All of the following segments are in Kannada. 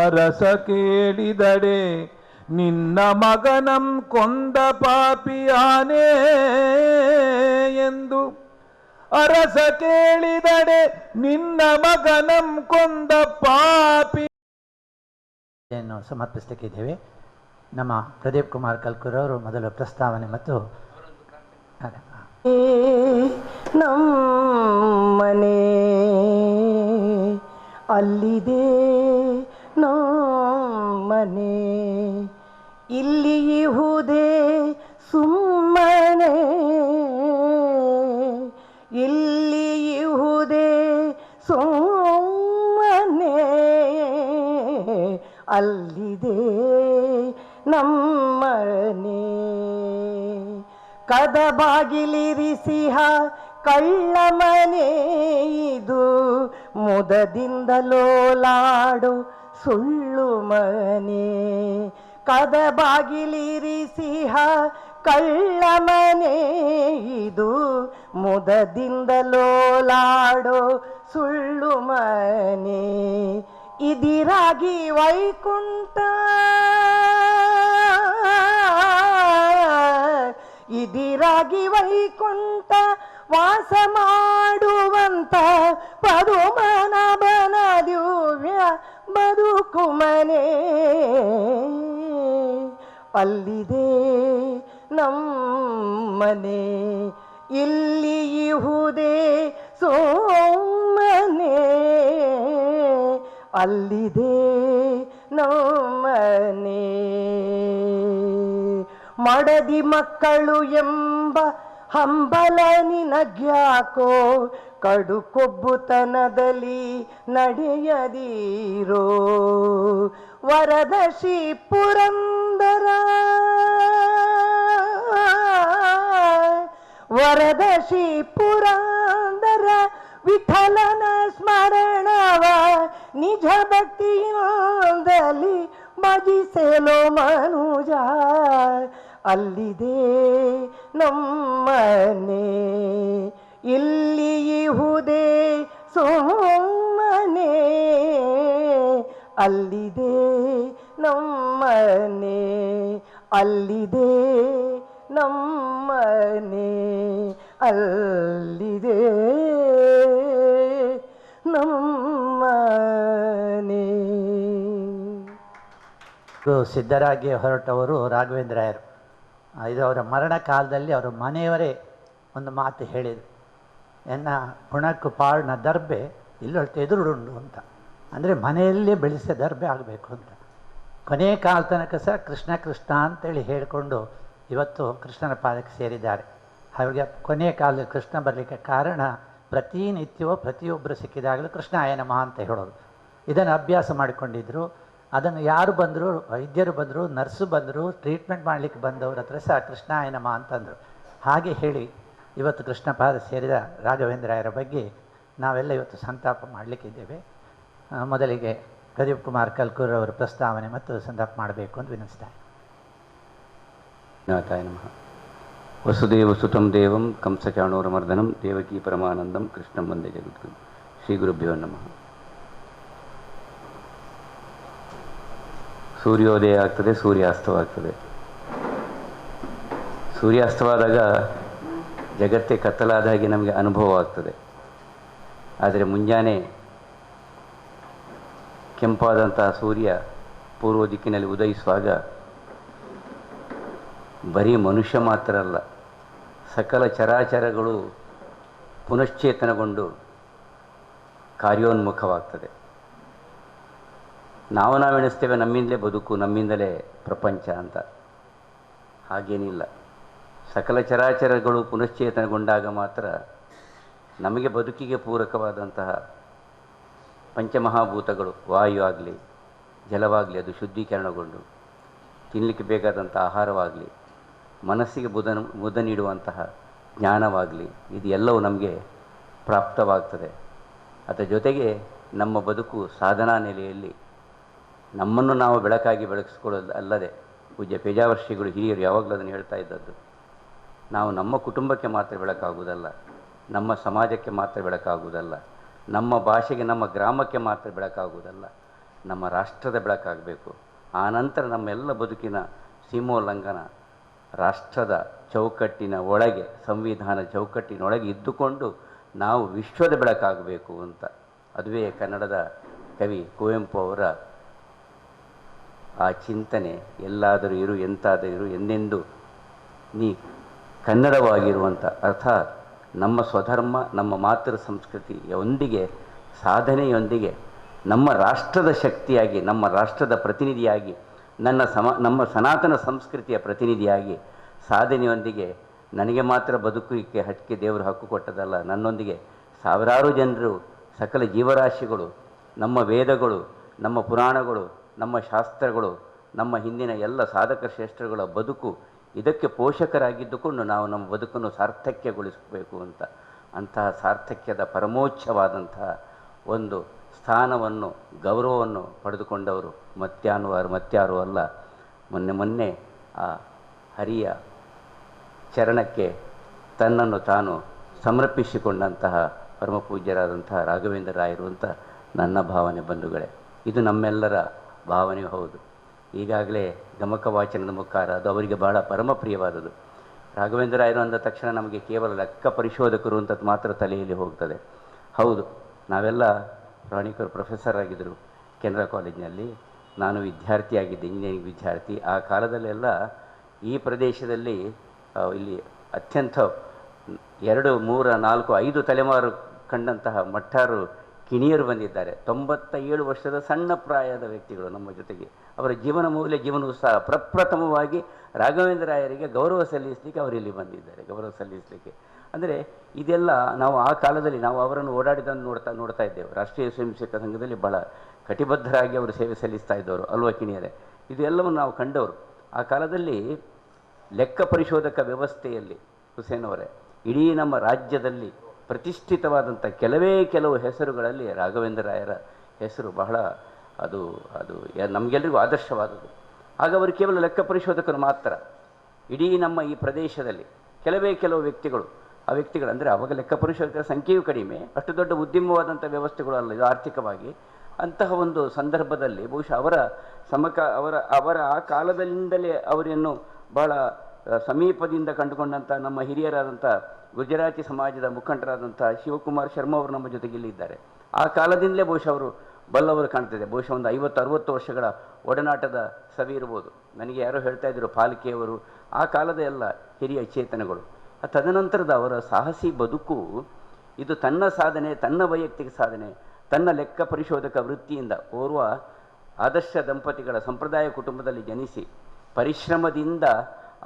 ಅರಸ ಕೇಳಿದಡೆ ನಿನ್ನ ಮಗನಂ ಕೊಂದ ಪಾಪಿಯಾನೇ ಎಂದು. ಅರಸ ಕೇಳಿದಡೆ ನಿನ್ನ ಮಗನಂ ಕೊಂದ ಪಾಪಿ ಸಮರ್ಪಿಸಲಿಕ್ಕಿದ್ದೇವೆ. ನಮ್ಮ ಪ್ರದೀಪ್ ಕುಮಾರ್ ಕಲ್ಕೂರವರು ಮೊದಲು ಪ್ರಸ್ತಾವನೆ ಮತ್ತು ನಮ್ಮನೆ ಅಲ್ಲಿದೆ ನಮ್ಮನೆ ಇಲ್ಲಿ ಇಹುದೇ ಸುಮ್ಮನೆ ಇಲ್ಲಿ ಇಹುದೇ ಸುಮ್ಮನೆ ಅಲ್ಲಿದೆ ನಮ್ಮನೆ. ಕದ ಬಾಗಿಲಿರಿಸಿಹ ಕಳ್ಳ ಮನೆ ಇದು ಮುದದಿಂದ ಲೋಲಾಡು ಸುಳ್ಳು ಮನೆ. ಕದ ಬಾಗಿಲಿರಿಸಿಹ ಕಳ್ಳ ಮನೆ ಇದು ಮುದದಿಂದ ಲೋಲಾಡೋ ಸುಳ್ಳು ಮನೆ. ಇದಿರಾಗಿ ವೈಕುಂಠ ಇದಿರಾಗಿ ವೈಕುಂಠ ವಾಸ ಮಾಡುವಂತ ಪದುಮನಾಭನ ದಿವ್ಯ ಬದುಕು ಮನೆ ಅಲ್ಲಿದೆ ನಮ್ಮನೆ ಇಲ್ಲಿ ಇಹುದೇ ಸೋಮನೆ ಅಲ್ಲಿದೆ ನಮ್ಮನೆ. ಮಡದಿ ಮಕ್ಕಳು ಎಂಬ ಹಂಬಲ ನಿನಗ್ಯಾಕೋ ಕಡು ಕೊಬ್ಬುತನದಲ್ಲಿ ನಡೆಯದಿರೋ. ವರದ ಶ್ರೀ ಪುರಂದರ ವರದ ಶ್ರೀ ಪುರಂದರ ವಿಠಲನ ಸ್ಮರಣವ ನಿಜ ಭಕ್ತಿಯಿಂದಲಿ ಭಜಿಸೆಲೋ ಮನುಜ ಅಲ್ಲಿದೆ ನಮ್ಮನೆ ಇಲ್ಲಿ ಇಹುದೇ ಸುಮ್ಮನೆ ಅಲ್ಲಿದೆ ನಮ್ಮನೆ ಅಲ್ಲಿದೆ ನಮ್ಮನೆ ಅಲ್ಲಿದೆ ನಮ್ಮನೆ. ಸಿದ್ಧರಾಗಿ ಹೊರಟವರು ರಾಘವೇಂದ್ರಾಯರು. ಇದು ಅವರ ಮರಣ ಕಾಲದಲ್ಲಿ ಅವರ ಮನೆಯವರೇ ಒಂದು ಮಾತು ಹೇಳಿದರು, ಎನ್ನ ಪುಣಕ್ಕು ಪಾಳ್ನ ದರ್ಬೆ ಇಲ್ಲೊಳ್ತು ಎದುರುಡುಂಡು ಅಂತ. ಅಂದರೆ ಮನೆಯಲ್ಲೇ ಬೆಳೆಸಿದ ದರ್ಬೆ ಆಗಬೇಕು ಅಂತ. ಕೊನೆಯ ಕಾಲ ತನಕ ಸಹ ಕೃಷ್ಣ ಕೃಷ್ಣ ಅಂತೇಳಿ ಹೇಳಿಕೊಂಡು ಇವತ್ತು ಕೃಷ್ಣನ ಪಾದಕ್ಕೆ ಸೇರಿದ್ದಾರೆ. ಹಾಗೆ ಕೊನೆಯ ಕಾಲದಲ್ಲಿ ಕೃಷ್ಣ ಬರಲಿಕ್ಕೆ ಕಾರಣ ಪ್ರತಿನಿತ್ಯವೂ ಪ್ರತಿಯೊಬ್ಬರು ಸಿಕ್ಕಿದಾಗಲೂ ಕೃಷ್ಣಾಯ ನಮಃ ಅಂತ ಹೇಳೋದು. ಇದನ್ನು ಅಭ್ಯಾಸ ಮಾಡಿಕೊಂಡಿದ್ದರು. ಅದನ್ನು ಯಾರು ಬಂದರು, ವೈದ್ಯರು ಬಂದರು, ನರ್ಸು ಬಂದರು, ಟ್ರೀಟ್ಮೆಂಟ್ ಮಾಡಲಿಕ್ಕೆ ಬಂದವ್ರ ಹತ್ರ ಸಹ ಕೃಷ್ಣಾಯ ನಮಃ ಅಂತಂದರು. ಹಾಗೆ ಹೇಳಿ ಇವತ್ತು ಕೃಷ್ಣ ಪಾದ ಸೇರಿದ ರಾಘವೇಂದ್ರಾಯರ ಬಗ್ಗೆ ನಾವೆಲ್ಲ ಇವತ್ತು ಸಂತಾಪ ಮಾಡಲಿಕ್ಕಿದ್ದೇವೆ. ಮೊದಲಿಗೆ ಪ್ರದೀಪ್ ಕುಮಾರ್ ಕಲ್ಕೂರ್ ಅವರ ಪ್ರಸ್ತಾವನೆ ಮತ್ತು ಸಂತಾಪ ಮಾಡಬೇಕು ಅಂತ ವಿನಿಸ್ತಾರೆ. ನಾಥಾಯ ನಮಃ. ವಸುದೇವ ಸುತಂ ದೇವಂ ಕಂಸಚಾಣೂರಮರ್ದನಂ ದೇವಕೀ ಪರಮಾನಂದಂ ಕೃಷ್ಣಂ ವಂದೇ ಜಗದ್ಗುರು. ಶ್ರೀ ಗುರುಭ್ಯೋ ನಮಃ. ಸೂರ್ಯೋದಯ ಆಗ್ತದೆ, ಸೂರ್ಯಾಸ್ತವಾಗ್ತದೆ. ಸೂರ್ಯಾಸ್ತವಾದಾಗ ಜಗತ್ತೇ ಕತ್ತಲಾದ ಹಾಗೆ ನಮಗೆ ಅನುಭವ ಆಗ್ತದೆ. ಆದರೆ ಮುಂಜಾನೆ ಕೆಂಪಾದಂತಹ ಸೂರ್ಯ ಪೂರ್ವ ದಿಕ್ಕಿನಲ್ಲಿ ಉದಯಿಸುವಾಗ ಬರೀ ಮನುಷ್ಯ ಮಾತ್ರ ಅಲ್ಲ, ಸಕಲ ಚರಾಚರಗಳು ಪುನಶ್ಚೇತನಗೊಂಡು ಕಾರ್ಯೋನ್ಮುಖವಾಗ್ತದೆ. ನಾವೆಣಿಸ್ತೇವೆ ನಮ್ಮಿಂದಲೇ ಬದುಕು, ನಮ್ಮಿಂದಲೇ ಪ್ರಪಂಚ ಅಂತ. ಹಾಗೇನಿಲ್ಲ. ಸಕಲ ಚರಾಚರಗಳು ಪುನಶ್ಚೇತನಗೊಂಡಾಗ ಮಾತ್ರ ನಮಗೆ ಬದುಕಿಗೆ ಪೂರಕವಾದಂತಹ ಪಂಚಮಹಾಭೂತಗಳು, ವಾಯು ಆಗಲಿ ಜಲವಾಗಲಿ, ಅದು ಶುದ್ಧೀಕರಣಗೊಂಡು ತಿನ್ನಲಿಕ್ಕೆ ಬೇಕಾದಂಥ ಆಹಾರವಾಗಲಿ, ಮನಸ್ಸಿಗೆ ಮುದ ನೀಡುವಂತಹ ಜ್ಞಾನವಾಗಲಿ, ಇದು ಎಲ್ಲವೂ ನಮಗೆ ಪ್ರಾಪ್ತವಾಗ್ತದೆ. ಅದರ ಜೊತೆಗೆ ನಮ್ಮ ಬದುಕು ಸಾಧನಾ ನೆಲೆಯಲ್ಲಿ ನಮ್ಮನ್ನು ನಾವು ಬೆಳಕಾಗಿ ಬೆಳಗಿಸ್ಕೊಳ್ಳೋದು ಅಲ್ಲದೆ, ಪೂಜ್ಯ ಪೇಜಾವರ್ಷಿಗಳು ಹಿರಿಯರು ಯಾವಾಗಲೂ ಅದನ್ನು ಹೇಳ್ತಾ ಇದ್ದದ್ದು, ನಾವು ನಮ್ಮ ಕುಟುಂಬಕ್ಕೆ ಮಾತ್ರ ಬೆಳಕಾಗುವುದಲ್ಲ, ನಮ್ಮ ಸಮಾಜಕ್ಕೆ ಮಾತ್ರ ಬೆಳಕಾಗುವುದಲ್ಲ, ನಮ್ಮ ಭಾಷೆಗೆ ನಮ್ಮ ಗ್ರಾಮಕ್ಕೆ ಮಾತ್ರ ಬೆಳಕಾಗುವುದಲ್ಲ, ನಮ್ಮ ರಾಷ್ಟ್ರದ ಬೆಳಕಾಗಬೇಕು. ಆನಂತರ ನಮ್ಮೆಲ್ಲ ಬದುಕಿನ ಸೀಮೋಲ್ಲಂಘನ ರಾಷ್ಟ್ರದ ಚೌಕಟ್ಟಿನ ಒಳಗೆ, ಸಂವಿಧಾನ ಚೌಕಟ್ಟಿನೊಳಗೆ ಇದ್ದುಕೊಂಡು ನಾವು ವಿಶ್ವದ ಬೆಳಕಾಗಬೇಕು ಅಂತ. ಅದುವೇ ಕನ್ನಡದ ಕವಿ ಕುವೆಂಪು ಅವರ ಆ ಚಿಂತನೆ. ಎಲ್ಲಾದರೂ ಇರು, ಎಂತಾದರೂ ಇರು, ಎಂದೆಂದು ನೀ ಕನ್ನಡವಾಗಿರುವಂಥ ಅರ್ಥಾತ್ ನಮ್ಮ ಸ್ವಧರ್ಮ, ನಮ್ಮ ಮಾತೃ ಸಂಸ್ಕೃತಿಯೊಂದಿಗೆ, ಸಾಧನೆಯೊಂದಿಗೆ ನಮ್ಮ ರಾಷ್ಟ್ರದ ಶಕ್ತಿಯಾಗಿ, ನಮ್ಮ ರಾಷ್ಟ್ರದ ಪ್ರತಿನಿಧಿಯಾಗಿ, ನಮ್ಮ ಸನಾತನ ಸಂಸ್ಕೃತಿಯ ಪ್ರತಿನಿಧಿಯಾಗಿ, ಸಾಧನೆಯೊಂದಿಗೆ ನನಗೆ ಮಾತ್ರ ಬದುಕಲಿಕ್ಕೆ ಹಕ್ಕಿಗೆ ದೇವರು ಹಕ್ಕು ಕೊಟ್ಟದಲ್ಲ, ನನ್ನೊಂದಿಗೆ ಸಾವಿರಾರು ಜನರು, ಸಕಲ ಜೀವರಾಶಿಗಳು, ನಮ್ಮ ವೇದಗಳು, ನಮ್ಮ ಪುರಾಣಗಳು, ನಮ್ಮ ಶಾಸ್ತ್ರಗಳು, ನಮ್ಮ ಹಿಂದಿನ ಎಲ್ಲ ಸಾಧಕ ಶ್ರೇಷ್ಠರುಗಳ ಬದುಕು, ಇದಕ್ಕೆ ಪೋಷಕರಾಗಿದ್ದುಕೊಂಡು ನಾವು ನಮ್ಮ ಬದುಕನ್ನು ಸಾರ್ಥಕ್ಯಗೊಳಿಸಬೇಕು ಅಂತ. ಅಂತಹ ಸಾರ್ಥಕ್ಯದ ಪರಮೋಚ್ಛವಾದಂತಹ ಒಂದು ಸ್ಥಾನವನ್ನು, ಗೌರವವನ್ನು ಪಡೆದುಕೊಂಡವರು ಮತ್ಯಾರು ಅಲ್ಲ, ಮೊನ್ನೆ ಆ ಹರಿಯ ಚರಣಕ್ಕೆ ತನ್ನನ್ನು ತಾನು ಸಮರ್ಪಿಸಿಕೊಂಡಂತಹ ಪರಮಪೂಜ್ಯರಾದಂತಹ ರಾಘವೇಂದ್ರ ರಾಯರು ಅಂತ ನನ್ನ ಭಾವನೆ ಬಂಧುಗಳೇ. ಇದು ನಮ್ಮೆಲ್ಲರ ಭಾವನೆಯೂ ಹೌದು. ಈಗಾಗಲೇ ಗಮಕ ವಾಚನದ ಮುಖಾರ ಅದು ಅವರಿಗೆ ಬಹಳ ಪರಮ ಪ್ರಿಯವಾದದ್ದು. ರಾಘವೇಂದ್ರ ರಾಯರು ಅಂದ ತಕ್ಷಣ ನಮಗೆ ಕೇವಲ ಲೆಕ್ಕ ಪರಿಶೋಧಕರು ಅಂತ ಮಾತ್ರ ತಲೆಯಲ್ಲಿ ಹೋಗ್ತದೆ. ಹೌದು, ನಾವೆಲ್ಲ ಪ್ರಾಣಿಕರು ಪ್ರೊಫೆಸರ್ ಆಗಿದ್ದರು ಕೆನರಾ ಕಾಲೇಜಿನಲ್ಲಿ. ನಾನು ವಿದ್ಯಾರ್ಥಿಯಾಗಿದ್ದೆ, ಇಂಜಿನಿಯರಿಂಗ್ ವಿದ್ಯಾರ್ಥಿ. ಆ ಕಾಲದಲ್ಲೆಲ್ಲ ಈ ಪ್ರದೇಶದಲ್ಲಿ ಇಲ್ಲಿ ಅತ್ಯಂತ 2, 3, 4, 5 ತಲೆಮಾರು ಕಂಡಂತಹ ಮಟ್ಟಾರು ಕಿಣಿಯರು ಬಂದಿದ್ದಾರೆ. 97 ವರ್ಷದ ಸಣ್ಣ ಪ್ರಾಯದ ವ್ಯಕ್ತಿಗಳು ನಮ್ಮ ಜೊತೆಗೆ. ಅವರ ಜೀವನ ಮೌಲ್ಯ, ಜೀವನ ಉತ್ಸಾಹ ಪ್ರಪ್ರಥಮವಾಗಿ ರಾಘವೇಂದ್ರ ರಾಯರಿಗೆ ಗೌರವ ಸಲ್ಲಿಸಲಿಕ್ಕೆ ಅವರಿಲ್ಲಿ ಬಂದಿದ್ದಾರೆ, ಗೌರವ ಸಲ್ಲಿಸಲಿಕ್ಕೆ. ಅಂದರೆ ಇದೆಲ್ಲ ನಾವು ಆ ಕಾಲದಲ್ಲಿ ನಾವು ಅವರನ್ನು ಓಡಾಡಿದನ್ನು ನೋಡ್ತಾ ಇದ್ದೇವೆ. ರಾಷ್ಟ್ರೀಯ ಸ್ವಯಂ ಸೇವಕ ಸಂಘದಲ್ಲಿ ಬಹಳ ಕಟಿಬದ್ಧರಾಗಿ ಅವರು ಸೇವೆ ಸಲ್ಲಿಸ್ತಾ ಇದ್ದವರು ಅಲ್ವಾ ಕಿಣಿಯರೇ. ಇದು ಎಲ್ಲವನ್ನು ನಾವು ಕಂಡವರು. ಆ ಕಾಲದಲ್ಲಿ ಲೆಕ್ಕ ಪರಿಶೋಧಕ ವ್ಯವಸ್ಥೆಯಲ್ಲಿ ಹುಸೇನ್ ಅವರೇ, ಇಡೀ ನಮ್ಮ ರಾಜ್ಯದಲ್ಲಿ ಪ್ರತಿಷ್ಠಿತವಾದಂಥ ಕೆಲವು ಹೆಸರುಗಳಲ್ಲಿ ರಾಘವೇಂದ್ರ ರಾಯರ ಹೆಸರು ಬಹಳ ಅದು ನಮಗೆಲ್ಲರಿಗೂ ಆದರ್ಶವಾದದ್ದು. ಆಗ ಅವರು ಕೇವಲ ಲೆಕ್ಕ ಪರಿಶೋಧಕರು ಮಾತ್ರ. ಇಡೀ ನಮ್ಮ ಈ ಪ್ರದೇಶದಲ್ಲಿ ಕೆಲವು ವ್ಯಕ್ತಿಗಳು, ಆ ವ್ಯಕ್ತಿಗಳು ಅಂದರೆ ಅವಾಗ ಲೆಕ್ಕ ಪರಿಶೋಧಕರ ಸಂಖ್ಯೆಯೂ ಕಡಿಮೆ, ಅಷ್ಟು ದೊಡ್ಡ ಉದ್ಯಮವಾದಂಥ ವ್ಯವಸ್ಥೆಗಳು ಅಲ್ಲ ಇದು ಆರ್ಥಿಕವಾಗಿ. ಅಂತಹ ಒಂದು ಸಂದರ್ಭದಲ್ಲಿ ಬಹುಶಃ ಅವರ ಆ ಕಾಲದಿಂದಲೇ ಅವರನ್ನು ಬಹಳ ಸಮೀಪದಿಂದ ಕಂಡುಕೊಂಡಂಥ ನಮ್ಮ ಹಿರಿಯರಾದಂಥ ಗುಜರಾತಿ ಸಮಾಜದ ಮುಖಂಡರಾದಂಥ ಶಿವಕುಮಾರ್ ಶರ್ಮಾ ಅವರು ನಮ್ಮ ಜೊತೆಗೆ ಇಲ್ಲಿದ್ದಾರೆ. ಆ ಕಾಲದಿಂದಲೇ ಬಹುಶಃ ಅವರು ಬಲ್ಲವರು ಕಾಣ್ತಿದೆ. ಬಹುಶಃ ಒಂದು 50-60 ವರ್ಷಗಳ ಒಡನಾಟದ ಸವಿ ಇರ್ಬೋದು. ನನಗೆ ಯಾರೋ ಹೇಳ್ತಾ ಇದ್ದರು ಪಾಲಿಕೆಯವರು, ಆ ಕಾಲದ ಎಲ್ಲ ಹಿರಿಯ ಚೇತನಗಳು. ತದನಂತರದ ಅವರ ಸಾಹಸಿ ಬದುಕು ಇದು ತನ್ನ ಸಾಧನೆ, ತನ್ನ ವೈಯಕ್ತಿಕ ಸಾಧನೆ, ತನ್ನ ಲೆಕ್ಕ ಪರಿಶೋಧಕ ವೃತ್ತಿಯಿಂದ ಓರ್ವ ಆದರ್ಶ ದಂಪತಿಗಳ ಸಂಪ್ರದಾಯ ಕುಟುಂಬದಲ್ಲಿ ಜನಿಸಿ ಪರಿಶ್ರಮದಿಂದ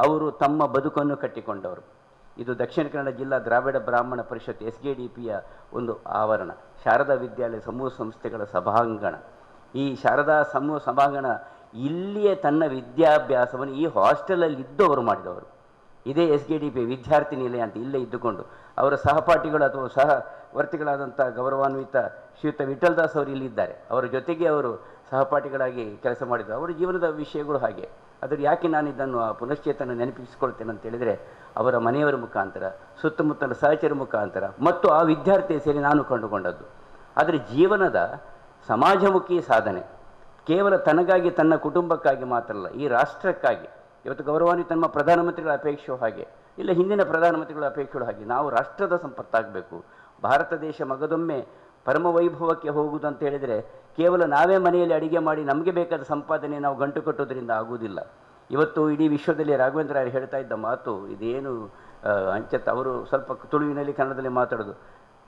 ಅವರು ತಮ್ಮ ಬದುಕನ್ನು ಕಟ್ಟಿಕೊಂಡವರು. ಇದು ದಕ್ಷಿಣ ಕನ್ನಡ ಜಿಲ್ಲಾ ದ್ರಾವಿಡ ಬ್ರಾಹ್ಮಣ ಪರಿಷತ್ SKDPಯ ಒಂದು ಆವರಣ, ಶಾರದಾ ವಿದ್ಯಾಲಯ ಸಮೂಹ ಸಂಸ್ಥೆಗಳ ಸಭಾಂಗಣ. ಈ ಶಾರದಾ ಸಮೂಹ ಸಭಾಂಗಣ ಇಲ್ಲಿಯೇ ತನ್ನ ವಿದ್ಯಾಭ್ಯಾಸವನ್ನು ಈ ಹಾಸ್ಟೆಲಲ್ಲಿ ಇದ್ದು ಅವರು ಮಾಡಿದವರು. ಇದೇ SKDP ವಿದ್ಯಾರ್ಥಿ ನಿಲಯ ಅಂತ ಇಲ್ಲೇ ಇದ್ದುಕೊಂಡು ಅವರ ಸಹಪಾಠಿಗಳು ಅಥವಾ ಸಹವರ್ತಿಗಳಾದಂಥ ಗೌರವಾನ್ವಿತ ಶ್ರೀಯುತ ವಿಠಲ್ದಾಸ್ ಅವರು ಇಲ್ಲಿದ್ದಾರೆ. ಅವರ ಜೊತೆಗೆ ಅವರು ಸಹಪಾಠಿಗಳಾಗಿ ಕೆಲಸ ಮಾಡಿದರು. ಅವರ ಜೀವನದ ವಿಷಯಗಳು ಹಾಗೆ. ಅದ್ರ ಯಾಕೆ ನಾನು ಇದನ್ನು ಪುನಶ್ಚೇತನ ನೆನಪಿಸಿಕೊಳ್ತೇನೆ ಅಂತ ಹೇಳಿದರೆ, ಅವರ ಮನೆಯವರ ಮುಖಾಂತರ, ಸುತ್ತಮುತ್ತಲ ಸಹಚರ ಮುಖಾಂತರ ಮತ್ತು ಆ ವಿದ್ಯಾರ್ಥಿ ಸೇರಿ ನಾನು ಕಂಡುಕೊಂಡದ್ದು. ಆದರೆ ಜೀವನದ ಸಮಾಜಮುಖಿ ಸಾಧನೆ ಕೇವಲ ತನಗಾಗಿ, ತನ್ನ ಕುಟುಂಬಕ್ಕಾಗಿ ಮಾತ್ರ ಅಲ್ಲ, ಈ ರಾಷ್ಟ್ರಕ್ಕಾಗಿ. ಇವತ್ತು ಗೌರವಾನ್ವಿತ ನಮ್ಮ ಪ್ರಧಾನಮಂತ್ರಿಗಳ ಅಪೇಕ್ಷೆಯೂ ಹಾಗೆ, ಇಲ್ಲ ಹಿಂದಿನ ಪ್ರಧಾನಮಂತ್ರಿಗಳ ಅಪೇಕ್ಷೆಗಳು ಹಾಗೆ. ನಾವು ರಾಷ್ಟ್ರದ ಸಂಪತ್ತಾಗಬೇಕು. ಭಾರತ ದೇಶ ಮಗದೊಮ್ಮೆ ಪರಮ ವೈಭವಕ್ಕೆ ಹೋಗುವುದು ಅಂತ ಹೇಳಿದರೆ ಕೇವಲ ನಾವೇ ಮನೆಯಲ್ಲಿ ಅಡಿಗೆ ಮಾಡಿ ನಮಗೆ ಬೇಕಾದ ಸಂಪಾದನೆ ನಾವು ಗಂಟು ಕಟ್ಟೋದ್ರಿಂದ ಆಗುವುದಿಲ್ಲ. ಇವತ್ತು ಇಡೀ ವಿಶ್ವದಲ್ಲಿ ರಾಘವೇಂದ್ರ ರಾಯರು ಹೇಳ್ತಾ ಇದ್ದ ಮಾತು ಇದೇನು ಅಂಚತ್, ಅವರು ಸ್ವಲ್ಪ ತುಳುವಿನಲ್ಲಿ ಕನ್ನಡದಲ್ಲಿ ಮಾತಾಡೋದು,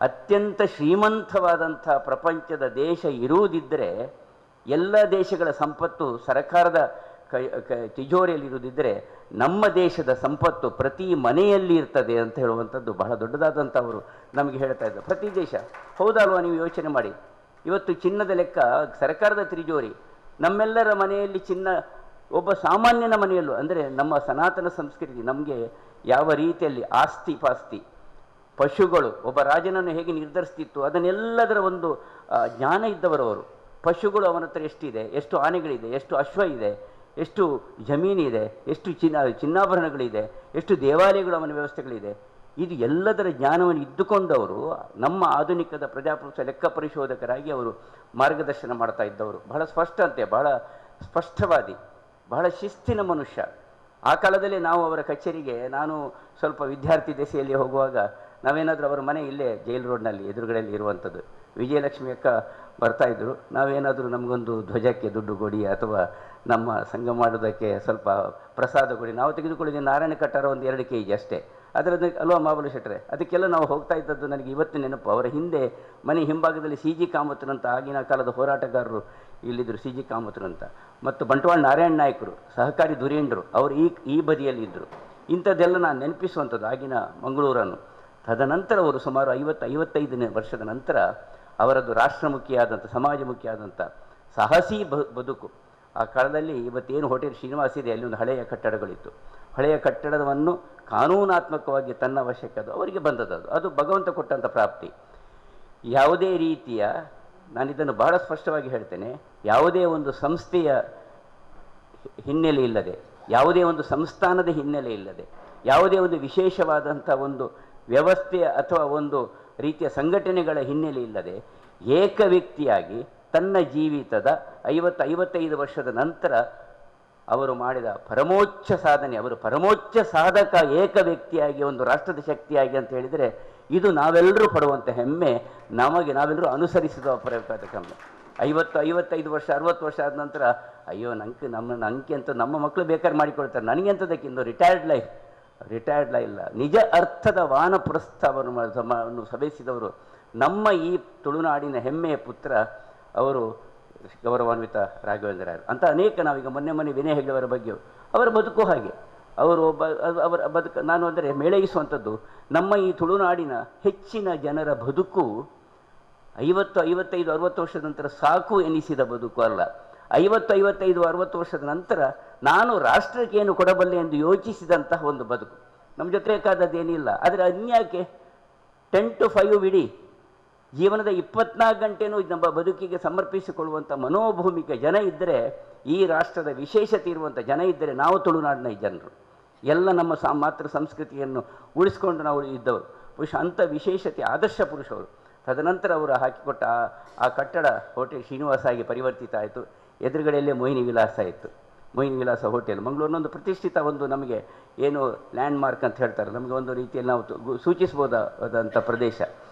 ಅತ್ಯಂತ ಶ್ರೀಮಂತವಾದಂಥ ಪ್ರಪಂಚದ ದೇಶ ಇರುವುದಿದ್ದರೆ, ಎಲ್ಲ ದೇಶಗಳ ಸಂಪತ್ತು ಸರ್ಕಾರದ ತಿಜೋರಿಯಲ್ಲಿ ಇರುವುದಿದ್ದರೆ ನಮ್ಮ ದೇಶದ ಸಂಪತ್ತು ಪ್ರತಿ ಮನೆಯಲ್ಲಿ ಇರ್ತದೆ ಅಂತ ಹೇಳುವಂಥದ್ದು ಬಹಳ ದೊಡ್ಡದಾದಂಥ ಅವರು ನಮಗೆ ಹೇಳ್ತಾ ಇದ್ದಾರೆ. ಪ್ರತಿ ದೇಶ ಹೌದಲ್ವಾ? ನೀವು ಯೋಚನೆ ಮಾಡಿ. ಇವತ್ತು ಚಿನ್ನದ ಲೆಕ್ಕ ಸರ್ಕಾರದ ತಿಜೋರಿ, ನಮ್ಮೆಲ್ಲರ ಮನೆಯಲ್ಲಿ ಚಿನ್ನ ಒಬ್ಬ ಸಾಮಾನ್ಯನ ಮನೆಯಲ್ಲೂ. ಅಂದರೆ ನಮ್ಮ ಸನಾತನ ಸಂಸ್ಕೃತಿ ನಮಗೆ ಯಾವ ರೀತಿಯಲ್ಲಿ ಆಸ್ತಿ ಪಾಸ್ತಿ, ಪಶುಗಳು, ಒಬ್ಬ ರಾಜನನ್ನು ಹೇಗೆ ನಿರ್ಧರಿಸ್ತಿತ್ತು ಅದನ್ನೆಲ್ಲದರ ಒಂದು ಜ್ಞಾನ ಇದ್ದವರವರು. ಪಶುಗಳು ಅವನ ಹತ್ರ ಎಷ್ಟಿದೆ, ಎಷ್ಟು ಆನೆಗಳಿದೆ, ಎಷ್ಟು ಅಶ್ವ ಇದೆ, ಎಷ್ಟು ಜಮೀನಿದೆ, ಎಷ್ಟು ಚಿನ್ನಾಭರಣಗಳಿದೆ, ಎಷ್ಟು ದೇವಾಲಯಗಳು ಅವನ ವ್ಯವಸ್ಥೆಗಳಿದೆ, ಇದು ಎಲ್ಲದರ ಜ್ಞಾನವನ್ನು ಇದ್ದುಕೊಂಡವರು ನಮ್ಮ ಆಧುನಿಕದ ಪ್ರಜಾಪ್ರಭುತ್ವ ಲೆಕ್ಕ ಪರಿಶೋಧಕರಾಗಿ ಅವರು ಮಾರ್ಗದರ್ಶನ ಮಾಡ್ತಾ ಇದ್ದವರು. ಬಹಳ ಸ್ಪಷ್ಟತೆ, ಬಹಳ ಸ್ಪಷ್ಟವಾದಿ, ಬಹಳ ಶಿಸ್ತಿನ ಮನುಷ್ಯ. ಆ ಕಾಲದಲ್ಲಿ ನಾವು ಅವರ ಕಚೇರಿಗೆ, ನಾನು ಸ್ವಲ್ಪ ವಿದ್ಯಾರ್ಥಿ ದೆಸೆಯಲ್ಲಿ ಹೋಗುವಾಗ ನಾವೇನಾದರೂ ಅವರ ಮನೆ ಇಲ್ಲೇ ಜೈಲ್ ರೋಡ್ನಲ್ಲಿ ಎದುರುಗಡೆಯಲ್ಲಿ ಇರುವಂಥದ್ದು, ವಿಜಯಲಕ್ಷ್ಮಿ ಅಕ್ಕ ಬರ್ತಾಯಿದ್ರು, ನಾವೇನಾದರೂ ನಮಗೊಂದು ಧ್ವಜಕ್ಕೆ ದುಡ್ಡು ಕೊಡಿ ಅಥವಾ ನಮ್ಮ ಸಂಘ ಮಾಡೋದಕ್ಕೆ ಸ್ವಲ್ಪ ಪ್ರಸಾದ ಕೊಡಿ, ನಾವು ತೆಗೆದುಕೊಳ್ಳಿದ್ದು ನಾರಾಯಣ ಕಟ್ಟಾರ ಒಂದು 2 kg ಅಷ್ಟೇ, ಅದರದ್ದು ಅಲ್ವಾ ಮಾಬಲು ಶೆಟ್ಟರೆ, ಅದಕ್ಕೆಲ್ಲ ನಾವು ಹೋಗ್ತಾ ಇದ್ದದ್ದು ನನಗೆ ಇವತ್ತು ನೆನಪು. ಅವರ ಹಿಂದೆ ಮನೆ ಹಿಂಭಾಗದಲ್ಲಿ ಸಿ ಜಿ ಕಾಮತ್ರಂತ ಆಗಿನ ಕಾಲದ ಹೋರಾಟಗಾರರು ಇಲ್ಲಿದ್ದರು, ಸಿ ಜಿ ಕಾಮತ್ರಂತ, ಮತ್ತು ಬಂಟ್ವಾಳ ನಾರಾಯಣ ನಾಯಕರು, ಸಹಕಾರಿ ಧುರೀಂದ್ರರು, ಅವರು ಈ ಬದಿಯಲ್ಲಿದ್ದರು. ಇಂಥದ್ದೆಲ್ಲ ನಾನು ನೆನಪಿಸುವಂಥದ್ದು ಆಗಿನ ಮಂಗಳೂರನ್ನು. ತದನಂತರ ಅವರು ಸುಮಾರು 50-55 ವರ್ಷದ ನಂತರ ಅವರದ್ದು ರಾಷ್ಟ್ರಮುಖಿಯಾದಂಥ, ಸಮಾಜಮುಖಿಯಾದಂಥ ಸಾಹಸಿ ಬದುಕು. ಆ ಕಾಲದಲ್ಲಿ ಇವತ್ತೇನು ಹೋಟೆಲ್ ಶ್ರೀನಿವಾಸ ಇದೆ, ಅಲ್ಲಿ ಒಂದು ಹಳೆಯ ಕಟ್ಟಡಗಳಿತ್ತು. ಹಳೆಯ ಕಟ್ಟಡವನ್ನು ಕಾನೂನಾತ್ಮಕವಾಗಿ ತನ್ನ ವಶಕ್ಕೆ ಅವರಿಗೆ ಬಂದದ್ದು, ಅದು ಭಗವಂತ ಕೊಟ್ಟಂಥ ಪ್ರಾಪ್ತಿ. ಯಾವುದೇ ರೀತಿಯ, ನಾನಿದನ್ನು ಬಹಳ ಸ್ಪಷ್ಟವಾಗಿ ಹೇಳ್ತೇನೆ, ಯಾವುದೇ ಒಂದು ಸಂಸ್ಥೆಯ ಹಿನ್ನೆಲೆ ಇಲ್ಲದೆ, ಯಾವುದೇ ಒಂದು ಸಂಸ್ಥಾನದ ಹಿನ್ನೆಲೆ ಇಲ್ಲದೆ, ಯಾವುದೇ ಒಂದು ವಿಶೇಷವಾದಂಥ ಒಂದು ವ್ಯವಸ್ಥೆಯ ಅಥವಾ ಒಂದು ರೀತಿಯ ಸಂಘಟನೆಗಳ ಹಿನ್ನೆಲೆ ಇಲ್ಲದೆ ಏಕ ವ್ಯಕ್ತಿಯಾಗಿ ತನ್ನ ಜೀವಿತದ 50-55 ವರ್ಷದ ನಂತರ ಅವರು ಮಾಡಿದ ಪರಮೋಚ್ಚ ಸಾಧನೆ, ಅವರು ಪರಮೋಚ್ಚ ಸಾಧಕ, ಏಕ ವ್ಯಕ್ತಿಯಾಗಿ ಒಂದು ರಾಷ್ಟ್ರದ ಶಕ್ತಿಯಾಗಿ ಅಂತ ಹೇಳಿದರೆ ಇದು ನಾವೆಲ್ಲರೂ ಪಡುವಂಥ ಹೆಮ್ಮೆ, ನಾವೆಲ್ಲರೂ ಅನುಸರಿಸಿದ ಕ್ರಮ. 50-55 ವರ್ಷ 60 ವರ್ಷ ಆದ ನಂತರ ಅಯ್ಯೋ ನಂಗೆ ಅಂತ ನಮ್ಮ ಮಕ್ಕಳು ಬೇಕಾದ್ರೆ ಮಾಡಿಕೊಳ್ತಾರೆ, ನನಗೆಂಥದಕ್ಕೆ ಇನ್ನು ರಿಟೈರ್ಡ್ ಲೈಫ್ ಇಲ್ಲ. ನಿಜ ಅರ್ಥದ ವಾನಪ್ರಸ್ಥವನ್ನು ಸಭೆಸಿದವರು ನಮ್ಮ ಈ ತುಳುನಾಡಿನ ಹೆಮ್ಮೆಯ ಪುತ್ರ ಅವರು ಗೌರವಾನ್ವಿತ ರಾಘವೇಂದ್ರರಾಯರು ಅಂತ ಅನೇಕ. ನಾವೀಗ ಮೊನ್ನೆ ವಿನಯ್ ಹೆಗ್ಡೆಯವರ ಬಗ್ಗೆ ಅವರ ಬದುಕು ಹಾಗೆ, ಅವರು ಅವರ ಬದುಕು ನಾನು ಅಂದರೆ ಮೇಳೈಸುವಂಥದ್ದು ನಮ್ಮ ಈ ತುಳುನಾಡಿನ ಹೆಚ್ಚಿನ ಜನರ ಬದುಕು 50-55-60 ವರ್ಷದ ನಂತರ ಸಾಕು ಎನಿಸಿದ ಬದುಕು ಅಲ್ಲ. 50-55-60 ವರ್ಷದ ನಂತರ ನಾನು ರಾಷ್ಟ್ರಕ್ಕೆ ಏನು ಕೊಡಬಲ್ಲೆ ಎಂದು ಯೋಚಿಸಿದಂತಹ ಒಂದು ಬದುಕು. ನಮ್ಮ ಜೊತೆ ಬೇಕಾದದ್ದೇನಿಲ್ಲ, ಆದರೆ ಅನ್ಯಾಕೆ 10 to 5 ಇಡೀ ಜೀವನದ 24 ಗಂಟೆನೂ ನಮ್ಮ ಬದುಕಿಗೆ ಸಮರ್ಪಿಸಿಕೊಳ್ಳುವಂಥ ಮನೋಭೂಮಿಕ ಜನ ಇದ್ದರೆ, ಈ ರಾಷ್ಟ್ರದ ವಿಶೇಷತೆ ಇರುವಂಥ ಜನ ಇದ್ದರೆ ನಾವು ತುಳುನಾಡಿನ ಈ ಜನರು ಎಲ್ಲ ನಮ್ಮ ಮಾತೃ ಸಂಸ್ಕೃತಿಯನ್ನು ಉಳಿಸ್ಕೊಂಡು ನಾವು ಇದ್ದವರು. ಬಹುಶಃ ಅಂಥ ವಿಶೇಷತೆ ಆದರ್ಶ ಪುರುಷವರು. ತದನಂತರ ಅವರು ಹಾಕಿಕೊಟ್ಟ ಆ ಕಟ್ಟಡ ಹೋಟೆಲ್ ಶ್ರೀನಿವಾಸ ಆಗಿ ಪರಿವರ್ತಿತ ಆಯಿತು. ಎದುರುಗಡೆಯಲ್ಲೇ ಮೊಹಿನಿ ವಿಲಾಸ ಇತ್ತು, ಮೊಹಿನಿ ವಿಲಾಸ ಹೋಟೆಲ್. ಮಂಗಳೂರಿನೊಂದು ಪ್ರತಿಷ್ಠಿತ ಒಂದು ನಮಗೆ ಏನು ಲ್ಯಾಂಡ್ ಮಾರ್ಕ್ ಅಂತ ಹೇಳ್ತಾರೆ, ನಮಗೆ ಒಂದು ರೀತಿಯಲ್ಲಿ ನಾವು ಸೂಚಿಸ್ಬೋದಾದಂಥ ಪ್ರದೇಶ.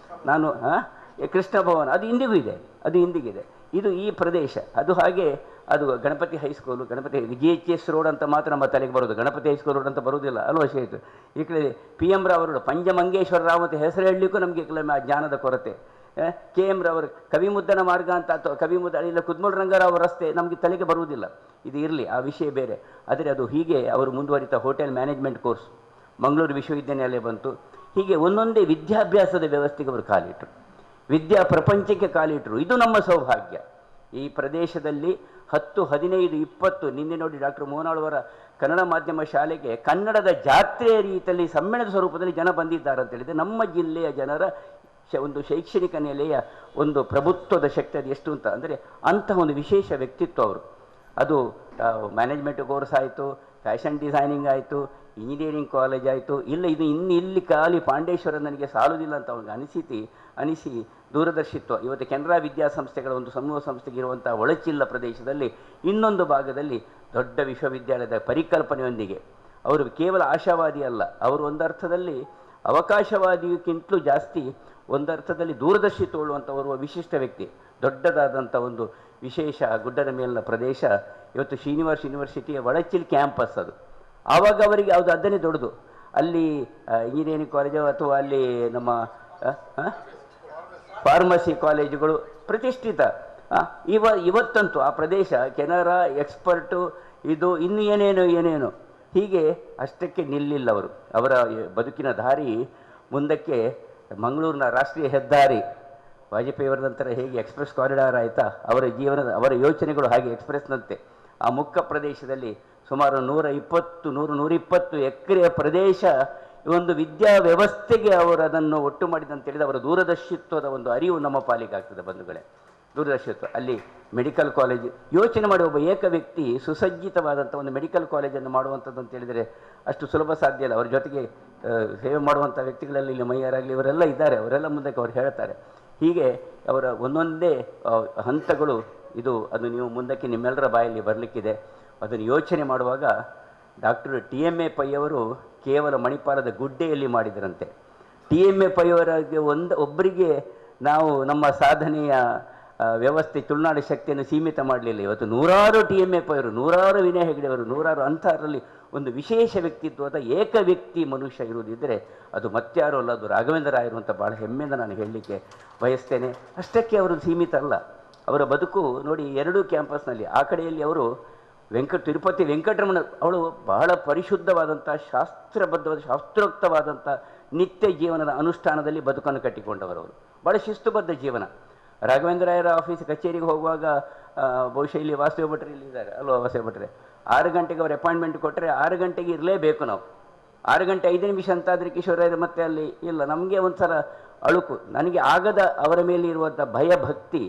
ನಾನು ಕೃಷ್ಣ ಭವನ ಅದು ಇಂದಿಗೂ ಇದೆ, ಇದು ಈ ಪ್ರದೇಶ. ಅದು ಹಾಗೆ ಅದು Ganapati high school, Ganapati GHS road ಅಂತ ಮಾತ್ರ ನಮ್ಮ ತಲೆಗೆ ಬರೋದು, ಗಣಪತಿ ಹೈಸ್ಕೂಲ್ ರೋಡ್ ಅಂತ ಬರೋದಿಲ್ಲ ಅಲ್ವಾ ಶೇತು. ಈ ಕಡೆ PM ರಾವ್ ರೋಡ್, ಪಂಚಮಂಗೇಶ್ವರ ರಾವ್ ಅಂತ ಹೆಸರು ಹೇಳಲಿಕ್ಕೂ ನಮಗೆ ಕೆಲವೊಮ್ಮೆ ಆ ಜ್ಞಾನದ ಕೊರತೆ. KM ರಾವ್ ಕವಿಮುದ್ದನ ಮಾರ್ಗ ಅಂತ ಅಥವಾ ಇಲ್ಲ ಕುದ್ಮೂಲ್ ರಂಗರಾವ್ ರಸ್ತೆ ನಮಗೆ ತಲೆಗೆ ಬರುವುದಿಲ್ಲ. ಇದು ಇರಲಿ, ಆ ವಿಷಯ ಬೇರೆ. ಆದರೆ ಅದು ಹೀಗೆ ಅವರು ಮುಂದುವರಿತ ಹೋಟೆಲ್ ಮ್ಯಾನೇಜ್ಮೆಂಟ್ ಕೋರ್ಸ್ ಮಂಗಳೂರು ವಿಶ್ವವಿದ್ಯಾನಿಲಯ ಬಂತು. ಹೀಗೆ ಒಂದೊಂದೇ ವಿದ್ಯಾಭ್ಯಾಸದ ವ್ಯವಸ್ಥೆಗೆ ಅವರು ಕಾಲಿಟ್ಟರು, ವಿದ್ಯಾ ಪ್ರಪಂಚಕ್ಕೆ ಕಾಲಿಟ್ಟರು. ಇದು ನಮ್ಮ ಸೌಭಾಗ್ಯ. ಈ ಪ್ರದೇಶದಲ್ಲಿ 10, 15, 20 ನಿನ್ನೆ ನೋಡಿ ಡಾಕ್ಟರ್ ಮೋಹನಾಳವರ ಕನ್ನಡ ಮಾಧ್ಯಮ ಶಾಲೆಗೆ ಕನ್ನಡದ ಜಾತ್ರೆಯ ರೀತಿಯಲ್ಲಿ ಸಮ್ಮೇಳನದ ಸ್ವರೂಪದಲ್ಲಿ ಜನ ಬಂದಿದ್ದಾರೆ ಅಂತ ಹೇಳಿದರೆ ನಮ್ಮ ಜಿಲ್ಲೆಯ ಜನರ ಒಂದು ಶೈಕ್ಷಣಿಕ ನೆಲೆಯ ಒಂದು ಪ್ರಭುತ್ವದ ಶಕ್ತಿ ಅದು ಎಷ್ಟು ಅಂತ ಅಂದರೆ ಅಂತಹ ಒಂದು ವಿಶೇಷ ವ್ಯಕ್ತಿತ್ವ ಅವರು. ಅದು ಮ್ಯಾನೇಜ್ಮೆಂಟ್ ಕೋರ್ಸ್ ಆಯಿತು, ಫ್ಯಾಷನ್ ಡಿಸೈನಿಂಗ್ ಆಯಿತು, ಇಂಜಿನಿಯರಿಂಗ್ ಕಾಲೇಜ್ ಆಯಿತು. ಇದು ಇಲ್ಲಿ ಖಾಲಿ ಪಾಂಡೇಶ್ವರ ನನಗೆ ಸಾಲುವುದಿಲ್ಲ ಅಂತ ಅವ್ನಿಗೆ ಅನಿಸಿ ದೂರದರ್ಶಿತ್ವ ಇವತ್ತು ಕೆನರಾ ವಿದ್ಯಾಸಂಸ್ಥೆಗಳ ಒಂದು ಸಮೂಹ ಸಂಸ್ಥೆಗೆ ಇರುವಂಥ ಒಳಚಿಲ್ಲ ಪ್ರದೇಶದಲ್ಲಿ ಇನ್ನೊಂದು ಭಾಗದಲ್ಲಿ ದೊಡ್ಡ ವಿಶ್ವವಿದ್ಯಾಲಯದ ಪರಿಕಲ್ಪನೆಯೊಂದಿಗೆ ಅವರು ಕೇವಲ ಆಶಾವಾದಿ ಅಲ್ಲ, ಅವರು ಒಂದರ್ಥದಲ್ಲಿ ಅವಕಾಶವಾದಿಯಕ್ಕಿಂತಲೂ ಜಾಸ್ತಿ ಒಂದರ್ಥದಲ್ಲಿ ದೂರದರ್ಶಿತ್ವ ಉಳ್ಳುವಂಥವರು ವಿಶಿಷ್ಟ ವ್ಯಕ್ತಿ. ದೊಡ್ಡದಾದಂಥ ಒಂದು ವಿಶೇಷ ಗುಡ್ಡದ ಮೇಲಿನ ಪ್ರದೇಶ ಇವತ್ತು ಶ್ರೀನಿವಾಸ ಯೂನಿವರ್ಸಿಟಿಯ ಒಳಚಿಲ್ ಕ್ಯಾಂಪಸ್ ಅದು. ಆವಾಗ ಅವರಿಗೆ ಯಾವುದು ಅದನ್ನೇ ದೊಡ್ಡದು. ಅಲ್ಲಿ ಇಂಜಿನಿಯರಿಂಗ್ ಕಾಲೇಜು ಅಥವಾ ಅಲ್ಲಿ ನಮ್ಮ ಫಾರ್ಮಸಿ ಕಾಲೇಜುಗಳು ಪ್ರತಿಷ್ಠಿತ. ಇವತ್ತಂತೂ ಆ ಪ್ರದೇಶ ಕೆನರಾ ಎಕ್ಸ್ಪರ್ಟು ಇದು ಇನ್ನು ಏನೇನು ಹೀಗೆ ಅಷ್ಟಕ್ಕೆ ನಿಲ್ಲಿಲ್ಲ ಅವರು. ಅವರ ಬದುಕಿನ ದಾರಿ ಮುಂದಕ್ಕೆ ಮಂಗಳೂರಿನ ರಾಷ್ಟ್ರೀಯ ಹೆದ್ದಾರಿ ವಾಜಪೇಯಿಯವರ ನಂತರ ಹೇಗೆ ಎಕ್ಸ್ಪ್ರೆಸ್ ಕಾರಿಡಾರ್ ಆಯಿತಾ, ಅವರ ಯೋಚನೆಗಳು ಹಾಗೆ ಎಕ್ಸ್ಪ್ರೆಸ್ನಂತೆ ಆ ಮುಕ್ಕ ಪ್ರದೇಶದಲ್ಲಿ ಸುಮಾರು 120 ಎಕರೆಯ ಪ್ರದೇಶ ಒಂದು ವಿದ್ಯಾ ವ್ಯವಸ್ಥೆಗೆ ಅವರು ಅದನ್ನು ಒಟ್ಟು ಮಾಡಿದಂತೇಳಿದ ಅವರ ದೂರದರ್ಶಿತ್ವದ ಒಂದು ಅರಿವು ನಮ್ಮ ಪಾಲಿಗೆ ಆಗ್ತದೆ ಬಂಧುಗಳೇ. ದೂರದರ್ಶಿತ್ವ ಅಲ್ಲಿ ಮೆಡಿಕಲ್ ಕಾಲೇಜ್ ಯೋಚನೆ ಮಾಡಿ ಒಬ್ಬ ಏಕ ವ್ಯಕ್ತಿ ಸುಸಜ್ಜಿತವಾದಂಥ ಒಂದು ಮೆಡಿಕಲ್ ಕಾಲೇಜನ್ನು ಮಾಡುವಂಥದ್ದು ಅಂತ ಹೇಳಿದರೆ ಅಷ್ಟು ಸುಲಭ ಸಾಧ್ಯ ಇಲ್ಲ. ಅವರ ಜೊತೆಗೆ ಸೇವೆ ಮಾಡುವಂಥ ವ್ಯಕ್ತಿಗಳಲ್ಲಿ ಇಲ್ಲಿ ಮೈಯಾರಾಗಲಿ ಇವರೆಲ್ಲ ಇದ್ದಾರೆ, ಅವರೆಲ್ಲ ಮುಂದಕ್ಕೆ ಅವ್ರು ಹೇಳ್ತಾರೆ. ಹೀಗೆ ಅವರ ಒಂದೊಂದೇ ಹಂತಗಳು ಇದು, ಅದು ನೀವು ಮುಂದಕ್ಕೆ ನಿಮ್ಮೆಲ್ಲರ ಬಾಯಲ್ಲಿ ಬರಲಿಕ್ಕಿದೆ. ಅದನ್ನು ಯೋಚನೆ ಮಾಡುವಾಗ ಡಾಕ್ಟರ್ TMA ಪೈ ಅವರು ಕೇವಲ ಮಣಿಪಾಲದ ಗುಡ್ಡೆಯಲ್ಲಿ ಮಾಡಿದರಂತೆ. TMA ಪೈ ಅವರಿಗೆ ಒಬ್ಬರಿಗೆ ನಾವು ನಮ್ಮ ಸಾಧನೆಯ ವ್ಯವಸ್ಥೆ ತುಳುನಾಡು ಶಕ್ತಿಯನ್ನು ಸೀಮಿತ ಮಾಡಲಿಲ್ಲ. ಇವತ್ತು ನೂರಾರು TMA ಪೈ ಅವರು, ನೂರಾರು ವಿನಯ ಹೆಗಡೆ ಅವರು, ನೂರಾರು ಅಂಥರಲ್ಲಿ ಒಂದು ವಿಶೇಷ ವ್ಯಕ್ತಿತ್ವದ ಏಕ ವ್ಯಕ್ತಿ ಮನುಷ್ಯ ಇರುವುದಿದ್ದರೆ ಅದು ಮತ್ಯಾರೂ ಅಲ್ಲ, ಅದು ರಾಘವೇಂದ್ರ ರಾಯರು ಅಂತ ಭಾಳ ಹೆಮ್ಮೆಯಿಂದ ನಾನು ಹೇಳಲಿಕ್ಕೆ ಬಯಸ್ತೇನೆ. ಅಷ್ಟಕ್ಕೆ ಅವರು ಸೀಮಿತ ಅಲ್ಲ. ಅವರ ಬದುಕು ನೋಡಿ, ಎರಡೂ ಕ್ಯಾಂಪಸ್ನಲ್ಲಿ ಆ ಕಡೆಯಲ್ಲಿ ಅವರು ತಿರುಪತಿ ವೆಂಕಟರಮಣ, ಅವಳು ಬಹಳ ಪರಿಶುದ್ಧವಾದಂಥ ಶಾಸ್ತ್ರಬದ್ಧವಾದ ಶಾಸ್ತ್ರೋಕ್ತವಾದಂಥ ನಿತ್ಯ ಜೀವನದ ಅನುಷ್ಠಾನದಲ್ಲಿ ಬದುಕನ್ನು ಕಟ್ಟಿಕೊಂಡವರವರು, ಭಾಳ ಶಿಸ್ತುಬದ್ಧ ಜೀವನ. ರಾಘವೇಂದ್ರ ರಾಯರ ಆಫೀಸ್ ಕಚೇರಿಗೆ ಹೋಗುವಾಗ ಬಹುಶಃ ಇಲ್ಲಿ ವಾಸುದೇವ ಭಟ್ರು ಇಲ್ಲಿ ಇದ್ದಾರೆ ಅಲ್ವಾ, ವಾಸುದೇವ ಭಟ್ರೆ 6 ಗಂಟೆಗೆ ಅವ್ರು ಅಪಾಯಿಂಟ್ಮೆಂಟ್ ಕೊಟ್ಟರೆ 6 ಗಂಟೆಗೆ ಇರಲೇಬೇಕು ನಾವು. 6 ಗಂಟೆ 5 ನಿಮಿಷ ಅಂತಾದರೆ ಕಿಶೋರಯ್ಯರು ಮತ್ತೆ ಅಲ್ಲಿ ಇಲ್ಲ. ನಮಗೆ ಒಂಥರ ಅಳುಕು, ನನಗೆ ಆಗದ ಅವರ ಮೇಲೆ ಇರುವಂಥ ಭಯಭಕ್ತಿ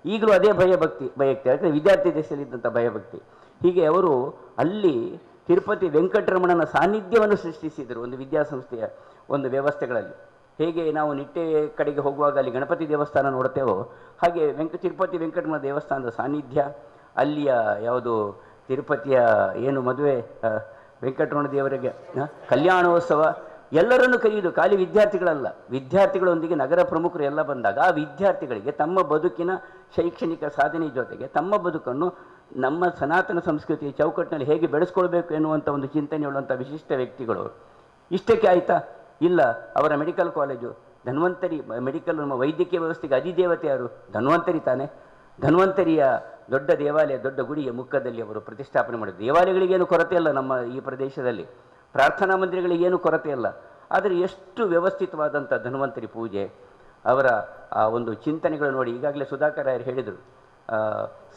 ಈಗಲೂ ಅದೇ ಭಯಭಕ್ತಿ ಯಾಕಂದರೆ ವಿದ್ಯಾರ್ಥಿ ದೇಶದಲ್ಲಿದ್ದಂಥ ಭಯಭಕ್ತಿ. ಹೀಗೆ ಅವರು ಅಲ್ಲಿ ತಿರುಪತಿ ವೆಂಕಟರಮಣನ ಸಾನ್ನಿಧ್ಯವನ್ನು ಸೃಷ್ಟಿಸಿದರು ಒಂದು ವಿದ್ಯಾಸಂಸ್ಥೆಯ ಒಂದು ವ್ಯವಸ್ಥೆಗಳಲ್ಲಿ. ಹೇಗೆ ನಾವು ನಿಟ್ಟೆ ಕಡೆಗೆ ಹೋಗುವಾಗ ಅಲ್ಲಿ ಗಣಪತಿ ದೇವಸ್ಥಾನ ನೋಡ್ತೇವೋ ಹಾಗೆ ತಿರುಪತಿ ವೆಂಕಟರಮಣ ದೇವಸ್ಥಾನದ ಸಾನ್ನಿಧ್ಯ, ಅಲ್ಲಿಯ ಯಾವುದು ತಿರುಪತಿಯ ಏನು ಮದುವೆ ವೆಂಕಟರಮಣ ದೇವರಿಗೆ ಕಲ್ಯಾಣೋತ್ಸವ, ಎಲ್ಲರನ್ನು ಕರೆಯುವುದು, ಖಾಲಿ ವಿದ್ಯಾರ್ಥಿಗಳಲ್ಲ, ವಿದ್ಯಾರ್ಥಿಗಳೊಂದಿಗೆ ನಗರ ಪ್ರಮುಖರು ಎಲ್ಲ ಬಂದಾಗ ಆ ವಿದ್ಯಾರ್ಥಿಗಳಿಗೆ ತಮ್ಮ ಬದುಕಿನ ಶೈಕ್ಷಣಿಕ ಸಾಧನೆ ಜೊತೆಗೆ ತಮ್ಮ ಬದುಕನ್ನು ನಮ್ಮ ಸನಾತನ ಸಂಸ್ಕೃತಿಯ ಚೌಕಟ್ಟಿನಲ್ಲಿ ಹೇಗೆ ಬೆಳೆಸ್ಕೊಳ್ಬೇಕು ಎನ್ನುವಂಥ ಒಂದು ಚಿಂತನೆ ಉಳ್ಳುವಂಥ ವಿಶಿಷ್ಟ ವ್ಯಕ್ತಿಗಳು. ಇಷ್ಟಕ್ಕೆ ಆಯಿತಾ? ಇಲ್ಲ. ಅವರ ಮೆಡಿಕಲ್ ಕಾಲೇಜು ಧನ್ವಂತರಿ ಮೆಡಿಕಲ್, ನಮ್ಮ ವೈದ್ಯಕೀಯ ವ್ಯವಸ್ಥೆಗೆ ಅಧಿದೇವತೆ ಯಾರು? ಧನ್ವಂತರಿ ತಾನೆ. ಧನ್ವಂತರಿಯ ದೊಡ್ಡ ದೇವಾಲಯ, ದೊಡ್ಡ ಗುಡಿಯ ಮುಖದಲ್ಲಿ ಅವರು ಪ್ರತಿಷ್ಠಾಪನೆ ಮಾಡಿದರು. ದೇವಾಲಯಗಳಿಗೇನು ಕೊರತೆ ಇಲ್ಲ ನಮ್ಮ ಈ ಪ್ರದೇಶದಲ್ಲಿ, ಪ್ರಾರ್ಥನಾ ಮಂದಿರಗಳಿಗೇನು ಕೊರತೆ ಇಲ್ಲ. ಆದರೆ ಎಷ್ಟು ವ್ಯವಸ್ಥಿತವಾದಂಥ ಧನ್ವಂತರಿ ಪೂಜೆ, ಅವರ ಆ ಒಂದು ಚಿಂತನೆಗಳು ನೋಡಿ. ಈಗಾಗಲೇ ಸುಧಾಕರ್ ರಾಯರು ಹೇಳಿದರು,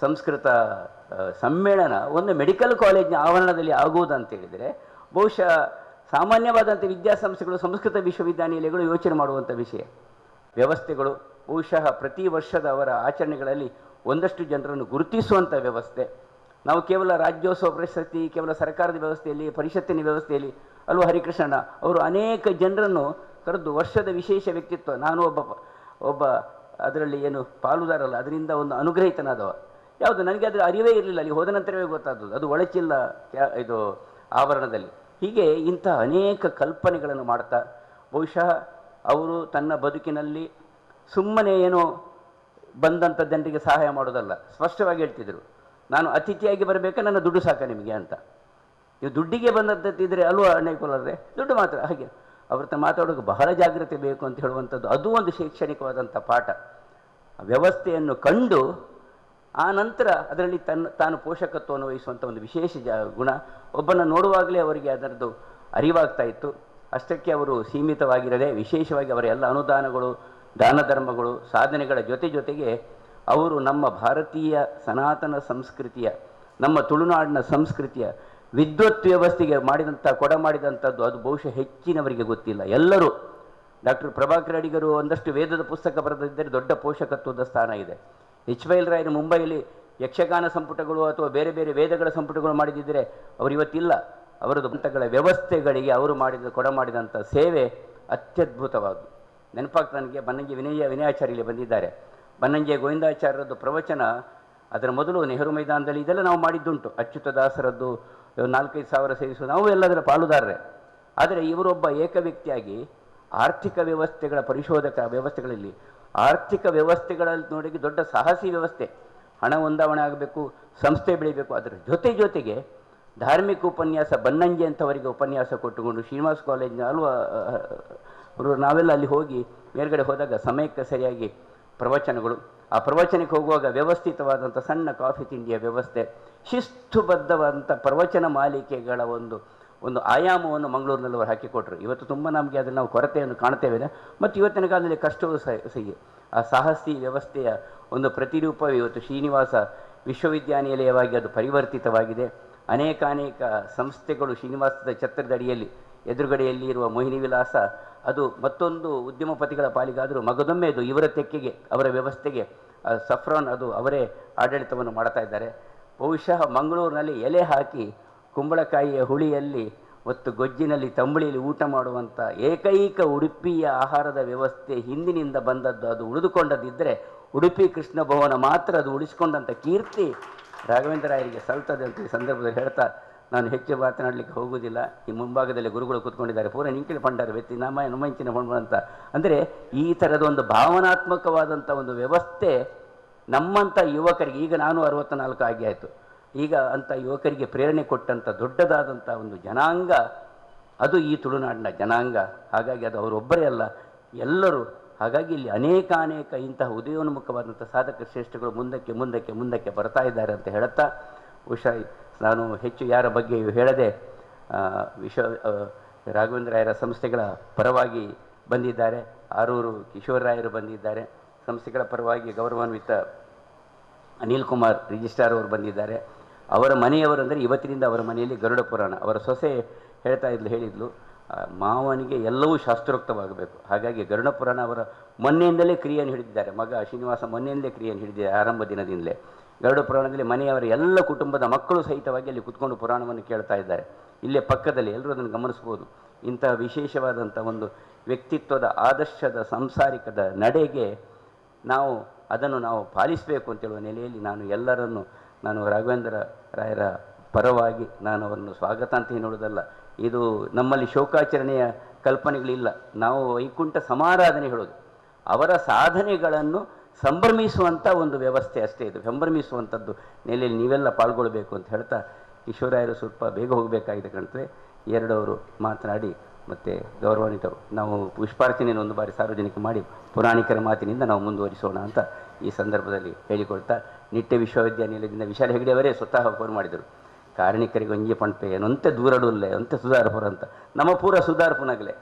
ಸಂಸ್ಕೃತ ಸಮ್ಮೇಳನ ಒಂದು ಮೆಡಿಕಲ್ ಕಾಲೇಜಿನ ಆವರಣದಲ್ಲಿ ಆಗುವುದಂತ ಹೇಳಿದರೆ ಬಹುಶಃ ಸಾಮಾನ್ಯವಾದಂಥ ವಿದ್ಯಾಸಂಸ್ಥೆಗಳು, ಸಂಸ್ಕೃತ ವಿಶ್ವವಿದ್ಯಾನಿಲಯಗಳು ಯೋಚನೆ ಮಾಡುವಂಥ ವಿಷಯ. ವ್ಯವಸ್ಥೆಗಳು ಬಹುಶಃ ಪ್ರತಿ ವರ್ಷದ ಅವರ ಆಚರಣೆಗಳಲ್ಲಿ ಒಂದಷ್ಟು ಜನರನ್ನು ಗುರುತಿಸುವಂಥ ವ್ಯವಸ್ಥೆ. ನಾವು ಕೇವಲ ರಾಜ್ಯೋತ್ಸವ ಪ್ರಶಸ್ತಿ, ಕೇವಲ ಸರ್ಕಾರದ ವ್ಯವಸ್ಥೆಯಲ್ಲಿ, ಪರಿಷತ್ತಿನ ವ್ಯವಸ್ಥೆಯಲ್ಲಿ ಅಲ್ವಾ ಹರಿಕೃಷ್ಣಣ್ಣ ಅವರು ಅನೇಕ ಜನರನ್ನು ಕರೆದು ವರ್ಷದ ವಿಶೇಷ ವ್ಯಕ್ತಿತ್ವ, ನಾನು ಒಬ್ಬ ಅದರಲ್ಲಿ ಏನು ಪಾಲುದಾರಲ್ಲ, ಅದರಿಂದ ಒಂದು ಅನುಗ್ರಹಿತನಾದವ. ಯಾವುದು ನನಗೆ ಅದರ ಅರಿವೇ ಇರಲಿಲ್ಲ, ಅಲ್ಲಿ ಹೋದ ನಂತರವೇ ಗೊತ್ತಾದದ್ದು, ಅದು ಒಳಚಿಲ್ಲ ಇದು ಆವರಣದಲ್ಲಿ. ಹೀಗೆ ಇಂಥ ಅನೇಕ ಕಲ್ಪನೆಗಳನ್ನು ಮಾಡ್ತಾ ಬಹುಶಃ ಅವರು ತನ್ನ ಬದುಕಿನಲ್ಲಿ ಸುಮ್ಮನೆ ಏನೋ ಬಂದಂಥ ಜನರಿಗೆ ಸಹಾಯ ಮಾಡೋದಲ್ಲ, ಸ್ಪಷ್ಟವಾಗಿ ಹೇಳ್ತಿದ್ರು, ನಾನು ಅತಿಥಿಯಾಗಿ ಬರಬೇಕಾ, ನನ್ನ ದುಡ್ಡು ಸಾಕ ನಿಮಗೆ ಅಂತ. ನೀವು ದುಡ್ಡಿಗೆ ಬಂದಂಥದ್ದಿದ್ರೆ ಅಲ್ವಾ ಅಣ್ಣಯ್ಯಕೊಳ್ಳ್ರೆ, ದುಡ್ಡು ಮಾತ್ರ. ಹಾಗೆ ಅವ್ರ ಹತ್ರ ಮಾತಾಡೋಕೆ ಬಹಳ ಜಾಗ್ರತೆ ಬೇಕು ಅಂತ ಹೇಳುವಂಥದ್ದು, ಅದು ಒಂದು ಶೈಕ್ಷಣಿಕವಾದಂಥ ಪಾಠ. ವ್ಯವಸ್ಥೆಯನ್ನು ಕಂಡು ಆ ನಂತರ ಅದರಲ್ಲಿ ತಾನು ಪೋಷಕತ್ವವನ್ನು ವಹಿಸುವಂಥ ಒಂದು ವಿಶೇಷ ಗುಣ. ಒಬ್ಬನ ನೋಡುವಾಗಲೇ ಅವರಿಗೆ ಅದರದ್ದು ಅರಿವಾಗ್ತಾ ಇತ್ತು. ಅಷ್ಟಕ್ಕೆ ಅವರು ಸೀಮಿತವಾಗಿರದೆ ವಿಶೇಷವಾಗಿ ಅವರ ಎಲ್ಲ ಅನುದಾನಗಳು, ದಾನ ಧರ್ಮಗಳು, ಸಾಧನೆಗಳ ಜೊತೆಗೆ ಅವರು ನಮ್ಮ ಭಾರತೀಯ ಸನಾತನ ಸಂಸ್ಕೃತಿಯ, ನಮ್ಮ ತುಳುನಾಡಿನ ಸಂಸ್ಕೃತಿಯ ವಿದ್ವತ್ ವ್ಯವಸ್ಥೆಗೆ ಮಾಡಿದಂಥದ್ದು ಅದು ಬಹುಶಃ ಹೆಚ್ಚಿನವರಿಗೆ ಗೊತ್ತಿಲ್ಲ. ಎಲ್ಲರೂ ಡಾಕ್ಟರ್ ಪ್ರಭಾಕರ್ ಅಡಿಗರು ಒಂದಷ್ಟು ವೇದದ ಪುಸ್ತಕ ಬರೆದಿದ್ದರೆ ದೊಡ್ಡ ಪೋಷಕತ್ವದ ಸ್ಥಾನ ಇದೆ. HYL ರಾಯರು ಮುಂಬೈಯಲ್ಲಿ ಯಕ್ಷಗಾನ ಸಂಪುಟಗಳು ಅಥವಾ ಬೇರೆ ಬೇರೆ ವೇದಗಳ ಸಂಪುಟಗಳು ಮಾಡಿದ್ದರೆ ಅವರು ಇವತ್ತಿಲ್ಲ. ಅವರದ್ದು ಗ್ರಂಥಗಳ ವ್ಯವಸ್ಥೆಗಳಿಗೆ ಅವರು ಮಾಡಿದಂಥ ಸೇವೆ ಅತ್ಯದ್ಭುತವಾದ್ದು. ನೆನಪಾಗ್ತಾ ನನಗೆ ಬನ್ನಂಜೆ ವಿನಯಾಚಾರ್ಯಲ್ಲಿ ಬಂದಿದ್ದಾರೆ. ಬನ್ನಂಜೆ ಗೋವಿಂದಾಚಾರ್ಯರದ್ದು ಪ್ರವಚನ, ಅದರ ಮೊದಲು ನೆಹರು ಮೈದಾನದಲ್ಲಿ ಇದೆಲ್ಲ ನಾವು ಮಾಡಿದ್ದುಂಟು. ಅಚ್ಯುತದಾಸರದ್ದು 4-5 ಸಾವಿರ ಸೇರಿಸುವುದು, ನಾವು ಎಲ್ಲದರ ಪಾಲುದಾರರೇ. ಆದರೆ ಇವರೊಬ್ಬ ಏಕ ವ್ಯಕ್ತಿಯಾಗಿ ಆರ್ಥಿಕ ವ್ಯವಸ್ಥೆಗಳ ಪರಿಶೋಧಕ ವ್ಯವಸ್ಥೆಗಳಲ್ಲಿ, ಆರ್ಥಿಕ ವ್ಯವಸ್ಥೆಗಳಲ್ಲಿ ನೋಡಿ ದೊಡ್ಡ ಸಾಹಸಿ ವ್ಯವಸ್ಥೆ, ಹಣ ಹೊಂದಾವಣೆ ಆಗಬೇಕು, ಸಂಸ್ಥೆ ಬೆಳಿಬೇಕು. ಅದರ ಜೊತೆಗೆ ಧಾರ್ಮಿಕ ಉಪನ್ಯಾಸ, ಬನ್ನಂಜೆ ಅಂತವರಿಗೆ ಉಪನ್ಯಾಸ ಕೊಟ್ಟುಕೊಂಡು ಶ್ರೀನಿವಾಸ ಕಾಲೇಜಿನ ಅಲ್ವಾ ನಾವೆಲ್ಲ ಅಲ್ಲಿ ಹೋಗಿ ಮೇಲ್ಗಡೆ ಹೋದಾಗ ಸಮಯಕ್ಕೆ ಸರಿಯಾಗಿ ಪ್ರವಚನಗಳು. ಆ ಪ್ರವಚನಕ್ಕೆ ಹೋಗುವಾಗ ವ್ಯವಸ್ಥಿತವಾದಂಥ ಸಣ್ಣ ಕಾಫಿ ತಿಂಡಿಯ ವ್ಯವಸ್ಥೆ, ಶಿಸ್ತುಬದ್ಧವಾದಂಥ ಪ್ರವಚನ ಮಾಲಿಕೆಗಳ ಒಂದು ಆಯಾಮವನ್ನು ಮಂಗಳೂರಿನಲ್ಲಿ ಅವರು ಹಾಕಿಕೊಟ್ರು. ಇವತ್ತು ತುಂಬ ನಮಗೆ ಅದನ್ನು ನಾವು ಕೊರತೆಯನ್ನು ಕಾಣ್ತೇವೆ. ಮತ್ತು ಇವತ್ತಿನ ಕಾಲದಲ್ಲಿ ಕಷ್ಟವೂ ಸಹಿ. ಆ ಸಾಹಸಿ ವ್ಯವಸ್ಥೆಯ ಒಂದು ಪ್ರತಿರೂಪವೇ ಇವತ್ತು ಶ್ರೀನಿವಾಸ ವಿಶ್ವವಿದ್ಯಾನಿಲಯವಾಗಿ ಅದು ಪರಿವರ್ತಿತವಾಗಿದೆ. ಅನೇಕ ಸಂಸ್ಥೆಗಳು ಶ್ರೀನಿವಾಸದ ಛತ್ರದ ಎದುರುಗಡೆಯಲ್ಲಿ ಇರುವ ಮೋಹಿನಿ ವಿಲಾಸ, ಅದು ಮತ್ತೊಂದು ಉದ್ಯಮಪತಿಗಳ ಪಾಲಿಗಾದರೂ ಮಗದೊಮ್ಮೆ ಅದು ಇವರ ತೆಕ್ಕೆಗೆ, ಅವರ ವ್ಯವಸ್ಥೆಗೆ ಸಫ್ರಾನ್ ಅದು ಅವರೇ ಆಡಳಿತವನ್ನು ಮಾಡ್ತಾ ಇದ್ದಾರೆ. ಬಹುಶಃ ಮಂಗಳೂರಿನಲ್ಲಿ ಎಲೆ ಹಾಕಿ ಕುಂಬಳಕಾಯಿಯ ಹುಳಿಯಲ್ಲಿ ಮತ್ತು ಗೊಜ್ಜಿನಲ್ಲಿ ತಂಬಳಿಯಲ್ಲಿ ಊಟ ಮಾಡುವಂಥ ಏಕೈಕ ಉಡುಪಿಯ ಆಹಾರದ ವ್ಯವಸ್ಥೆ ಹಿಂದಿನಿಂದ ಬಂದದ್ದು, ಅದು ಉಳಿದುಕೊಂಡದಿದ್ದರೆ ಉಡುಪಿ ಕೃಷ್ಣ ಭವನ ಮಾತ್ರ ಅದು ಉಳಿಸ್ಕೊಂಡಂಥ ಕೀರ್ತಿ ರಾಘವೇಂದ್ರ ರಾಯರಿಗೆ ಸಲ್ತದೆ ಅಂತ ಈ ಸಂದರ್ಭದಲ್ಲಿ ಹೇಳ್ತಾ ನಾನು ಹೆಚ್ಚು ಮಾತನಾಡಲಿಕ್ಕೆ ಹೋಗುವುದಿಲ್ಲ. ಈ ಮುಂಭಾಗದಲ್ಲಿ ಗುರುಗಳು ಕೂತ್ಕೊಂಡಿದ್ದಾರೆ, ಪೂರ ನಿಂಕಿನ ಪಂಡಾರ ವ್ಯಕ್ತಿ ನಮ್ಮಂಚಿನ ಪಂಡ ಅಂತ. ಅಂದರೆ ಈ ಥರದ ಒಂದು ಭಾವನಾತ್ಮಕವಾದಂಥ ಒಂದು ವ್ಯವಸ್ಥೆ ನಮ್ಮಂಥ ಯುವಕರಿಗೆ, ಈಗ ನಾನು 64 ಆಗಿ ಆಯಿತು, ಈಗ ಅಂಥ ಯುವಕರಿಗೆ ಪ್ರೇರಣೆ ಕೊಟ್ಟಂಥ ದೊಡ್ಡದಾದಂಥ ಒಂದು ಜನಾಂಗ ಅದು ಈ ತುಳುನಾಡಿನ ಜನಾಂಗ. ಹಾಗಾಗಿ ಅದು ಅವರೊಬ್ಬರೇ ಅಲ್ಲ, ಎಲ್ಲರೂ. ಹಾಗಾಗಿ ಇಲ್ಲಿ ಅನೇಕ ಇಂತಹ ಉದಯೋನ್ಮುಖವಾದಂಥ ಸಾಧಕ ಶ್ರೇಷ್ಠಗಳು ಮುಂದಕ್ಕೆ ಮುಂದಕ್ಕೆ ಮುಂದಕ್ಕೆ ಬರ್ತಾ ಇದ್ದಾರೆ ಅಂತ ಹೇಳುತ್ತಾ, ಬಹುಶಃ ನಾನು ಹೆಚ್ಚು ಯಾರ ಬಗ್ಗೆಯೂ ಹೇಳದೆ ರಾಘವೇಂದ್ರ ರಾಯರ ಸಂಸ್ಥೆಗಳ ಪರವಾಗಿ ಬಂದಿದ್ದಾರೆ, ಆರೂರು ಕಿಶೋರರಾಯರು ಬಂದಿದ್ದಾರೆ, ಸಂಸ್ಥೆಗಳ ಪರವಾಗಿ ಗೌರವಾನ್ವಿತ ಅನಿಲ್ ಕುಮಾರ್ ರಿಜಿಸ್ಟ್ರಾರ್ ಅವರು ಬಂದಿದ್ದಾರೆ. ಅವರ ಮನೆಯವರಂದರೆ ಇವತ್ತಿನಿಂದ ಅವರ ಮನೆಯಲ್ಲಿ ಗರುಡ ಪುರಾಣ, ಅವರ ಸೊಸೆ ಹೇಳಿದ್ಲು ಮಾವನಿಗೆ ಎಲ್ಲವೂ ಶಾಸ್ತ್ರೋಕ್ತವಾಗಬೇಕು. ಹಾಗಾಗಿ ಗರುಡ ಪುರಾಣ ಅವರ ಮೊನ್ನೆಯಿಂದಲೇ ಕ್ರಿಯೆಯನ್ನು ಹಿಡಿದಿದ್ದಾರೆ. ಮಗ ಶ್ರೀನಿವಾಸ ಮೊನ್ನೆಯಿಂದಲೇ ಕ್ರಿಯೆಯನ್ನು ಹಿಡಿದಿದ್ದಾರೆ, ಆರಂಭ ದಿನದಿಂದಲೇ. ಗರುಡ ಪುರಾಣದಲ್ಲಿ ಮನೆಯವರ ಎಲ್ಲ ಕುಟುಂಬದ ಮಕ್ಕಳು ಸಹಿತವಾಗಿ ಅಲ್ಲಿ ಕುತ್ಕೊಂಡು ಪುರಾಣವನ್ನು ಕೇಳ್ತಾ ಇದ್ದಾರೆ. ಇಲ್ಲೇ ಪಕ್ಕದಲ್ಲಿ ಎಲ್ಲರೂ ಅದನ್ನು ಗಮನಿಸ್ಬೋದು. ಇಂತಹ ವಿಶೇಷವಾದಂಥ ಒಂದು ವ್ಯಕ್ತಿತ್ವದ ಆದರ್ಶದ ಸಂಸಾರಿಕದ ನಡೆಗೆ ಅದನ್ನು ನಾವು ಪಾಲಿಸಬೇಕು ಅಂತೇಳುವ ನೆಲೆಯಲ್ಲಿ ನಾನು ರಾಘವೇಂದ್ರ ರಾಯರ ಪರವಾಗಿ ನಾನು ಅವರನ್ನು ಸ್ವಾಗತ ಅಂತ ಹೇಳೋದಲ್ಲ. ಇದು ನಮ್ಮಲ್ಲಿ ಶೋಕಾಚರಣೆಯ ಕಲ್ಪನೆಗಳಿಲ್ಲ, ನಾವು ವೈಕುಂಠ ಸಮಾರಾಧನೆ ಹೇಳೋದು. ಅವರ ಸಾಧನೆಗಳನ್ನು ಸಂಭ್ರಮಿಸುವಂಥ ಒಂದು ವ್ಯವಸ್ಥೆ ಅಷ್ಟೇ ಇದು, ಸಂಭ್ರಮಿಸುವಂಥದ್ದು ನೆಲೆಯಲ್ಲಿ ನೀವೆಲ್ಲ ಪಾಲ್ಗೊಳ್ಬೇಕು ಅಂತ ಹೇಳ್ತಾ, ಕಿಶೋರಾಯರು ಸ್ವಲ್ಪ ಬೇಗ ಹೋಗಬೇಕಾಗಿದೆ ಕಾಣ್ತದೆ. ಎರಡವರು ಮಾತನಾಡಿ ಮತ್ತು ಗೌರವಾನ್ವಿತರು ನಾವು ಪುಷ್ಪಾರ್ಚನೆಯನ್ನು ಒಂದು ಬಾರಿ ಸಾರ್ವಜನಿಕ ಮಾಡಿ ಪುರಾಣಿಕರ ಮಾತಿನಿಂದ ನಾವು ಮುಂದುವರಿಸೋಣ ಅಂತ ಈ ಸಂದರ್ಭದಲ್ಲಿ ಹೇಳಿಕೊಳ್ತಾ, ನಿಟ್ಟೆ ವಿಶ್ವವಿದ್ಯಾನಿಲಯದಿಂದ ವಿಶಾಲ ಹೆಗಡೆಯವರೇ ಸ್ವತಃ ಫೋನ್ ಮಾಡಿದರು, ಕಾರಣಿಕರಿಗೆ ಒಂಜಿ ಪಂಪೆ ಏನಂತೆ ದೂರಡುಲ್ಲೆ ಅಂತೆ ಸುಧಾರಪುರ ಅಂತ. ನಮ್ಮ ಪೂರ ಸುಧಾರಪುನಾಗಲೇ.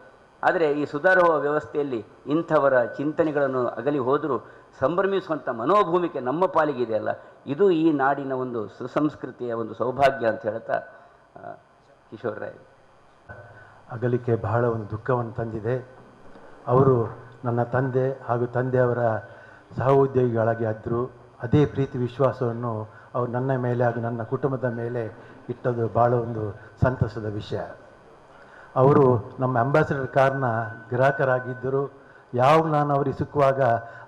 ಆದರೆ ಈ ಸುಧಾರುವ ವ್ಯವಸ್ಥೆಯಲ್ಲಿ ಇಂಥವರ ಚಿಂತನೆಗಳನ್ನು ಅಗಲಿ ಹೋದರೂ ಸಂಭ್ರಮಿಸುವಂಥ ಮನೋಭೂಮಿಕೆ ನಮ್ಮ ಪಾಲಿಗೆ ಇದೆಯಲ್ಲ, ಇದು ಈ ನಾಡಿನ ಒಂದು ಸುಸಂಸ್ಕೃತಿಯ ಒಂದು ಸೌಭಾಗ್ಯ ಅಂತ ಹೇಳ್ತಾ ಕಿಶೋರರಾಯ್ ಅಗಲಿಕೆ ಬಹಳ ಒಂದು ದುಃಖವನ್ನು ತಂದಿದೆ. ಅವರು ನನ್ನ ತಂದೆ ಹಾಗೂ ತಂದೆಯವರ ಸಹೋದ್ಯೋಗಿಗಳಾಗಿ ಆದರೂ ಅದೇ ಪ್ರೀತಿ ವಿಶ್ವಾಸವನ್ನು ಅವರು ನನ್ನ ಮೇಲೆ ಹಾಗೂ ನನ್ನ ಕುಟುಂಬದ ಮೇಲೆ ಇಟ್ಟದ್ದು ಭಾಳ ಒಂದು ಸಂತಸದ ವಿಷಯ. ಅವರು ನಮ್ಮ ಅಂಬಾಸಿಡರ್ ಕಾರ್ನ ಗ್ರಾಹಕರಾಗಿದ್ದರು. ಯಾವಾಗ ನಾನು ಅವರಿಗೆ ಸಿಕ್ಕುವಾಗ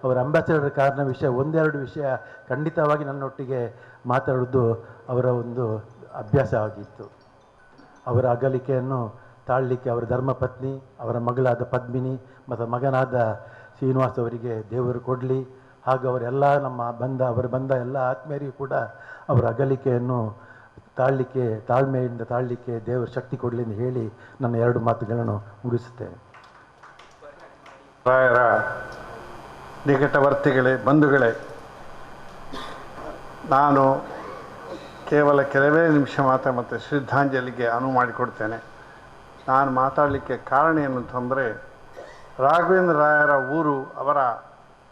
ಅವರ ಅಂಬಾಸಿಡರ್ ಕಾರ್ನ ವಿಷಯ ಒಂದೆರಡು ವಿಷಯ ಖಂಡಿತವಾಗಿ ನನ್ನೊಟ್ಟಿಗೆ ಮಾತಾಡೋದು ಅವರ ಒಂದು ಅಭ್ಯಾಸವಾಗಿತ್ತು. ಅವರ ಅಗಲಿಕೆಯನ್ನು ತಾಳಲಿಕ್ಕೆ ಅವರ ಧರ್ಮಪತ್ನಿ, ಅವರ ಮಗಳಾದ ಪದ್ಮಿನಿ ಮತ್ತು ಮಗನಾದ ಶ್ರೀನಿವಾಸ್ ಅವರಿಗೆ ದೇವರು ಕೊಡಲಿ. ಹಾಗೂ ಅವರೆಲ್ಲ ಅವರ ಬಂದ ಎಲ್ಲ ಆತ್ಮೀಯರಿಗೂ ಕೂಡ ಅವರ ಅಗಲಿಕೆಯನ್ನು ತಾಳ್ಮೆಯಿಂದ ತಾಳಲಿಕ್ಕೆ ದೇವರು ಶಕ್ತಿ ಕೊಡಲಿ ಎಂದು ಹೇಳಿ ನನ್ನ ಎರಡು ಮಾತುಗಳನ್ನು ಮುಗಿಸುತ್ತೇನೆ. ರಾಯರ ನಿಕಟವರ್ತಿಗಳೇ, ಬಂಧುಗಳೇ, ನಾನು ಕೇವಲ ಕೆಲವೇ ನಿಮಿಷ ಮಾತ್ರ ಮತ್ತು ಶ್ರದ್ಧಾಂಜಲಿಗೆ ಅನುವು ಮಾಡಿಕೊಡ್ತೇನೆ. ನಾನು ಮಾತಾಡಲಿಕ್ಕೆ ಕಾರಣ ಏನು ಅಂತಂದರೆ, ರಾಘವೇಂದ್ರ ರಾಯರ ಊರು ಅವರ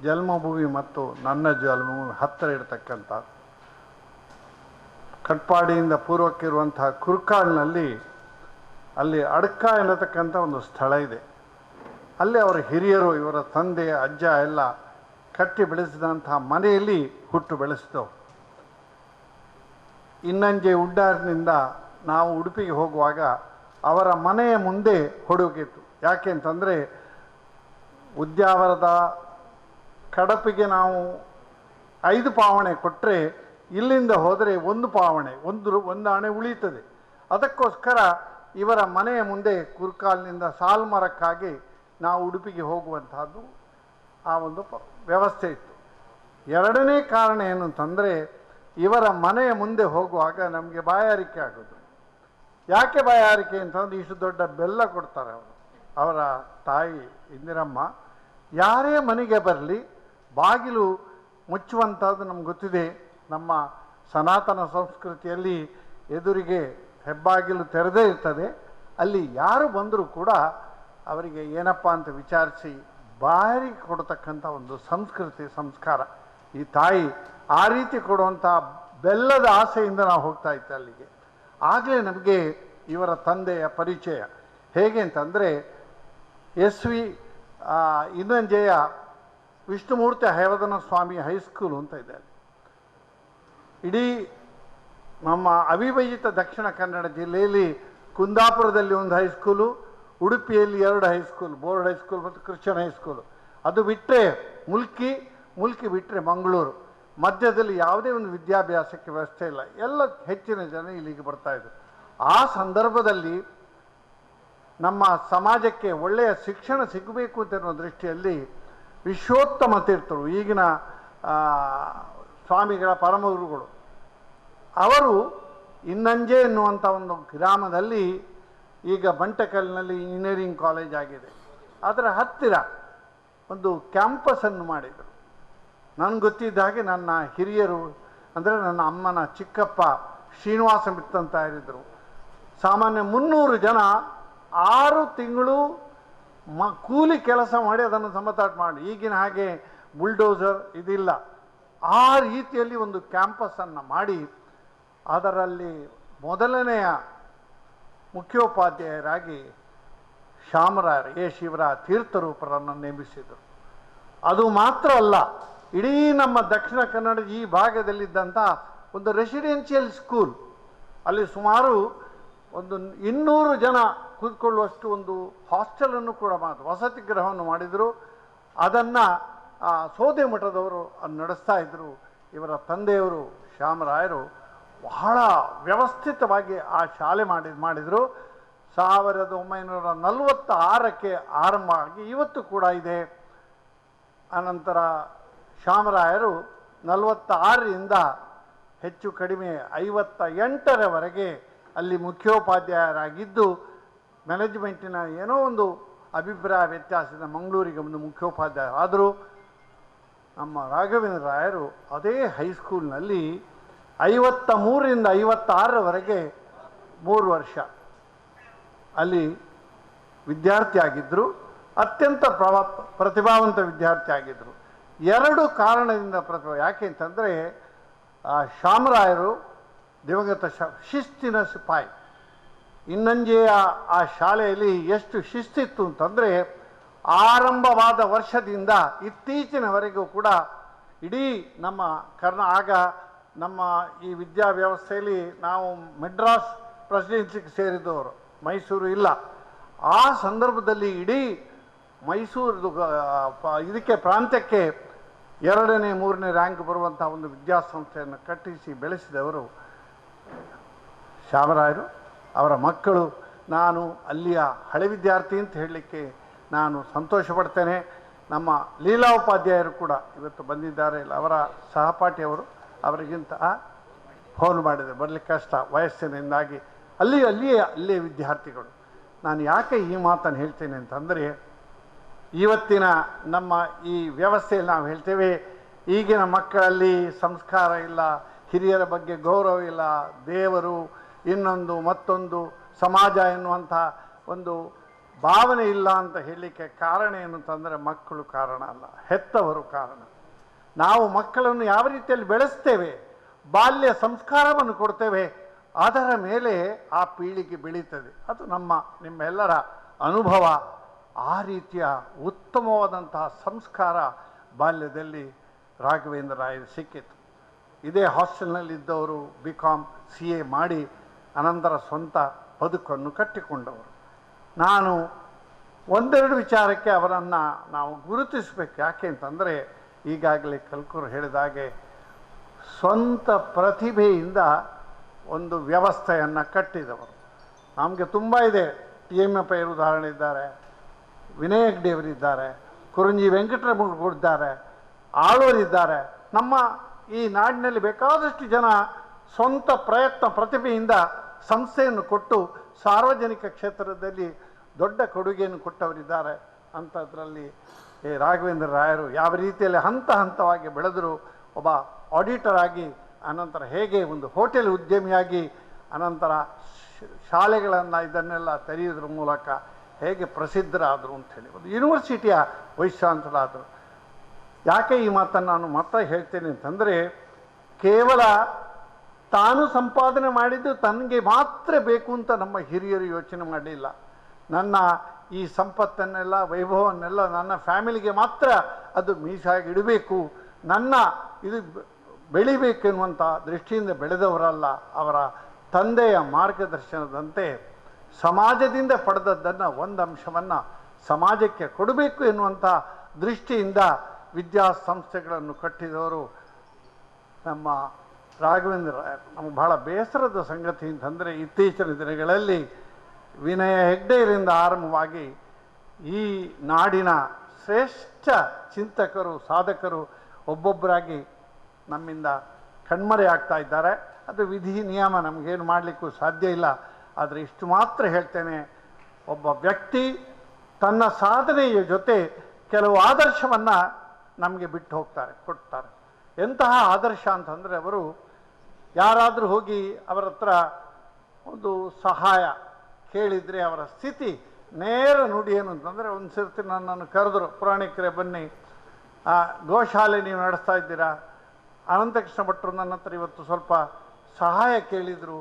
ಜನ್ಮಭೂಮಿ ಮತ್ತು ನನ್ನ ಜನ್ಮಭೂಮಿ ಹತ್ತಿರ ಇರತಕ್ಕಂಥ ಕಟ್ಪಾಡಿಯಿಂದ ಪೂರ್ವಕ್ಕಿರುವಂತಹ ಕುರ್ಕಾಲ್ನಲ್ಲಿ ಅಲ್ಲಿ ಅಡ್ಕ ಎನ್ನತಕ್ಕಂಥ ಒಂದು ಸ್ಥಳ ಇದೆ. ಅಲ್ಲಿ ಅವರ ಹಿರಿಯರು, ಇವರ ತಂದೆ, ಅಜ್ಜ ಎಲ್ಲ ಕಟ್ಟಿ ಬೆಳೆಸಿದಂತಹ ಮನೆಯಲ್ಲಿ ಹುಟ್ಟು ಬೆಳೆಸಿದವು. ಇನ್ನಂಜೆ ಉಡ್ಡಾರಿನಿಂದ ನಾವು ಉಡುಪಿಗೆ ಹೋಗುವಾಗ ಅವರ ಮನೆಯ ಮುಂದೆ ಹೊಡೋಗಿತ್ತು. ಯಾಕೆ ಅಂತಂದರೆ, ಉದ್ಯಾವರದ ಕಡಪಿಗೆ ನಾವು 5 ಪಾವಣೆ ಕೊಟ್ಟರೆ ಇಲ್ಲಿಂದ ಹೋದರೆ 1 ಪಾವಣೆ, ಒಂದು ಆಣೆ ಉಳೀತದೆ. ಅದಕ್ಕೋಸ್ಕರ ಇವರ ಮನೆಯ ಮುಂದೆ ಕುರ್ಕಾಲ್ನಿಂದ ಸಾಲ್ಮರಕ್ಕಾಗಿ ನಾವು ಉಡುಪಿಗೆ ಹೋಗುವಂತಹದ್ದು ಆ ಒಂದು ವ್ಯವಸ್ಥೆ ಇತ್ತು. ಎರಡನೇ ಕಾರಣ ಏನು ಅಂತಂದರೆ, ಇವರ ಮನೆಯ ಮುಂದೆ ಹೋಗುವಾಗ ನಮಗೆ ಬಾಯಾರಿಕೆ ಆಗೋದು. ಯಾಕೆ ಬಾಯಾರಿಕೆ ಅಂತಂದರೆ, ಇಷ್ಟು ದೊಡ್ಡ ಬೆಲ್ಲ ಕೊಡ್ತಾರೆ ಅವರು. ಅವರ ತಾಯಿ ಇಂದಿರಮ್ಮ ಯಾರೇ ಮನೆಗೆ ಬರಲಿ ಬಾಗಿಲು ಮುಚ್ಚುವಂಥದ್ದು ನಮ್ಗೆ ಗೊತ್ತಿದೆ. ನಮ್ಮ ಸನಾತನ ಸಂಸ್ಕೃತಿಯಲ್ಲಿ ಎದುರಿಗೆ ಹೆಬ್ಬಾಗಿಲು ತೆರೆದೇ ಇರ್ತದೆ. ಅಲ್ಲಿ ಯಾರು ಬಂದರೂ ಕೂಡ ಅವರಿಗೆ ಏನಪ್ಪ ಅಂತ ವಿಚಾರಿಸಿ ಬಾಯಿಗೆ ಕೊಡತಕ್ಕಂಥ ಒಂದು ಸಂಸ್ಕೃತಿ, ಸಂಸ್ಕಾರ ಈ ತಾಯಿ ಆ ರೀತಿ ಕೊಡುವಂಥ ಬೆಲ್ಲದ ಆಸೆಯಿಂದ ನಾವು ಹೋಗ್ತಾ ಇದ್ದೆ ಅಲ್ಲಿಗೆ. ಆಗಲೇ ನಮಗೆ ಇವರ ತಂದೆಯ ಪರಿಚಯ ಹೇಗೆ ಅಂತಂದರೆ, SV ಇನ್ನಂಜೆಯ ವಿಷ್ಣುಮೂರ್ತಿ ಹಯವದನ ಸ್ವಾಮಿ ಹೈಸ್ಕೂಲು ಅಂತ ಇದೆ. ಇಡೀ ನಮ್ಮ ಅವಿಭಜಿತ ದಕ್ಷಿಣ ಕನ್ನಡ ಜಿಲ್ಲೆಯಲ್ಲಿ ಕುಂದಾಪುರದಲ್ಲಿ ಒಂದು ಹೈಸ್ಕೂಲು, ಉಡುಪಿಯಲ್ಲಿ 2 ಹೈಸ್ಕೂಲ್, ಬೋರ್ಡ್ ಹೈಸ್ಕೂಲ್ ಮತ್ತು ಕ್ರಿಶ್ಚಿಯನ್ ಹೈಸ್ಕೂಲು. ಅದು ಬಿಟ್ಟರೆ ಮುಲ್ಕಿ ಬಿಟ್ಟರೆ ಮಂಗಳೂರು. ಮಧ್ಯದಲ್ಲಿ ಯಾವುದೇ ಒಂದು ವಿದ್ಯಾಭ್ಯಾಸಕ್ಕೆ ವ್ಯವಸ್ಥೆ ಇಲ್ಲ. ಎಲ್ಲ ಹೆಚ್ಚಿನ ಜನ ಇಲ್ಲಿಗೆ ಬರ್ತಾಯಿದ್ರು. ಆ ಸಂದರ್ಭದಲ್ಲಿ ನಮ್ಮ ಸಮಾಜಕ್ಕೆ ಒಳ್ಳೆಯ ಶಿಕ್ಷಣ ಸಿಗಬೇಕು ಅಂತ ಅನ್ನೋ ದೃಷ್ಟಿಯಲ್ಲಿ ವಿಶ್ವೋತ್ತಮ ತೀರ್ಥರು, ಈಗಿನ ಸ್ವಾಮಿಗಳ ಪರಮಗುರುಗಳು, ಅವರು ಇನ್ನಂಜೆ ಎನ್ನುವಂಥ ಒಂದು ಗ್ರಾಮದಲ್ಲಿ, ಈಗ ಬಂಟಕಲ್ನಲ್ಲಿ ಇಂಜಿನಿಯರಿಂಗ್ ಕಾಲೇಜ್ ಆಗಿದೆ, ಅದರ ಹತ್ತಿರ ಒಂದು ಕ್ಯಾಂಪಸನ್ನು ಮಾಡಿದರು. ನನಗೆ ಗೊತ್ತಿದ್ದ ಹಾಗೆ ನನ್ನ ಹಿರಿಯರು ಅಂದರೆ ನನ್ನ ಅಮ್ಮನ ಚಿಕ್ಕಪ್ಪ ಶ್ರೀನಿವಾಸ ಮಿತ್ತಂತ ಇರಿದ್ರು. ಸಾಮಾನ್ಯ 300 ಜನ 6 ತಿಂಗಳು ಕೂಲಿ ಕೆಲಸ ಮಾಡಿ ಅದನ್ನು ಸಮತಾಟ್ ಮಾಡಿ, ಈಗಿನ ಹಾಗೆ ಬುಲ್ಡೋಸರ್ ಇದಿಲ್ಲ, ಆ ರೀತಿಯಲ್ಲಿ ಒಂದು ಕ್ಯಾಂಪಸನ್ನು ಮಾಡಿ ಅದರಲ್ಲಿ ಮೊದಲನೆಯ ಮುಖ್ಯೋಪಾಧ್ಯಾಯರಾಗಿ ಶಾಮರಾಯರು ಶಿವರ ತೀರ್ಥರೂಪರನ್ನು ನೇಮಿಸಿದರು. ಅದು ಮಾತ್ರ ಅಲ್ಲ, ಇಡೀ ನಮ್ಮ ದಕ್ಷಿಣ ಕನ್ನಡ ಈ ಭಾಗದಲ್ಲಿದ್ದಂಥ ಒಂದು ರೆಸಿಡೆನ್ಷಿಯಲ್ ಸ್ಕೂಲ್, ಅಲ್ಲಿ ಸುಮಾರು ಒಂದು 200 ಜನ ಕೂತ್ಕೊಳ್ಳುವಷ್ಟು ಒಂದು ಹಾಸ್ಟೆಲನ್ನು ಕೂಡ ವಸತಿ ಗೃಹವನ್ನು ಮಾಡಿದರು. ಅದನ್ನು ಸೋದೆ ಮಠದವರು ನಡೆಸ್ತಾ ಇದ್ದರು. ಇವರ ತಂದೆಯವರು ಶಾಮರಾಯರು ಬಹಳ ವ್ಯವಸ್ಥಿತವಾಗಿ ಆ ಶಾಲೆ ಮಾಡಿದರು. 1946ಕ್ಕೆ ಆರಂಭ ಆಗಿ ಇವತ್ತು ಕೂಡ ಇದೆ. ಅನಂತರ ಶಾಮರಾಯರು 46ರಿಂದ ಹೆಚ್ಚು ಕಡಿಮೆ 58ರವರೆಗೆ ಅಲ್ಲಿ ಮುಖ್ಯೋಪಾಧ್ಯಾಯರಾಗಿದ್ದು, ಮ್ಯಾನೇಜ್ಮೆಂಟಿನ ಏನೋ ಒಂದು ಅಭಿಪ್ರಾಯ ವ್ಯತ್ಯಾಸದಿಂದ ಮಂಗಳೂರಿಗೆ ಒಂದು ಮುಖ್ಯೋಪಾಧ್ಯಾಯ ಆದರು. ನಮ್ಮ ರಾಘವೇಂದ್ರ ರಾಯರು ಅದೇ ಹೈಸ್ಕೂಲ್ನಲ್ಲಿ 53ರಿಂದ 56ರವರೆಗೆ 3 ವರ್ಷ ಅಲ್ಲಿ ವಿದ್ಯಾರ್ಥಿ ಆಗಿದ್ದರು. ಅತ್ಯಂತ ಪ್ರತಿಭಾವಂತ ವಿದ್ಯಾರ್ಥಿ ಆಗಿದ್ದರು. 2 ಕಾರಣದಿಂದ ಯಾಕೆ ಅಂತಂದರೆ, ಶಾಮರಾಯರು ದಿವಂಗತ ಶಿಸ್ತಿನ ಸಿಪಾಯಿ. ಇನ್ನಂಜೆಯ ಆ ಶಾಲೆಯಲ್ಲಿ ಎಷ್ಟು ಶಿಸ್ತಿತ್ತು ಅಂತಂದರೆ, ಆರಂಭವಾದ ವರ್ಷದಿಂದ ಇತ್ತೀಚಿನವರೆಗೂ ಕೂಡ ಇಡೀ ನಮ್ಮ ಆಗ ನಮ್ಮ ಈ ವಿದ್ಯಾವ್ಯವಸ್ಥೆಯಲ್ಲಿ ನಾವು ಮೆಡ್ರಾಸ್ ಪ್ರೆಸಿಡೆನ್ಸಿಗೆ ಸೇರಿದವರು, ಮೈಸೂರು ಇಲ್ಲ. ಆ ಸಂದರ್ಭದಲ್ಲಿ ಇಡೀ ಮೈಸೂರು ಇದಕ್ಕೆ ಪ್ರಾಂತ್ಯಕ್ಕೆ 2ನೇ 3ನೇ ರ್ಯಾಂಕ್ ಬರುವಂಥ ಒಂದು ವಿದ್ಯಾಸಂಸ್ಥೆಯನ್ನು ಕಟ್ಟಿಸಿ ಬೆಳೆಸಿದವರು ಶಾಮರಾಯರು. ಅವರ ಮಕ್ಕಳು, ನಾನು ಅಲ್ಲಿಯ ಹಳೆ ವಿದ್ಯಾರ್ಥಿ ಅಂತ ಹೇಳಲಿಕ್ಕೆ ನಾನು ಸಂತೋಷ ಪಡ್ತೇನೆ. ನಮ್ಮ ಲೀಲಾ ಉಪಾಧ್ಯಾಯರು ಕೂಡ ಇವತ್ತು ಬಂದಿದ್ದಾರೆ. ಅವರ ಸಹಪಾಠಿಯವರು, ಅವರಿಗಿಂತ ಫೋನ್ ಮಾಡಿದೆ, ಬರಲಿಕ್ಕೆ ಕಷ್ಟ ವಯಸ್ಸಿನಿಂದಾಗಿ. ಅಲ್ಲಿಯೇ ವಿದ್ಯಾರ್ಥಿಗಳು. ನಾನು ಯಾಕೆ ಈ ಮಾತನ್ನು ಹೇಳ್ತೇನೆ ಅಂತಂದರೆ, ಇವತ್ತಿನ ನಮ್ಮ ಈ ವ್ಯವಸ್ಥೆಯಲ್ಲಿ ನಾವು ಹೇಳ್ತೇವೆ, ಈಗಿನ ಮಕ್ಕಳಲ್ಲಿ ಸಂಸ್ಕಾರ ಇಲ್ಲ, ಹಿರಿಯರ ಬಗ್ಗೆ ಗೌರವ ಇಲ್ಲ, ದೇವರು ಇನ್ನೊಂದು ಮತ್ತೊಂದು ಸಮಾಜ ಎನ್ನುವಂಥ ಒಂದು ಭಾವನೆ ಇಲ್ಲ ಅಂತ ಹೇಳಲಿಕ್ಕೆ ಕಾರಣ ಏನು ಅಂತಂದರೆ, ಮಕ್ಕಳು ಕಾರಣ ಅಲ್ಲ, ಹೆತ್ತವರು ಕಾರಣ. ನಾವು ಮಕ್ಕಳನ್ನು ಯಾವ ರೀತಿಯಲ್ಲಿ ಬೆಳೆಸ್ತೇವೆ, ಬಾಲ್ಯ ಸಂಸ್ಕಾರವನ್ನು ಕೊಡ್ತೇವೆ, ಅದರ ಮೇಲೆ ಆ ಪೀಳಿಗೆ ಬೆಳೀತದೆ. ಅದು ನಿಮ್ಮೆಲ್ಲರ ಅನುಭವ. ಆ ರೀತಿಯ ಉತ್ತಮವಾದಂತಹ ಸಂಸ್ಕಾರ ಬಾಲ್ಯದಲ್ಲಿ ರಾಘವೇಂದ್ರ ರಾಯರು ಸಿಕ್ಕಿತು. ಇದೇ ಹಾಸ್ಟೆಲ್ನಲ್ಲಿದ್ದವರು BCom CA ಮಾಡಿ ಅನಂತರ ಸ್ವಂತ ಬದುಕನ್ನು ಕಟ್ಟಿಕೊಂಡವರು. ನಾನು 1-2 ವಿಚಾರಕ್ಕೆ ಅವರನ್ನು ನಾವು ಗುರುತಿಸಬೇಕು. ಯಾಕೆ ಅಂತಂದರೆ, ಈಗಾಗಲೇ ಕಲ್ಕೂರು ಹೇಳಿದಾಗೆ ಸ್ವಂತ ಪ್ರತಿಭೆಯಿಂದ ಒಂದು ವ್ಯವಸ್ಥೆಯನ್ನು ಕಟ್ಟಿದವರು. ನಮಗೆ ತುಂಬ ಇದೆ. TMF ಉದಾಹರಣೆ ಇದ್ದಾರೆ, ವಿನಯ ಹೆಗ್ಡೆಯವರಿದ್ದಾರೆ, ಕುರಂಜಿ ವೆಂಕಟರಮಣರಿದ್ದಾರೆ, ಆಳ್ವರಿದ್ದಾರೆ. ನಮ್ಮ ಈ ನಾಡಿನಲ್ಲಿ ಬೇಕಾದಷ್ಟು ಜನ ಸ್ವಂತ ಪ್ರತಿಭೆಯಿಂದ ಸಂಸ್ಥೆಯನ್ನು ಕೊಟ್ಟು ಸಾರ್ವಜನಿಕ ಕ್ಷೇತ್ರದಲ್ಲಿ ದೊಡ್ಡ ಕೊಡುಗೆಯನ್ನು ಕೊಟ್ಟವರಿದ್ದಾರೆ. ಅಂಥದ್ರಲ್ಲಿ ರಾಘವೇಂದ್ರ ರಾಯರು ಯಾವ ರೀತಿಯಲ್ಲಿ ಹಂತವಾಗಿ ಬೆಳೆದರು. ಒಬ್ಬ ಆಡಿಟರ್ ಆಗಿ, ಅನಂತರ ಹೇಗೆ ಒಂದು ಹೋಟೆಲ್ ಉದ್ಯಮಿಯಾಗಿ, ಅನಂತರ ಶಾಲೆಗಳನ್ನು ಇದನ್ನೆಲ್ಲ ತೆರೆಯೋದ್ರ ಮೂಲಕ ಹೇಗೆ ಪ್ರಸಿದ್ಧರಾದರು ಅಂಥೇಳಿ, ಒಂದು ಯೂನಿವರ್ಸಿಟಿಯ ವೈಸ್ ಚಾನ್ಸಲರಾದರು. ಯಾಕೆ ಈ ಮಾತನ್ನು ನಾನು ಮತ್ತೆ ಹೇಳ್ತೇನೆ ಅಂತಂದರೆ, ಕೇವಲ ತಾನು ಸಂಪಾದನೆ ಮಾಡಿದ್ದು ತನಗೆ ಮಾತ್ರ ಬೇಕು ಅಂತ ನಮ್ಮ ಹಿರಿಯರು ಯೋಚನೆ ಮಾಡಲಿಲ್ಲ. ನನ್ನ ಈ ಸಂಪತ್ತನ್ನೆಲ್ಲ ವೈಭವನ್ನೆಲ್ಲ ನನ್ನ ಫ್ಯಾಮಿಲಿಗೆ ಮಾತ್ರ ಅದು ಮೀಸಾಗಿ ಇಡಬೇಕು, ನನ್ನ ಇದು ಬೆಳಿಬೇಕೆನ್ನುವಂಥ ದೃಷ್ಟಿಯಿಂದ ಬೆಳೆದವರಲ್ಲ. ಅವರ ತಂದೆಯ ಮಾರ್ಗದರ್ಶನದಂತೆ ಸಮಾಜದಿಂದ ಪಡೆದದ್ದನ್ನು ಒಂದು ಅಂಶವನ್ನು ಸಮಾಜಕ್ಕೆ ಕೊಡಬೇಕು ಎನ್ನುವಂಥ ದೃಷ್ಟಿಯಿಂದ ವಿದ್ಯಾಸಂಸ್ಥೆಗಳನ್ನು ಕಟ್ಟಿದವರು ನಮ್ಮ ರಾಘವೇಂದ್ರ ರಾಯರು. ನಮಗೆ ಬಹಳ ಬೇಸರದ ಸಂಗತಿ ಅಂತಂದರೆ ಇತ್ತೀಚಿನ ದಿನಗಳಲ್ಲಿ ವಿನಯ ಹೆಗ್ಡೆಯರಿಂದ ಆರಂಭವಾಗಿ ಈ ನಾಡಿನ ಶ್ರೇಷ್ಠ ಚಿಂತಕರು ಸಾಧಕರು ಒಬ್ಬೊಬ್ಬರಾಗಿ ನಮ್ಮಿಂದ ಕಣ್ಮರೆ ಆಗ್ತಾ ಇದ್ದಾರೆ. ಅದು ವಿಧಿ ನಿಯಮ, ನಮಗೇನು ಮಾಡಲಿಕ್ಕೂ ಸಾಧ್ಯ ಇಲ್ಲ. ಆದರೆ ಇಷ್ಟು ಮಾತ್ರ ಹೇಳ್ತೇನೆ, ಒಬ್ಬ ವ್ಯಕ್ತಿ ತನ್ನ ಸಾಧನೆಯ ಜೊತೆ ಕೆಲವು ಆದರ್ಶವನ್ನು ನಮಗೆ ಬಿಟ್ಟು ಕೊಡ್ತಾರೆ. ಎಂತಹ ಆದರ್ಶ ಅಂತಂದರೆ, ಅವರು ಯಾರಾದರೂ ಹೋಗಿ ಅವರ ಹತ್ರ ಒಂದು ಸಹಾಯ ಕೇಳಿದರೆ ಅವರ ಸ್ಥಿತಿ ನೇರ ನುಡಿ ಏನು ಅಂತಂದರೆ, ಒಂದು ಸರ್ತಿ ನನ್ನನ್ನು ಕರೆದರು, ಪುರಾಣಿಕರೇ ಬನ್ನಿ, ಗೋಶಾಲೆ ನೀವು ನಡೆಸ್ತಾ ಇದ್ದೀರಾ, ಅನಂತಕೃಷ್ಣ ಭಟ್ರು ನನ್ನ ಹತ್ರ ಇವತ್ತು ಸ್ವಲ್ಪ ಸಹಾಯ ಕೇಳಿದರು,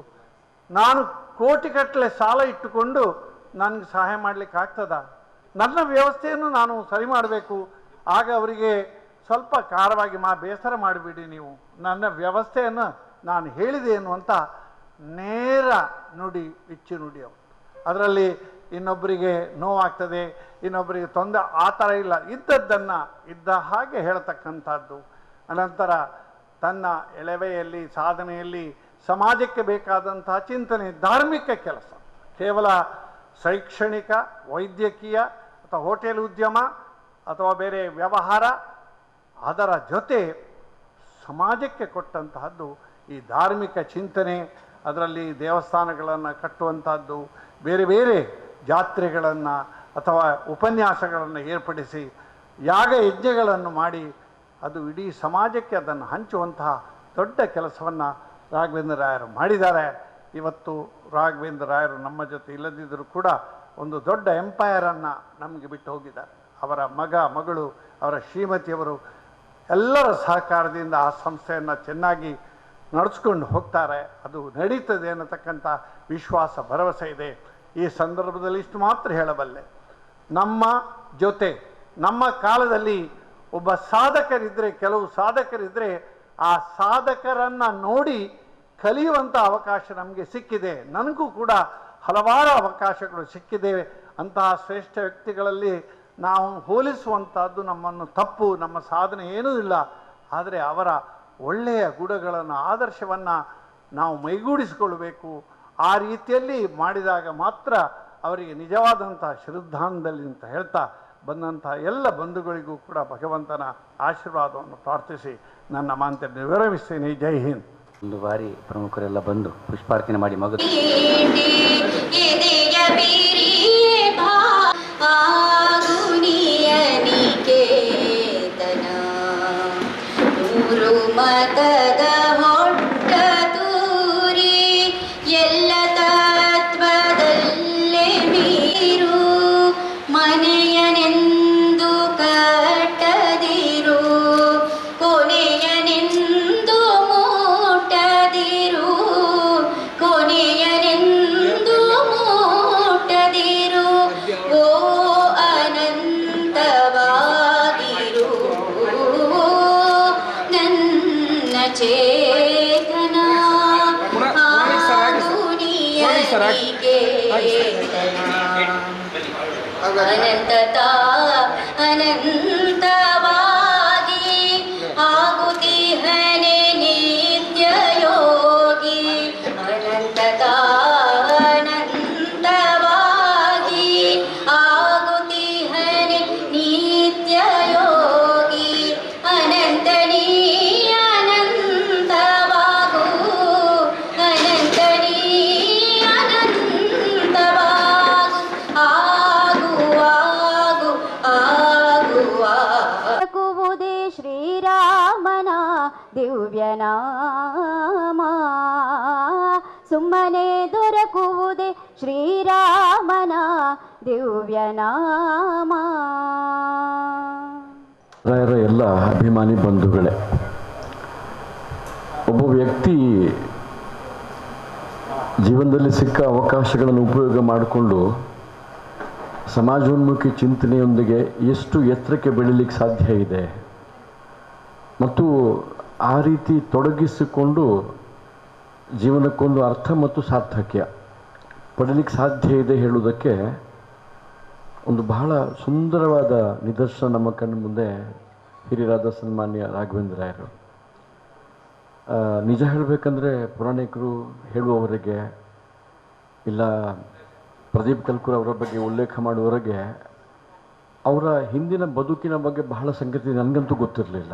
ನಾನು ಕೋಟಿಗಟ್ಟಲೆ ಸಾಲ ಇಟ್ಟುಕೊಂಡು ನನಗೆ ಸಹಾಯ ಮಾಡಲಿಕ್ಕೆ ಆಗ್ತದ? ನನ್ನ ವ್ಯವಸ್ಥೆಯನ್ನು ನಾನು ಸರಿ ಮಾಡಬೇಕು. ಆಗ ಅವರಿಗೆ ಸ್ವಲ್ಪ ಖಾರವಾಗಿ ಬೇಸರ ಮಾಡಿಬಿಡಿ, ನೀವು ನನ್ನ ವ್ಯವಸ್ಥೆಯನ್ನು ನಾನು ಹೇಳಿದೆ ಎನ್ನುವಂಥ ನೇರ ನುಡಿ, ಬಿಚ್ಚು ನುಡಿ ಅವರು. ಅದರಲ್ಲಿ ಇನ್ನೊಬ್ಬರಿಗೆ ನೋವಾಗ್ತದೆ, ಇನ್ನೊಬ್ಬರಿಗೆ ತೊಂದರೆ, ಆ ಥರ ಇಲ್ಲ. ಇದ್ದದ್ದನ್ನು ಇದ್ದ ಹಾಗೆ ಹೇಳ್ತಕ್ಕಂಥದ್ದು. ಅನಂತರ ತನ್ನ ಎಳವೆಯಲ್ಲಿ ಸಾಧನೆಯಲ್ಲಿ ಸಮಾಜಕ್ಕೆ ಬೇಕಾದಂತಹ ಚಿಂತನೆ, ಧಾರ್ಮಿಕ ಕೆಲಸ, ಕೇವಲ ಶೈಕ್ಷಣಿಕ, ವೈದ್ಯಕೀಯ ಅಥವಾ ಹೋಟೆಲ್ ಉದ್ಯಮ ಅಥವಾ ಬೇರೆ ವ್ಯವಹಾರ, ಅದರ ಜೊತೆ ಸಮಾಜಕ್ಕೆ ಕೊಟ್ಟಂತಹದ್ದು ಈ ಧಾರ್ಮಿಕ ಚಿಂತನೆ. ಅದರಲ್ಲಿ ದೇವಸ್ಥಾನಗಳನ್ನು ಕಟ್ಟುವಂಥದ್ದು, ಬೇರೆ ಬೇರೆ ಜಾತ್ರೆಗಳನ್ನು ಅಥವಾ ಉಪನ್ಯಾಸಗಳನ್ನು ಏರ್ಪಡಿಸಿ ಯಾಗ ಯಜ್ಞಗಳನ್ನು ಮಾಡಿ ಅದು ಇಡೀ ಸಮಾಜಕ್ಕೆ ಅದನ್ನು ಹಂಚುವಂತಹ ದೊಡ್ಡ ಕೆಲಸವನ್ನು ರಾಘವೇಂದ್ರ ರಾಯರು ಮಾಡಿದ್ದಾರೆ. ಇವತ್ತು ರಾಘವೇಂದ್ರ ರಾಯರು ನಮ್ಮ ಜೊತೆ ಇಲ್ಲದಿದ್ದರೂ ಕೂಡ ಒಂದು ದೊಡ್ಡ ಎಂಪೈರನ್ನು ನಮಗೆ ಬಿಟ್ಟು ಹೋಗಿದ್ದಾರೆ. ಅವರ ಮಗಳು, ಅವರ ಶ್ರೀಮತಿಯವರು ಎಲ್ಲರ ಸಹಕಾರದಿಂದ ಆ ಸಂಸ್ಥೆಯನ್ನು ಚೆನ್ನಾಗಿ ನಡೆಸ್ಕೊಂಡು ಹೋಗ್ತಾರೆ. ಅದು ನಡೀತದೆ ಅನ್ನತಕ್ಕಂಥ ವಿಶ್ವಾಸ, ಭರವಸೆ ಇದೆ. ಈ ಸಂದರ್ಭದಲ್ಲಿ ಇಷ್ಟು ಮಾತ್ರ ಹೇಳಬಲ್ಲೆ, ನಮ್ಮ ಜೊತೆ ನಮ್ಮ ಕಾಲದಲ್ಲಿ ಒಬ್ಬ ಸಾಧಕರಿದ್ದರೆ, ಕೆಲವು ಸಾಧಕರಿದ್ದರೆ, ಆ ಸಾಧಕರನ್ನು ನೋಡಿ ಕಲಿಯುವಂಥ ಅವಕಾಶ ನಮಗೆ ಸಿಕ್ಕಿದೆ. ನನಗೂ ಕೂಡ ಹಲವಾರು ಅವಕಾಶಗಳು ಸಿಕ್ಕಿದ್ದೇವೆ. ಅಂತಹ ಶ್ರೇಷ್ಠ ವ್ಯಕ್ತಿಗಳಲ್ಲಿ ನಾವು ಹೋಲಿಸುವಂಥದ್ದು ನಮ್ಮನ್ನು ತಪ್ಪು, ನಮ್ಮ ಸಾಧನೆ ಏನೂ ಇಲ್ಲ. ಆದರೆ ಅವರ ಒಳ್ಳೆಯ ಗುಣಗಳನ್ನು, ಆದರ್ಶವನ್ನು ನಾವು ಮೈಗೂಡಿಸಿಕೊಳ್ಳಬೇಕು. ಆ ರೀತಿಯಲ್ಲಿ ಮಾಡಿದಾಗ ಮಾತ್ರ ಅವರಿಗೆ ನಿಜವಾದಂಥ ಶ್ರದ್ಧಾಂಜಲಿ ಅಂತ ಹೇಳ್ತಾ, ಬಂದಂಥ ಎಲ್ಲ ಬಂಧುಗಳಿಗೂ ಕೂಡ ಭಗವಂತನ ಆಶೀರ್ವಾದವನ್ನು ಪ್ರಾರ್ಥಿಸಿ ನನ್ನ ಮಾತನ್ನು ವಿರಮಿಸ್ತೇನೆ. ಜೈ ಹಿಂದ್. ಒಂದು ಬಾರಿ ಪ್ರಮುಖರೆಲ್ಲ ಬಂದು ಪುಷ್ಪಾರ್ಚನೆ ಮಾಡಿ ಮಗು ಮತದ ಹೊಟ್ಟ ತೂರಿ ಎಲ್ಲ ತತ್ವದಲ್ಲೇ ಮೀರು ಮನೆಯನೆಂದು ಕಟ್ಟದಿರು ಕೊನೆಯನೆಂದು ಮುಟ್ಟದಿರು ಕೊನೆಯನೆಂದು ಮುಟ್ಟದಿರು ಓ ಅನಂತವಾಗಿರು ನನ್ನ ಚೇತನ ದುನಿಯನಿಗೆ ಅನಂತತಾ ಅನಂತವಾಗಿ ಆಗುತ್ತಿಹನೆ ನಿತ್ಯ ಯೋಗಿ ಅನಂತತಾ ಅನಂತವಾಗಿ ಆಗುತ್ತಿಹನೆ ನಿತ್ಯ ಯೋಗಿ ಅನಂತನಿ ಅನಂತವಾಗು ಅನಂತನಿ ಅನಂತವಾಗು ಆಗುವಾಗು ಆಗುವುದೇ ಶ್ರೀರಾಮನ ದಿವ್ಯನಾಮ ಸುಮ್ಮನೆ ದೊರಕುವುದೇ ಶ್ರೀರಾಮನ ದಿವ್ಯನಾಮ. ರಾಯರ ಎಲ್ಲ ಅಭಿಮಾನಿ ಬಂಧುಗಳೇ, ಒಬ್ಬ ವ್ಯಕ್ತಿ ಜೀವನದಲ್ಲಿ ಸಿಕ್ಕ ಅವಕಾಶಗಳನ್ನು ಉಪಯೋಗ ಮಾಡಿಕೊಂಡು ಸಮಾಜೋನ್ಮುಖಿ ಚಿಂತನೆಯೊಂದಿಗೆ ಎಷ್ಟು ಎತ್ತರಕ್ಕೆ ಬೆಳೀಲಿಕ್ಕೆ ಸಾಧ್ಯ ಇದೆ ಮತ್ತು ಆ ರೀತಿ ತೊಡಗಿಸಿಕೊಂಡು ಜೀವನಕ್ಕೊಂದು ಅರ್ಥ ಮತ್ತು ಸಾರ್ಥಕ್ಯ ಪಡೀಲಿಕ್ಕೆ ಸಾಧ್ಯ ಇದೆ ಹೇಳುವುದಕ್ಕೆ ಒಂದು ಬಹಳ ಸುಂದರವಾದ ನಿದರ್ಶನ ನಮ್ಮ ಕಣ್ಣು ಮುಂದೆ ಹಿರಿಯರಾದ ಸನ್ಮಾನ್ಯ ರಾಘವೇಂದ್ರ ರಾಯರು. ನಿಜ ಹೇಳಬೇಕಂದ್ರೆ ಪುರಾಣಿಕರು ಹೇಳುವವರೆಗೆ ಇಲ್ಲ ಪ್ರದೀಪ್ ಕಲ್ಕೂರ್ ಅವರ ಬಗ್ಗೆ ಉಲ್ಲೇಖ ಮಾಡುವವರೆಗೆ ಅವರ ಹಿಂದಿನ ಬದುಕಿನ ಬಗ್ಗೆ ಬಹಳ ಸಂಗತಿ ನನಗಂತೂ ಗೊತ್ತಿರಲಿಲ್ಲ.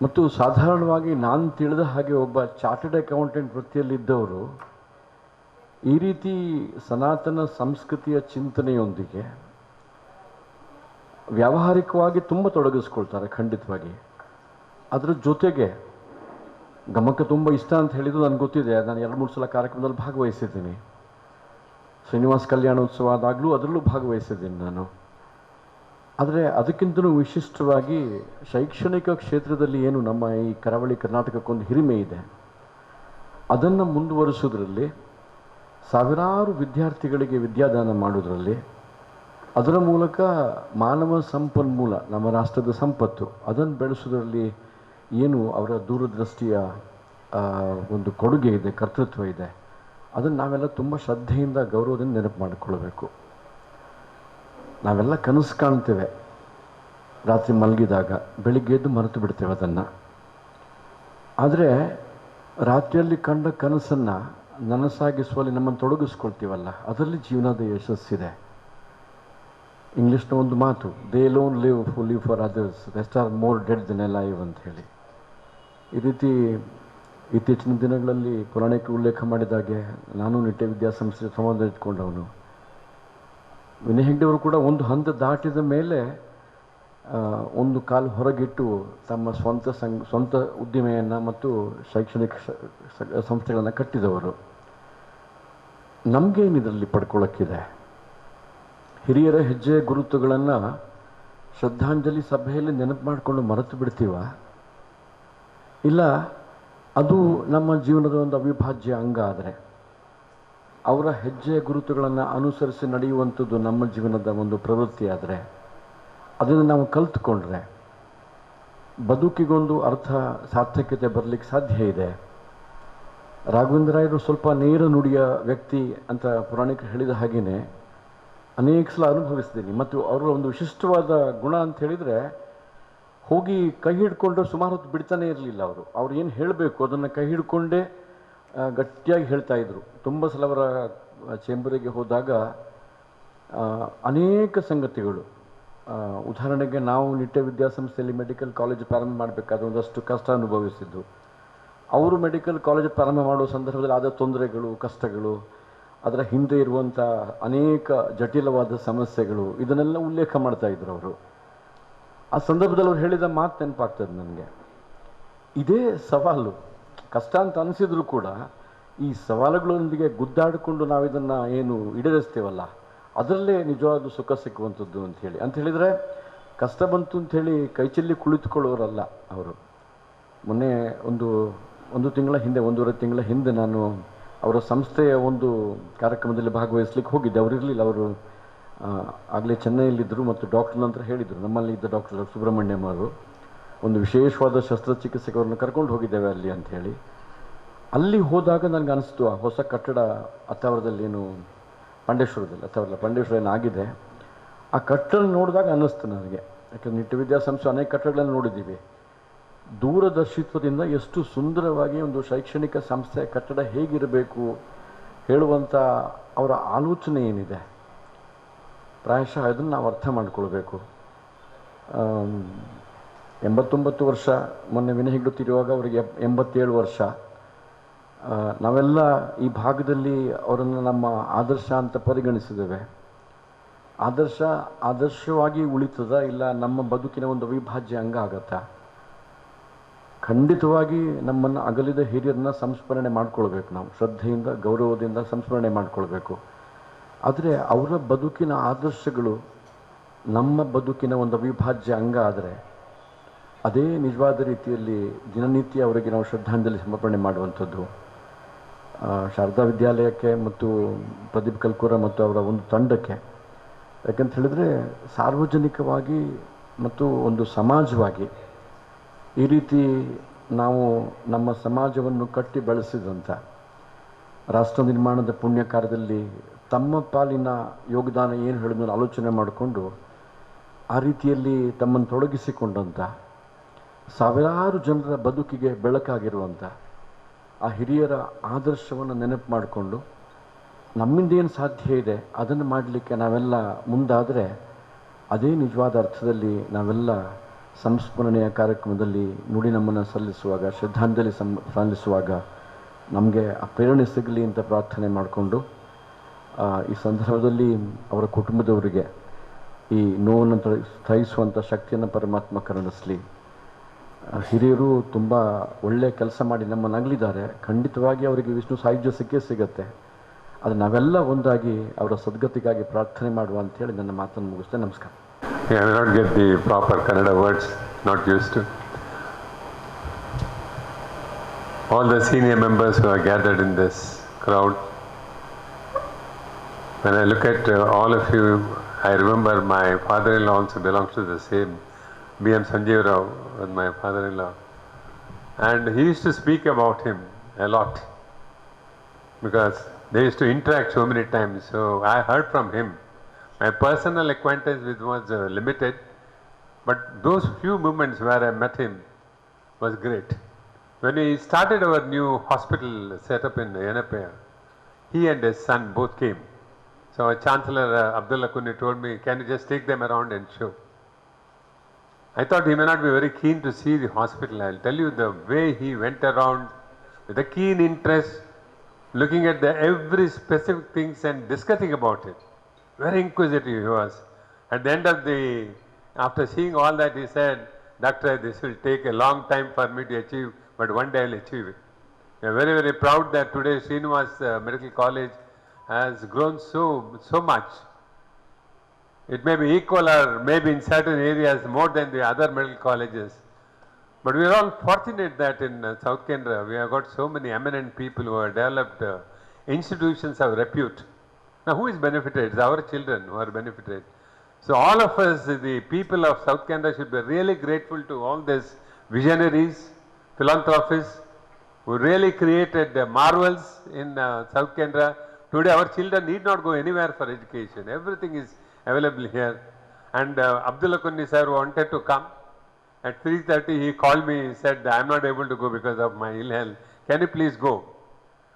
ಮತ್ತು ಸಾಧಾರಣವಾಗಿ ನಾನು ತಿಳಿದ ಹಾಗೆ ಒಬ್ಬ ಚಾರ್ಟರ್ಡ್ ಅಕೌಂಟೆಂಟ್ ವೃತ್ತಿಯಲ್ಲಿದ್ದವರು ಈ ರೀತಿ ಸನಾತನ ಸಂಸ್ಕೃತಿಯ ಚಿಂತನೆಯೊಂದಿಗೆ ವ್ಯಾವಹಾರಿಕವಾಗಿ ತುಂಬ ತೊಡಗಿಸ್ಕೊಳ್ತಾರೆ ಖಂಡಿತವಾಗಿ. ಅದರ ಜೊತೆಗೆ ಗಮಕ ತುಂಬ ಇಷ್ಟ ಅಂತ ಹೇಳಿದ್ದು ನನಗೆ ಗೊತ್ತಿದೆ. ನಾನು 2-3 ಸಲ ಕಾರ್ಯಕ್ರಮದಲ್ಲಿ ಭಾಗವಹಿಸಿದ್ದೀನಿ. ಶ್ರೀನಿವಾಸ ಕಲ್ಯಾಣೋತ್ಸವ ಆದಾಗಲೂ ಅದರಲ್ಲೂ ಭಾಗವಹಿಸಿದ್ದೀನಿ ನಾನು. ಆದರೆ ಅದಕ್ಕಿಂತಲೂ ವಿಶಿಷ್ಟವಾಗಿ ಶೈಕ್ಷಣಿಕ ಕ್ಷೇತ್ರದಲ್ಲಿ ಏನು ನಮ್ಮ ಈ ಕರಾವಳಿ ಕರ್ನಾಟಕಕ್ಕೊಂದು ಹಿರಿಮೆ ಇದೆ, ಅದನ್ನು ಮುಂದುವರಿಸೋದ್ರಲ್ಲಿ, ಸಾವಿರಾರು ವಿದ್ಯಾರ್ಥಿಗಳಿಗೆ ವಿದ್ಯಾದಾನ ಮಾಡೋದರಲ್ಲಿ, ಅದರ ಮೂಲಕ ಮಾನವ ಸಂಪನ್ಮೂಲ ನಮ್ಮ ರಾಷ್ಟ್ರದ ಸಂಪತ್ತು ಅದನ್ನು ಬೆಳೆಸೋದ್ರಲ್ಲಿ ಏನು ಅವರ ದೂರದೃಷ್ಟಿಯ ಒಂದು ಕೊಡುಗೆ ಇದೆ, ಕರ್ತೃತ್ವ ಇದೆ, ಅದನ್ನು ನಾವೆಲ್ಲ ತುಂಬ ಶ್ರದ್ಧೆಯಿಂದ ಗೌರವದಿಂದ ನೆನಪು ಮಾಡಿಕೊಳ್ಬೇಕು. ನಾವೆಲ್ಲ ಕನಸು ಕಾಣ್ತೇವೆ ರಾತ್ರಿ ಮಲಗಿದಾಗ, ಬೆಳಿಗ್ಗೆ ಎದ್ದು ಮರೆತು ಬಿಡ್ತೇವೆ ಅದನ್ನು. ಆದರೆ ರಾತ್ರಿಯಲ್ಲಿ ಕಂಡ ಕನಸನ್ನು ನನಸಾಗಿಸುವಲ್ಲಿ ನಮ್ಮನ್ನು ತೊಡಗಿಸ್ಕೊಳ್ತೀವಲ್ಲ, ಅದರಲ್ಲಿ ಜೀವನದ ಯಶಸ್ಸಿದೆ. ಇಂಗ್ಲೀಷ್ನ ಒಂದು ಮಾತು, they alone live who live for others, rest are more dead than alive ಅಂತ ಹೇಳಿ. ಈ ರೀತಿ ಇತ್ತೀಚಿನ ದಿನಗಳಲ್ಲಿ ಪುರಾಣಿಕರು ಉಲ್ಲೇಖ ಮಾಡಿದಾಗೆ ನಾನು ನಿಟ್ಟೆ ವಿದ್ಯಾಸಂಸ್ಥೆ ಸಂಬಂಧ ಇಟ್ಕೊಂಡವನು. ವಿನಯ್ ಹೆಗ್ಡೆಯವರು ಕೂಡ ಒಂದು ಹಂತ ದಾಟಿದ ಮೇಲೆ ಒಂದು ಕಾಲು ಹೊರಗಿಟ್ಟು ತಮ್ಮ ಸ್ವಂತ ಉದ್ದಿಮೆಯನ್ನು ಮತ್ತು ಶೈಕ್ಷಣಿಕ ಸಂಸ್ಥೆಗಳನ್ನು ಕಟ್ಟಿದವರು. ನಮಗೇನು ಇದರಲ್ಲಿ ಪಡ್ಕೊಳ್ಳೋಕ್ಕಿದೆ? ಹಿರಿಯರ ಹೆಜ್ಜೆ ಗುರುತುಗಳನ್ನು ಶ್ರದ್ಧಾಂಜಲಿ ಸಭೆಯಲ್ಲಿ ನೆನಪು ಮಾಡಿಕೊಂಡು ಮರೆತು ಬಿಡ್ತೀವ, ಇಲ್ಲ ಅದು ನಮ್ಮ ಜೀವನದ ಒಂದು ಅವಿಭಾಜ್ಯ ಅಂಗ ಆದರೆ, ಅವರ ಹೆಜ್ಜೆ ಗುರುತುಗಳನ್ನು ಅನುಸರಿಸಿ ನಡೆಯುವಂಥದ್ದು ನಮ್ಮ ಜೀವನದ ಒಂದು ಪ್ರವೃತ್ತಿ ಆದರೆ, ಅದನ್ನು ನಾವು ಕಲ್ತ್ಕೊಂಡ್ರೆ ಬದುಕಿಗೊಂದು ಅರ್ಥ ಸಾರ್ಥಕ್ಯತೆ ಬರಲಿಕ್ಕೆ ಸಾಧ್ಯ ಇದೆ. ರಾಘವೇಂದ್ರ ರಾಯರು ಸ್ವಲ್ಪ ನೇರ ನುಡಿಯ ವ್ಯಕ್ತಿ ಅಂತ ಪುರಾಣಿಕರು ಹೇಳಿದ ಹಾಗೆಯೇ ಅನೇಕ ಸಲ ಅನುಭವಿಸಿದ್ದೀನಿ. ಮತ್ತು ಅವರ ಒಂದು ವಿಶಿಷ್ಟವಾದ ಗುಣ ಅಂತ ಹೇಳಿದರೆ, ಹೋಗಿ ಕೈ ಹಿಡ್ಕೊಂಡ್ರೆ ಸುಮಾರು ಹೊತ್ತು ಬಿಡ್ತಾನೆ ಇರಲಿಲ್ಲ. ಅವ್ರು ಏನು ಹೇಳಬೇಕು ಅದನ್ನು ಕೈ ಹಿಡ್ಕೊಂಡೇ ಗಟ್ಟಿಯಾಗಿ ಹೇಳ್ತಾಯಿದ್ರು. ತುಂಬ ಸಲ ಅವರ ಚೇಂಬರಿಗೆ ಹೋದಾಗ ಅನೇಕ ಸಂಗತಿಗಳು, ಉದಾಹರಣೆಗೆ ನಾವು ನಿಟ್ಟೆ ವಿದ್ಯಾಸಂಸ್ಥೆಯಲ್ಲಿ ಮೆಡಿಕಲ್ ಕಾಲೇಜ್ ಪ್ರಾರಂಭ ಮಾಡಬೇಕಾದ್ರೆ ಒಂದಷ್ಟು ಕಷ್ಟ ಅನುಭವಿಸಿದ್ದು. ಅವರು ಮೆಡಿಕಲ್ ಕಾಲೇಜ್ ಪ್ರಾರಂಭ ಮಾಡುವ ಸಂದರ್ಭದಲ್ಲಿ ಆದ ತೊಂದರೆಗಳು, ಕಷ್ಟಗಳು, ಅದರ ಹಿಂದೆ ಇರುವಂಥ ಅನೇಕ ಜಟಿಲವಾದ ಸಮಸ್ಯೆಗಳು, ಇದನ್ನೆಲ್ಲ ಉಲ್ಲೇಖ ಮಾಡ್ತಾಯಿದ್ರು ಅವರು. ಆ ಸಂದರ್ಭದಲ್ಲಿ ಅವ್ರು ಹೇಳಿದ ಮಾತು ನೆನಪಾಗ್ತದೆ ನನಗೆ. ಇದೇ ಸವಾಲು, ಕಷ್ಟ ಅಂತ ಅನಿಸಿದ್ರು ಕೂಡ ಈ ಸವಾಲುಗಳೊಂದಿಗೆ ಗುದ್ದಾಡಿಕೊಂಡು ನಾವು ಇದನ್ನು ಏನು ಈಡೇರಿಸ್ತೇವಲ್ಲ, ಅದರಲ್ಲೇ ನಿಜವಾದ ಸುಖ ಸಿಕ್ಕುವಂಥದ್ದು ಅಂತ ಹೇಳಿದರೆ, ಕಷ್ಟ ಬಂತು ಅಂಥೇಳಿ ಕೈಚೆಲ್ಲಿ ಕುಳಿತುಕೊಳ್ಳೋರಲ್ಲ ಅವರು. ಮೊನ್ನೆ ಒಂದು ತಿಂಗಳ ಹಿಂದೆ, 1.5 ತಿಂಗಳ ಹಿಂದೆ ನಾನು ಅವರ ಸಂಸ್ಥೆಯ ಒಂದು ಕಾರ್ಯಕ್ರಮದಲ್ಲಿ ಭಾಗವಹಿಸ್ಲಿಕ್ಕೆ ಹೋಗಿದ್ದೆ. ಅವರು ಇರಲಿಲ್ಲ, ಅವರು ಆಗಲೇ ಚೆನ್ನೈಯಲ್ಲಿದ್ದರು. ಮತ್ತು ಡಾಕ್ಟರ್ ನಂತರ ಹೇಳಿದರು, ನಮ್ಮಲ್ಲಿ ಇದ್ದ ಡಾಕ್ಟರ್ ಸುಬ್ರಹ್ಮಣ್ಯಂ ಅವರು ಒಂದು ವಿಶೇಷವಾದ ಶಸ್ತ್ರಚಿಕಿತ್ಸೆಗೆ ಅವ್ರನ್ನ ಕರ್ಕೊಂಡು ಹೋಗಿದ್ದೇವೆ ಅಲ್ಲಿ ಅಂಥೇಳಿ. ಅಲ್ಲಿ ಹೋದಾಗ ನನಗೆ ಅನಿಸ್ತು, ಆ ಹೊಸ ಕಟ್ಟಡ ಅತ್ತಾವರದಲ್ಲಿ ಏನು ಪಾಂಡೇಶ್ವರ ಏನಾಗಿದೆ, ಆ ಕಟ್ಟಡ ನೋಡಿದಾಗ ಅನ್ನಿಸ್ತು ನನಗೆ. ಯಾಕಂದರೆ ನಿಟ್ಟೆ ವಿದ್ಯಾಸಂಸ್ಥೆ ಅನೇಕ ಕಟ್ಟಡಗಳನ್ನು ನೋಡಿದ್ದೀವಿ. ದೂರದರ್ಶಿತ್ವದಿಂದ ಎಷ್ಟು ಸುಂದರವಾಗಿ ಒಂದು ಶೈಕ್ಷಣಿಕ ಸಂಸ್ಥೆಯ ಕಟ್ಟಡ ಹೇಗಿರಬೇಕು ಹೇಳುವಂಥ ಅವರ ಆಲೋಚನೆ ಏನಿದೆ, ಪ್ರಾಯಶಃ ಅದನ್ನು ನಾವು ಅರ್ಥ ಮಾಡಿಕೊಳ್ಬೇಕು. 89 ವರ್ಷ, ಮೊನ್ನೆ ವಿನಯ್ ಹೆಗ್ಡೆ ತಿರುವಾಗ ಅವರಿಗೆ 87 ವರ್ಷ. ನಾವೆಲ್ಲ ಈ ಭಾಗದಲ್ಲಿ ಅವರನ್ನು ನಮ್ಮ ಆದರ್ಶ ಅಂತ ಪರಿಗಣಿಸಿದ್ದೇವೆ. ಆದರ್ಶವಾಗಿ ಉಳಿತದ, ಇಲ್ಲ ನಮ್ಮ ಬದುಕಿನ ಒಂದು ಅವಿಭಾಜ್ಯ ಅಂಗ ಆಗತ್ತಾ? ಖಂಡಿತವಾಗಿ ನಮ್ಮನ್ನು ಅಗಲಿದ ಹಿರಿಯರನ್ನ ಸಂಸ್ಮರಣೆ ಮಾಡಿಕೊಳ್ಬೇಕು, ನಾವು ಶ್ರದ್ಧೆಯಿಂದ ಗೌರವದಿಂದ ಸಂಸ್ಮರಣೆ ಮಾಡಿಕೊಳ್ಬೇಕು. ಆದರೆ ಅವರ ಬದುಕಿನ ಆದರ್ಶಗಳು ನಮ್ಮ ಬದುಕಿನ ಒಂದು ಅವಿಭಾಜ್ಯ ಅಂಗ ಆದರೆ, ಅದೇ ನಿಜವಾದ ರೀತಿಯಲ್ಲಿ ದಿನನಿತ್ಯ ಅವರಿಗೆ ನಾವು ಶ್ರದ್ಧಾಂಜಲಿ ಸಮರ್ಪಣೆ ಮಾಡುವಂಥದ್ದು. ಶಾರದಾ ವಿದ್ಯಾಲಯಕ್ಕೆ ಮತ್ತು ಪ್ರದೀಪ್ ಕಲ್ಕೂರ ಮತ್ತು ಅವರ ಒಂದು ತಂಡಕ್ಕೆ, ಯಾಕಂತ ಹೇಳಿದರೆ ಸಾರ್ವಜನಿಕವಾಗಿ ಮತ್ತು ಒಂದು ಸಮಾಜವಾಗಿ ಈ ರೀತಿ ನಾವು ನಮ್ಮ ಸಮಾಜವನ್ನು ಕಟ್ಟಿ ಬೆಳೆಸಿದಂಥ ರಾಷ್ಟ್ರ ನಿರ್ಮಾಣದ ಪುಣ್ಯ ಕಾರ್ಯದಲ್ಲಿ ತಮ್ಮ ಪಾಲಿನ ಯೋಗದಾನ ಏನು ಹೇಳೋದನ್ನು ಆಲೋಚನೆ ಮಾಡಿಕೊಂಡು ಆ ರೀತಿಯಲ್ಲಿ ತಮ್ಮನ್ನು ತೊಡಗಿಸಿಕೊಂಡಂಥ ಸಾವಿರಾರು ಜನರ ಬದುಕಿಗೆ ಬೆಳಕಾಗಿರುವಂಥ ಆ ಹಿರಿಯರ ಆದರ್ಶವನ್ನು ನೆನಪು ಮಾಡಿಕೊಂಡು ನಮ್ಮಿಂದ ಏನು ಸಾಧ್ಯ ಇದೆ ಅದನ್ನು ಮಾಡಲಿಕ್ಕೆ ನಾವೆಲ್ಲ ಮುಂದಾದರೆ ಅದೇ ನಿಜವಾದ ಅರ್ಥದಲ್ಲಿ ನಾವೆಲ್ಲ ಸಂಸ್ಮರಣೆಯ ಕಾರ್ಯಕ್ರಮದಲ್ಲಿ ನುಡಿ ನಮ್ಮನ್ನು ಸಲ್ಲಿಸುವಾಗ, ಶ್ರದ್ಧಾಂಜಲಿ ಸಲ್ಲಿಸುವಾಗ ನಮಗೆ ಆ ಪ್ರೇರಣೆ ಸಿಗಲಿ ಅಂತ ಪ್ರಾರ್ಥನೆ ಮಾಡಿಕೊಂಡು ಈ ಸಂದರ್ಭದಲ್ಲಿ ಅವರ ಕುಟುಂಬದವರಿಗೆ ಈ ನೋವನ್ನು ಸಹಿಸುವಂಥ ಶಕ್ತಿಯನ್ನು ಪರಮಾತ್ಮ ಕರುಣಿಸಲಿ. ಹಿರಿಯರು ತುಂಬ ಒಳ್ಳೆಯ ಕೆಲಸ ಮಾಡಿ ನಮ್ಮನ್ನು ಅಗಲಿದ್ದಾರೆ. ಖಂಡಿತವಾಗಿ ಅವರಿಗೆ ವಿಷ್ಣು ಸಾಯುಜ್ಯ ಸಿಗುತ್ತೆ. ಅದು ನಾವೆಲ್ಲ ಒಂದಾಗಿ ಅವರ ಸದ್ಗತಿಗಾಗಿ ಪ್ರಾರ್ಥನೆ ಮಾಡುವ ಅಂತೇಳಿ ನನ್ನ ಮಾತನ್ನು ಮುಗಿಸ್ತೇನೆ. ನಮಸ್ಕಾರ. I will not get the proper Kannada words, not used to. All the senior members who are gathered in this crowd, when I look at all of you, I remember my father-in-law also belongs to the same B.M. Sanjeev Rao was my father-in-law, and he used to speak about him a lot because they used to interact so many times. So I heard from him. My personal acquaintance with him was limited, but those few moments where I met him was great. When he started our new hospital set up in Yenapaya, he and his son both came. So our Chancellor Abdullah Kunni told me, can you just take them around and show? I thought he may not be very keen to see the hospital. I'll tell you the way he went around with a keen interest, looking at every specific things and discussing about it. Very inquisitive he was. At the end of after seeing all that, he said, Doctor, this will take a long time for me to achieve, but one day I'll achieve it. We are very, very proud that today Srinivas Medical College has grown so much. It may be equal or maybe in certain areas more than the other medical colleges. But we are all fortunate that in South Kendra, we have got so many eminent people who have developed institutions of repute. Now who is benefited? It's our children who are benefited. So all of us, the people of South Kendra, should be really grateful to all these visionaries, philanthropists, who really created marvels in South Kendra. Today our children need not go anywhere for education. Everything is available here. And Abdullah Kunni sir wanted to come. At 3:30 he called me, he said, I am not able to go because of my ill health. Can you please go?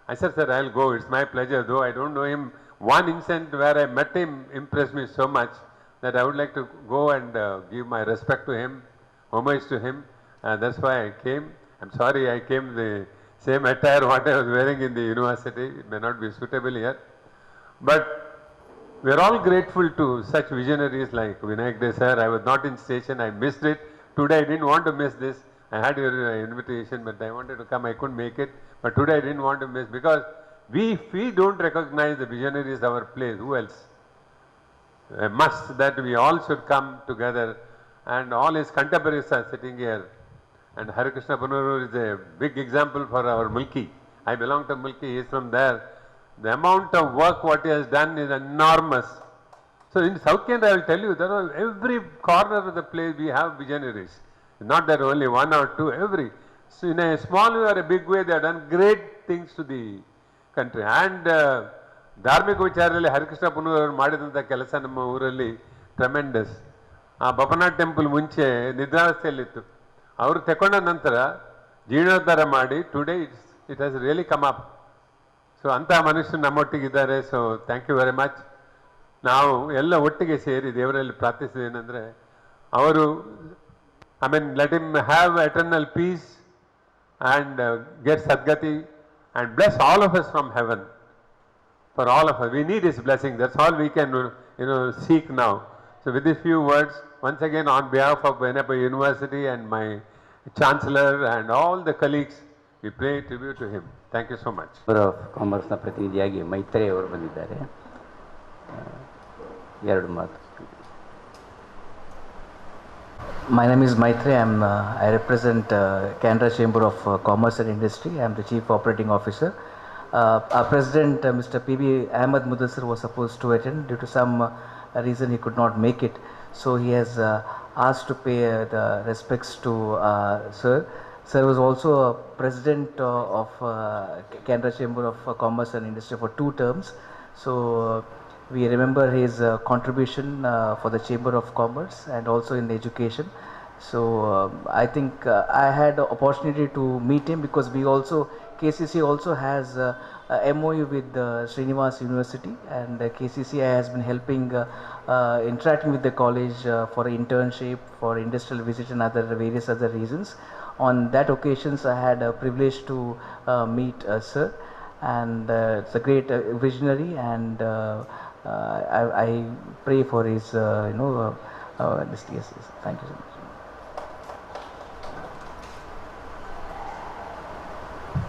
I said, sir, I will go. It's my pleasure, though I don't know him. One incident where I met him impressed me so much that I would like to go and give my respect to him, homage to him. That's why I came. I'm sorry I came the same attire what I was wearing in the university. It may not be suitable here. But we are all grateful to such visionaries like Vinayak Dey sir. I was not in station. I missed it. Today I didn't want to miss this. I had your invitation, but I wanted to come. I couldn't make it. But today I didn't want to miss because if we don't recognize the visionaries of our place, who else? A must that we all should come together, and all his contemporaries are sitting here. And Hare Krishna Panurur is a big example for our Mulki. I belong to Mulki, he is from there. The amount of work what he has done is enormous. So in South Kendra, I will tell you, there are every corner of the place we have visionaries. Not that only one or two, every. So in a small way or a big way, they have done great things to the country. And ಧಾರ್ಮಿಕ ವಿಚಾರದಲ್ಲಿ ಹರಿಕೃಷ್ಣ ಪುನೂರವರು ಮಾಡಿದಂಥ ಕೆಲಸ ನಮ್ಮ ಊರಲ್ಲಿ ಟ್ರೆಮೆಂಡಸ್. ಆ ಬಪನಾಥ್ ಟೆಂಪಲ್ ಮುಂಚೆ ನಿದ್ರಾವಸ್ಥೆಯಲ್ಲಿತ್ತು. ಅವರು ತಗೊಂಡ ನಂತರ ಜೀರ್ಣೋದ್ಧಾರ ಮಾಡಿ today it has really come up. So ಅಂತಹ ಮನುಷ್ಯರು ನಮ್ಮೊಟ್ಟಿಗಿದ್ದಾರೆ. So thank you very much. ನಾವು ಎಲ್ಲ ಒಟ್ಟಿಗೆ ಸೇರಿ ದೇವರಲ್ಲಿ ಪ್ರಾರ್ಥಿಸಿದೇನೆಂದರೆ ಅವರು let him have eternal peace and get Sadgati and bless all of us from heaven. For all of us, we need his blessing. That's all we can seek now. So with these few words, once again on behalf of Yenapaya University and my Chancellor and all the colleagues, we pay tribute to him. Thank you so much. ಕಾಮರ್ಸ್ನ ಪ್ರತಿನಿಧಿಯಾಗಿ ಮೈತ್ರಿ ಅವರು ಬಂದಿದ್ದಾರೆ. ಎರಡು ಮಾತು. My name is Maitri. I represent Canara Chamber of Commerce and Industry. I am the Chief Operating Officer. Our President, Mr. P.B. Ahmed Mudassir, was supposed to attend. Due to some reason, he could not make it. So he has asked to pay the respects to Sir. Sir was also a president of Canara Chamber of Commerce and Industry for 2 terms. So we remember his contribution for the Chamber of Commerce and also in education. So I think I had the opportunity to meet him because we also, KCC also has a MOU with Srinivas University, and KCCI has been helping interacting with the college for internship, for industrial visit and other various other reasons. On that occasions I had a privilege to meet sir, and it's a great visionary, and I pray for his this. Yes, thank you so much.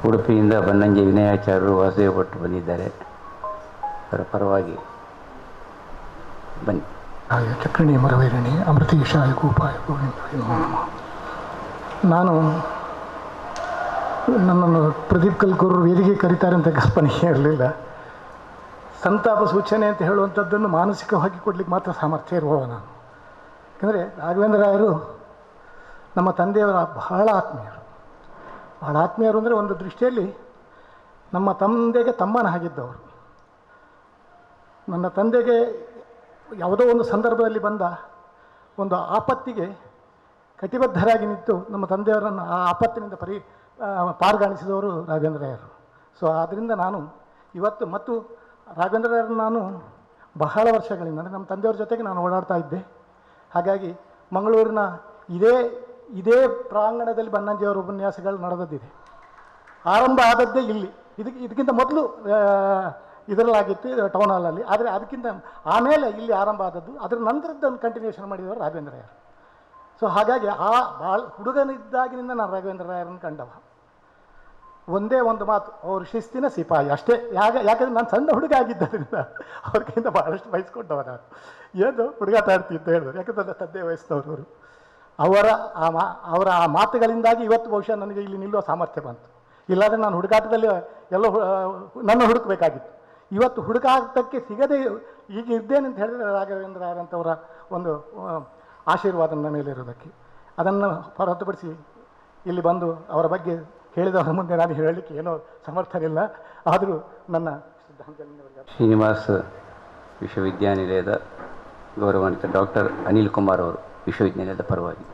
ಉಡುಪಿಯಿಂದ ಬನ್ನಂಜೆ ವಿನಯಾಚಾರ್ಯರು ವಾಸುದೇವ ಭಟ್ ಬಂದಿದ್ದಾರೆ. ಅವರ ಪರವಾಗಿ ಬನ್ನಿ. ಚಕ್ರಣಿ ಮರವೈರಣಿ ಅಮೃತೇಶಾಯ ಗೋಪಾಯ ಗೋವಿಂದ. ನಾನು ನನ್ನನ್ನು ಪ್ರದೀಪ್ ಕಲ್ಕೂರು ವೇದಿಕೆ ಕರೀತಾರೆ ಅಂತ ಕಲ್ಪನೆ ಇರಲಿಲ್ಲ. ಸಂತಾಪ ಸೂಚನೆ ಅಂತ ಹೇಳುವಂಥದ್ದನ್ನು ಮಾನಸಿಕವಾಗಿ ಕೊಡಲಿಕ್ಕೆ ಮಾತ್ರ ಸಾಮರ್ಥ್ಯ ಇರುವವ ನಾನು. ಯಾಕಂದರೆ ರಾಘವೇಂದ್ರ ರಾಯರು ನಮ್ಮ ತಂದೆಯವರ ಬಹಳ ಆತ್ಮೀಯರು. ಬಹಳ ಆತ್ಮೀಯರು ಅಂದರೆ ಒಂದು ದೃಷ್ಟಿಯಲ್ಲಿ ನಮ್ಮ ತಂದೆಗೆ ತಮ್ಮನ ಹಾಗಿದ್ದವರು. ನನ್ನ ತಂದೆಗೆ ಯಾವುದೋ ಒಂದು ಸಂದರ್ಭದಲ್ಲಿ ಬಂದ ಒಂದು ಆಪತ್ತಿಗೆ ಕಟಿಬದ್ಧರಾಗಿ ನಿಂತು ನಮ್ಮ ತಂದೆಯವರನ್ನು ಆ ಆಪತ್ತಿನಿಂದ ಪಾರ್ಗಾಣಿಸಿದವರು ರಾಘವೇಂದ್ರರಾಯರು. ಸೊ ಆದ್ದರಿಂದ ನಾನು ಇವತ್ತು ಮತ್ತು ರಾಘವೇಂದ್ರರಾಯರನ್ನು ನಾನು ಬಹಳ ವರ್ಷಗಳಿಂದ ಅಂದರೆ ನಮ್ಮ ತಂದೆಯವ್ರ ಜೊತೆಗೆ ನಾನು ಓಡಾಡ್ತಾ ಇದ್ದೆ. ಹಾಗಾಗಿ ಮಂಗಳೂರಿನ ಇದೇ ಪ್ರಾಂಗಣದಲ್ಲಿ ಬನ್ನಂಜಿಯವರ ಉಪನ್ಯಾಸಗಳು ನಡೆದದ್ದಿದೆ. ಆರಂಭ ಆದದ್ದೇ ಇಲ್ಲಿ. ಇದಕ್ಕಿಂತ ಮೊದಲು ಇದರಲ್ಲಾಗಿತ್ತು ಟೌನ್ ಹಾಲಲ್ಲಿ, ಆದರೆ ಅದಕ್ಕಿಂತ ಆಮೇಲೆ ಇಲ್ಲಿ ಆರಂಭ ಆದದ್ದು. ಅದರ ನಂತರದ್ದನ್ನು ಕಂಟಿನ್ಯೂಷನ್ ಮಾಡಿದವರು ರಾಘವೇಂದ್ರರಾಯರು. ಸೊ ಹಾಗಾಗಿ ಭಾಳ ಹುಡುಗನಿದ್ದಾಗಿನಿಂದ ನಾನು ರಾಘವೇಂದ್ರರಾಯರನ್ನು ಕಂಡವ. ಒಂದೇ ಒಂದು ಮಾತು, ಅವರು ಶಿಸ್ತಿನ ಸಿಪಾಯಿ ಅಷ್ಟೇ. ಯಾಕಂದರೆ ನಾನು ಸಣ್ಣ ಹುಡುಗ ಆಗಿದ್ದರಿಂದ ಅವ್ರಿಗಿಂತ ಭಾಳಷ್ಟು ಬಯಸ್ಕೊಂಡವ ನಾನು. ಏನು ಹುಡುಗಾಟ ಆಡ್ತಿದ್ದ ಹೇಳಿದ್ರು, ಯಾಕಂದ್ರೆ ನನ್ನ ತಂದೆ ವಯಸ್ಸಿನವರು. ಅವರ ಆ ಮಾತುಗಳಿಂದಾಗಿ ಇವತ್ತು ಬಹುಶಃ ನನಗೆ ಇಲ್ಲಿ ನಿಲ್ಲುವ ಸಾಮರ್ಥ್ಯ ಬಂತು. ಇಲ್ಲಾಂದರೆ ನಾನು ಹುಡುಕಾಟದಲ್ಲಿ ಎಲ್ಲೋ ನನ್ನ ಹುಡುಕಬೇಕಾಗಿತ್ತು. ಇವತ್ತು ಹುಡುಕಾಟಕ್ಕೆ ಸಿಗದೆ ಈಗ ಇದ್ದೇನೆ ಅಂತ ಹೇಳಿದರೆ ರಾಘವೇಂದ್ರರಾಯರಂಥವರ ಒಂದು ಆಶೀರ್ವಾದ ನನ್ನ ಮೇಲೆ ಇರೋದಕ್ಕೆ. ಅದನ್ನು ಹೊರತುಪಡಿಸಿ ಇಲ್ಲಿ ಬಂದು ಅವರ ಬಗ್ಗೆ ಹೇಳಿದವರ ಮುಂದೆ ನಾನು ಹೇಳಲಿಕ್ಕೆ ಏನೋ ಸಮರ್ಥನಿಲ್ಲ. ಆದರೂ ನನ್ನ ಶ್ರೀನಿವಾಸ ವಿಶ್ವವಿದ್ಯಾನಿಲಯದ ಗೌರವಾನ್ವಿತ ಡಾಕ್ಟರ್ ಅನಿಲ್ ಕುಮಾರ್ ಅವರು ವಿಶ್ವವಿದ್ಯಾನಿಲಯದ ಪರವಾಗಿ.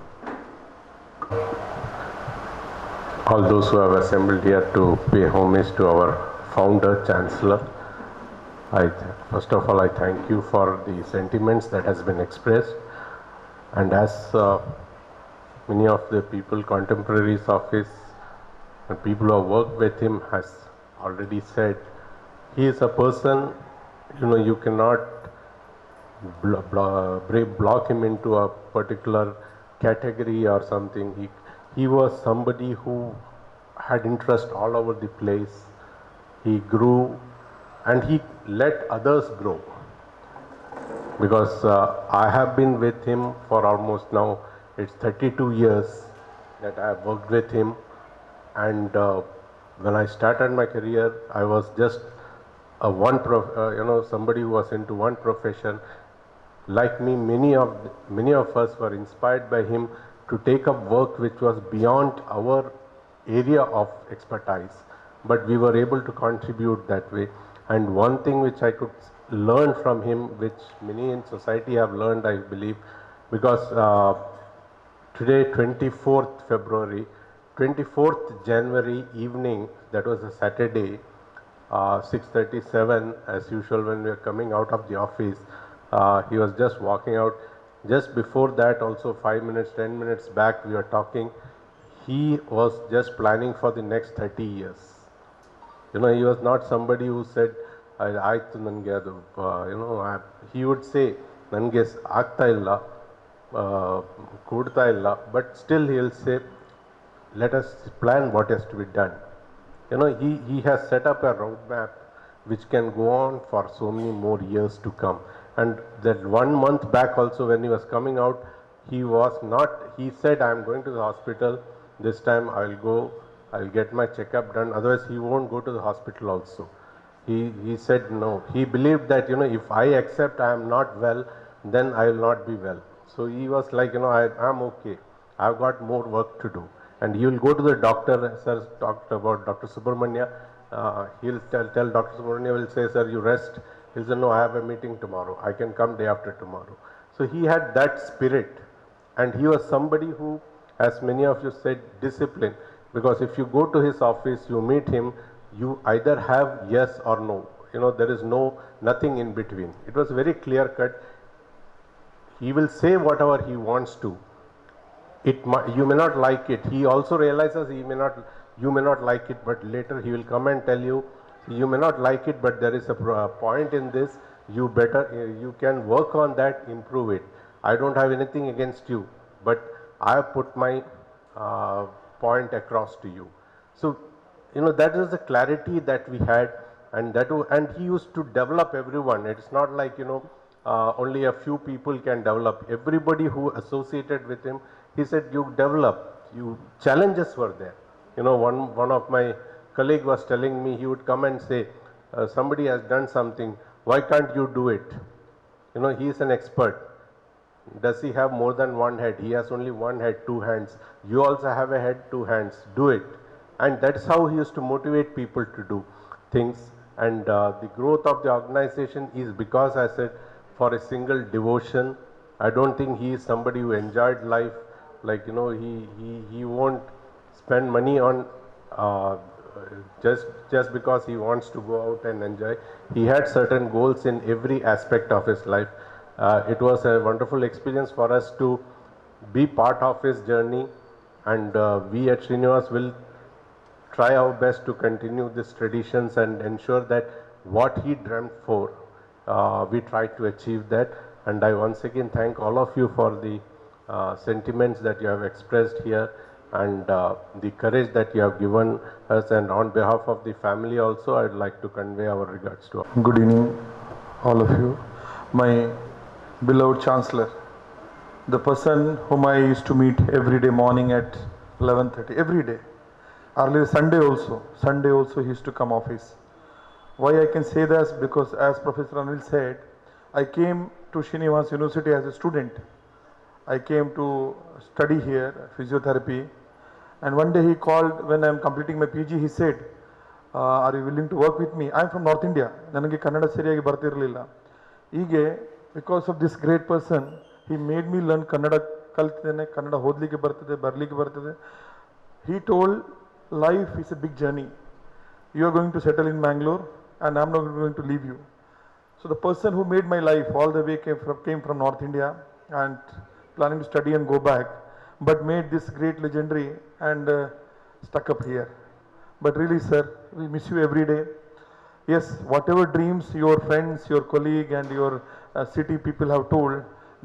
All those who have assembled here to pay homage to our founder, Chancellor, first of all I thank you for the sentiments that has been expressed, and as many of the people, contemporaries of his and people who have worked with him has already said, he is a person, you cannot block him into a particular category or something. He was somebody who had interest all over the place. He grew and he let others grow. Because I have been with him for almost now, it's 32 years that I have worked with him. And when I started my career, I was just somebody who was into one profession. Like me, many of us were inspired by him to take up work which was beyond our area of expertise, but we were able to contribute that way. And one thing which I could learn from him, which many in society have learned, I believe, because today 24th February, 24th January evening, that was a Saturday, 6:37 as usual when we were coming out of the office, he was just walking out. Just before that also 5 minutes, 10 minutes back we were talking. He was just planning for the next 30 years. He was not somebody who said, he would say, nange aagta illa, koodta illa, but still he will say, let us plan what has to be done. He has set up a roadmap which can go on for so many more years to come. And that 1 month back also when he was coming out, he said, I am going to the hospital, this time I will get my checkup done, otherwise he won't go to the hospital also. He said no. He believed that, if I accept I am not well, then I will not be well. So he was like, I am okay. I have got more work to do. And he will go to the doctor. Sir talked about Dr. Subramania. He'll tell Dr. Subramania will say, sir, you rest. He'll say, no, I have a meeting tomorrow. I can come day after tomorrow. So he had that spirit. And he was somebody who, as many of you said, discipline. Because if you go to his office, you meet him, you either have yes or no. You know, there is nothing in between. It was very clear cut. He will say whatever he wants to. You may not like it. He also realizes you may not like it, but later he will come and tell you, you may not like it, but there is a point in this. You can work on that, improve it. I don't have anything against you, but I have put my point across to you. So, you know, that is the clarity that we had, and he used to develop everyone. It's not like, you know, only a few people can develop. Everybody who associated with him, he said, you develop. Challenges were there. You know, one of my colleague was telling me, he would come and say, somebody has done something, why can't you do it? You know, he is an expert. Does he have more than one head? He has only one head, two hands. You also have a head, two hands. Do it. And that's how he used to motivate people to do things. And the growth of the organization is because, I said, for a single devotion. I don't think he is somebody who enjoyed life. Like, you know, he won't spend money on just because he wants to go out and enjoy. He had certain goals in every aspect of his life. It was a wonderful experience for us to be part of his journey, and we at Srinivas will try our best to continue these traditions and ensure that what he dreamt for, we try to achieve that. And I once again thank all of you for the sentiments that you have expressed here, and the courage that you have given us. And on behalf of the family also, I would like to convey our regards to all. Good evening, all of you. My beloved Chancellor, the person whom I used to meet every day morning at 11:30, every day. Earlier Sunday also he used to come office. Why I can say this? Because as Professor Anil said, I came to Srinivas University as a student. I came to study here, physiotherapy. And one day he called when I am completing my PG, he said, are you willing to work with me? I am from North India. ನನಗೆ ಕನ್ನಡ ಸರಿಯಾಗಿ ಬರ್ತಿರಲಿಲ್ಲ. ಹೀಗೆ because of this great person, he made me learn Kannada ಕಲ್ತಿದ್ದೇನೆ, Kannada ಓದಲಿಕ್ಕೆ ಬರ್ತದೆ, ಬರಲಿಕ್ಕೆ ಬರ್ತದೆ. He told life is a big journey. You are going to settle in Bangalore and I am not going to leave you. So the person who made my life all the way came from North India and planning to study and go back, but made this great legendary and stuck up here. But really, sir, we miss you every day. Yes, whatever dreams your friends, your colleague and your city people have told,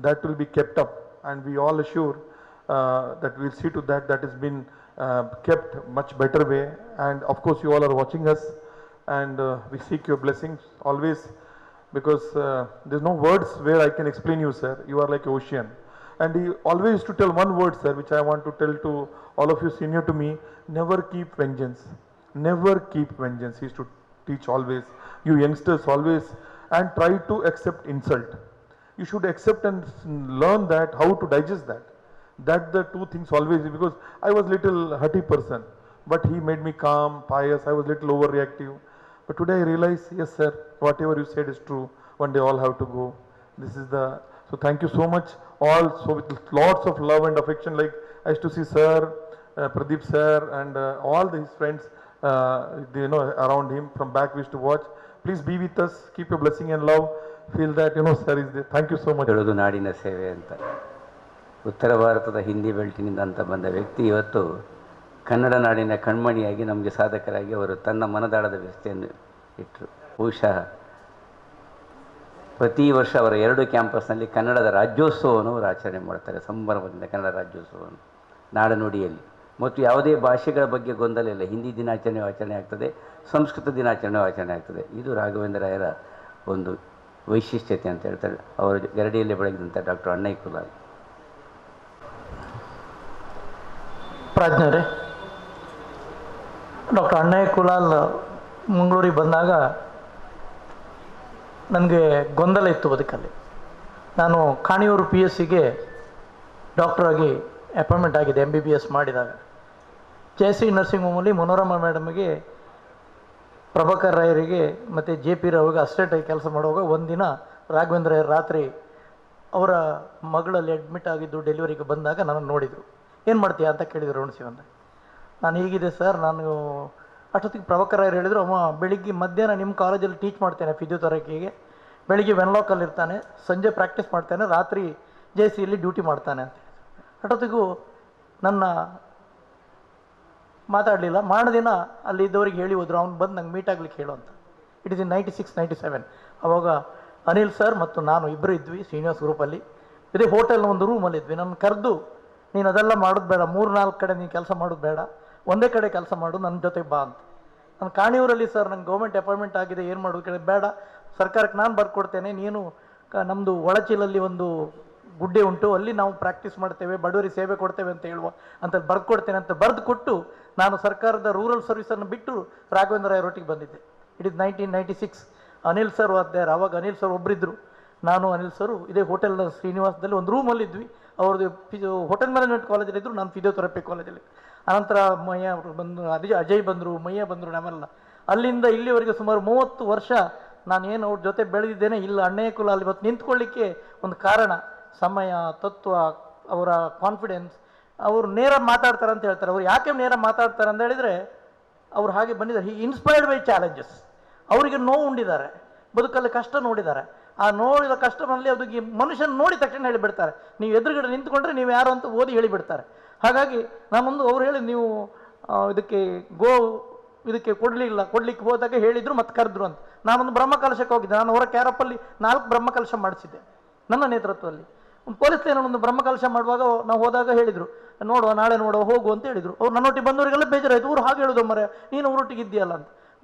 that will be kept up, and we all assure that we'll see to that has been kept much better way. And of course you all are watching us, and we seek your blessings always, because there's no words where I can explain you, sir. You are like ocean. And he always used to tell one word, sir, which I want to tell to all of you senior to me: never keep vengeance. Never keep vengeance. He used to teach always, you youngsters always, and try to accept insult. You should accept and learn that, how to digest that. That the two things always, because I was little haughty person, but he made me calm, pious. I was little overreactive. But today I realize, yes sir, whatever you said is true. One day all have to go. This is the, so thank you so much all. So with lots of love and affection, like I used to see sir, Pradeep sir and all his friends, you know, around him from back we used to watch. Please be with us, keep your blessing and love. Feel that, you know, sir is there. Thank you so much. ಹೇಳೋದು ನಾಡಿನ ಸೇವೆ ಅಂತ. ಉತ್ತರ ಭಾರತದ ಹಿಂದಿ ಬೆಲ್ಟಿನಿಂದ ಅಂತ ಬಂದ ವ್ಯಕ್ತಿ ಇವತ್ತು ಕನ್ನಡ ನಾಡಿನ ಕಣ್ಮಣಿಯಾಗಿ ನಮಗೆ ಸಾಧಕರಾಗಿ ಅವರು ತನ್ನ ಮನದಾಳದ ವ್ಯವಸ್ಥೆಯನ್ನು ಇಟ್ಟರು. ಬಹುಶಃ ಪ್ರತಿ ವರ್ಷ ಅವರ 2 ಕ್ಯಾಂಪಸ್ನಲ್ಲಿ ಕನ್ನಡದ ರಾಜ್ಯೋತ್ಸವವನ್ನು ಅವರು ಆಚರಣೆ ಮಾಡ್ತಾರೆ, ಸಂಭ್ರಮದಿಂದ ಕನ್ನಡ ರಾಜ್ಯೋತ್ಸವವನ್ನು ನಾಡನುಡಿಯಲ್ಲಿ. ಮತ್ತು ಯಾವುದೇ ಭಾಷೆಗಳ ಬಗ್ಗೆ ಗೊಂದಲ ಇಲ್ಲ. ಹಿಂದಿ ದಿನಾಚರಣೆ ಆಚರಣೆ ಆಗ್ತದೆ, ಸಂಸ್ಕೃತ ದಿನಾಚರಣೆ ಆಚರಣೆ ಆಗ್ತದೆ. ಇದು ರಾಘವೇಂದ್ರ ರಾಯರ ಒಂದು ವೈಶಿಷ್ಟ್ಯತೆ ಅಂತ ಹೇಳ್ತಾರೆ. ಅವರು ಗರಡಿಯಲ್ಲಿ ಬೆಳಗಿದಂಥ ಡಾಕ್ಟರ್ ಅಣ್ಣಯ್ಯ ಕುಲಾಲ್. ಪ್ರಾಜ್ಞರೇ, ಡಾಕ್ಟರ್ ಅಣ್ಣಯ್ಯ ಕುಲಾಲ್ ಮಂಗಳೂರಿಗೆ ಬಂದಾಗ ನನಗೆ ಗೊಂದಲ ಇತ್ತು ಬದುಕಲ್ಲಿ. ನಾನು ಕಾಣಿಯೂರು PSCಗೆ ಡಾಕ್ಟ್ರಾಗಿ ಅಪಾಯಿಂಟ್ಮೆಂಟ್ ಆಗಿದೆ MBBS ಮಾಡಿದಾಗ. JC ನರ್ಸಿಂಗ್ ಹೋಮಲ್ಲಿ ಮನೋರಮಾ ಮೇಡಮ್ಗೆ, ಪ್ರಭಾಕರ್ ರಾಯರಿಗೆ ಮತ್ತು JP ರಾವ್ಗೆ ಅಸಿಸ್ಟೆಂಟಾಗಿ ಕೆಲಸ ಮಾಡುವಾಗ ಒಂದಿನ ರಾಘವೇಂದ್ರ ರಾಯರ್ ರಾತ್ರಿ ಅವರ ಮಗಳಲ್ಲಿ ಅಡ್ಮಿಟ್ ಆಗಿದ್ದು ಡೆಲಿವರಿಗೆ ಬಂದಾಗ ನನ್ನನ್ನು ನೋಡಿದರು. ಏನು ಮಾಡ್ತೀಯಾ ಅಂತ ಕೇಳಿದರು ರೋಣಸಿವನ್ನ. ನಾನು ಹೀಗಿದೆ ಸರ್, ನಾನು ಅಷ್ಟೊತ್ತಿಗೆ ಪ್ರಭಾಕರ್ ರಾಯರು ಹೇಳಿದರು, ಅಮ್ಮ ಬೆಳಿಗ್ಗೆ ಮಧ್ಯಾಹ್ನ ನಿಮ್ಮ ಕಾಲೇಜಲ್ಲಿ ಟೀಚ್ ಮಾಡ್ತೇನೆ ಫಿಸಿಯೋಥೆರಪಿಗೆ, ಬೆಳಿಗ್ಗೆ ವೆನ್ಲಾಕಲ್ಲಿ ಇರ್ತಾನೆ, ಸಂಜೆ ಪ್ರಾಕ್ಟೀಸ್ ಮಾಡ್ತಾನೆ, ರಾತ್ರಿ JCಯಲ್ಲಿ ಡ್ಯೂಟಿ ಮಾಡ್ತಾನೆ ಅಂತ. ಅಷ್ಟೊತ್ತಿಗೂ ನನ್ನ ಮಾತಾಡಲಿಲ್ಲ. ದಿನ ಅಲ್ಲಿ ಇದ್ದವ್ರಿಗೆ ಹೇಳಿ ಹೋದ್ರು, ಅವ್ನು ಬಂದು ನಂಗೆ ಮೀಟ್ ಆಗ್ಲಿಕ್ಕೆ ಹೇಳು ಅಂತ. It is in 96-97. ಅವಾಗ ಅನಿಲ್ ಸರ್ ಮತ್ತು ನಾನು ಇಬ್ಬರು ಇದ್ವಿ ಶ್ರೀನಿವಾಸ್ ಗ್ರೂಪಲ್ಲಿ. ಇದೇ ಹೋಟೆಲ್ನ ಒಂದು ರೂಮಲ್ಲಿ ಇದ್ವಿ. ನನ್ನ ಕರೆದು, ನೀನು ಅದೆಲ್ಲ ಮಾಡೋದು ಬೇಡ, 3-4 ಕಡೆ ನೀನು ಕೆಲಸ ಮಾಡೋದು ಬೇಡ, ಒಂದೇ ಕಡೆ ಕೆಲಸ ಮಾಡು, ನನ್ನ ಜೊತೆಗೆ ಬಾ ಅಂತ. ನಾನು ಕಾಣಿಯೂರಲ್ಲಿ ಸರ್ ನಂಗೆ ಗೌರ್ಮೆಂಟ್ ಅಪಾಯಿಂಟ್ಮೆಂಟ್ ಆಗಿದೆ, ಏನು ಮಾಡೋದು ಕೇಳಿ, ಬೇಡ ಸರ್ಕಾರಕ್ಕೆ ನಾನು ಬರ್ಕೊಡ್ತೇನೆ, ನೀನು ನಮ್ಮದು ಒಳಚೀಲಲ್ಲಿ ಒಂದು ಗುಡ್ಡೆ ಉಂಟು, ಅಲ್ಲಿ ನಾವು ಪ್ರಾಕ್ಟೀಸ್ ಮಾಡ್ತೇವೆ, ಬಡವರಿಗೆ ಸೇವೆ ಕೊಡ್ತೇವೆ ಅಂತ ಹೇಳುವ ಅಂತ ಬರ್ದು ಕೊಡ್ತೇನೆ ಅಂತ ಬರೆದು ಕೊಟ್ಟು ನಾನು ಸರ್ಕಾರದ ರೂರಲ್ ಸರ್ವಿಸನ್ನು ಬಿಟ್ಟು ರಾಘವೇಂದ್ರ ರಾಯರೊಟ್ಟಿಗೆ ಬಂದಿದ್ದೆ. It is 1996. ಅನಿಲ್ ಸರ್ ಅಧ್ಯಾರ. ಅವಾಗ ಅನಿಲ್ ಸರ್ ಒಬ್ಬರಿದ್ದರು, ನಾನು ಅನಿಲ್ ಸರು ಇದೇ ಹೋಟೆಲ್ನ ಶ್ರೀನಿವಾಸದಲ್ಲಿ ಒಂದು ರೂಮಲ್ಲಿದ್ವಿ. ಅವ್ರದ್ದು ಹೋಟೆಲ್ ಮ್ಯಾನೇಜ್ಮೆಂಟ್ ಕಾಲೇಜಲ್ಲಿದ್ದರು, ನಾನು ಫಿಸಿಯೋಥೆರಪಿ ಕಾಲೇಜಲ್ಲಿ. ಅನಂತರ ಮಯ್ಯ ಅವರು ಬಂದು, ಅಜಯ್ ಬಂದರು, ಮಯ್ಯ ಬಂದರು, ನಾವೆಲ್ಲ ಅಲ್ಲಿಂದ ಇಲ್ಲಿವರೆಗೆ ಸುಮಾರು 30 ವರ್ಷ ನಾನೇನು ಅವ್ರ ಜೊತೆ ಬೆಳೆದಿದ್ದೇನೆ. ಇಲ್ಲ ಅಣ್ಣಯ್ಯ ಕುಲ ಅಲ್ಲಿ ಇವತ್ತು ನಿಂತ್ಕೊಳ್ಳಿಕ್ಕೆ ಒಂದು ಕಾರಣ ಸಮಯ, ತತ್ವ, ಅವರ ಕಾನ್ಫಿಡೆನ್ಸ್. ಅವರು ನೇರ ಮಾತಾಡ್ತಾರೆ ಅಂತ ಹೇಳ್ತಾರೆ. ಅವ್ರು ಯಾಕೆ ನೇರ ಮಾತಾಡ್ತಾರೆ ಅಂತ ಹೇಳಿದರೆ, ಅವ್ರು ಹಾಗೆ ಬಂದಿದ್ದಾರೆ. ಹೀಗೆ ಇನ್ಸ್ಪೈರ್ಡ್ ಬೈ ಚಾಲೆಂಜಸ್. ಅವರಿಗೆ ನೋವು ಉಂಡಿದ್ದಾರೆ, ಬದುಕಲ್ಲಿ ಕಷ್ಟ ನೋಡಿದ್ದಾರೆ. ಆ ನೋಡಿದ ಕಷ್ಟದಲ್ಲಿ ಅದಕ್ಕೆ ಮನುಷ್ಯನ ನೋಡಿ ತಕ್ಷಣ ಹೇಳಿಬಿಡ್ತಾರೆ. ನೀವು ಎದುರುಗಡೆ ನಿಂತ್ಕೊಂಡ್ರೆ ನೀವು ಯಾರು ಅಂತ ಓದಿ ಹೇಳಿಬಿಡ್ತಾರೆ. ಹಾಗಾಗಿ ನಾನೊಂದು ಅವ್ರು ಹೇಳಿ, ನೀವು ಇದಕ್ಕೆ ಕೊಡ್ಲಿಕ್ಕೆ ಹೋದಾಗ ಹೇಳಿದ್ರು ಮತ್ತು ಕರೆದ್ರು ಅಂತ. ನಾನೊಂದು ಬ್ರಹ್ಮಕಲಶಕ್ಕೆ ಹೋಗಿದ್ದೆ. ನಾನು ಹೊರ ಕ್ಯಾರಪ್ಪಲ್ಲಿ 4 ಬ್ರಹ್ಮಕಲಶ ಮಾಡಿಸಿದ್ದೆ ನನ್ನ ನೇತೃತ್ವದಲ್ಲಿ. ಒಂದು ಪೊಲೀಸ್ ಒಂದು ಬ್ರಹ್ಮಕಲಶ ಮಾಡುವಾಗ ನಾವು ಹೋದಾಗ ಹೇಳಿದರು, ನೋಡುವ ನಾಳೆ ನೋಡುವ ಹೋಗು ಅಂತ ಹೇಳಿದರು. ಅವ್ರು ನನ್ನೊಟ್ಟಿಗೆ ಬಂದವರಿಗೆಲ್ಲ ಬೇಜಾರಾಯಿತು. ಊರು ಹಾಗೆ ಹೇಳೋದು, ಮರೆ ನೀನು ಊರೊಟ್ಟಿಗೆ ಇದ್ದೀಯಲ್ಲ ಅಂತ.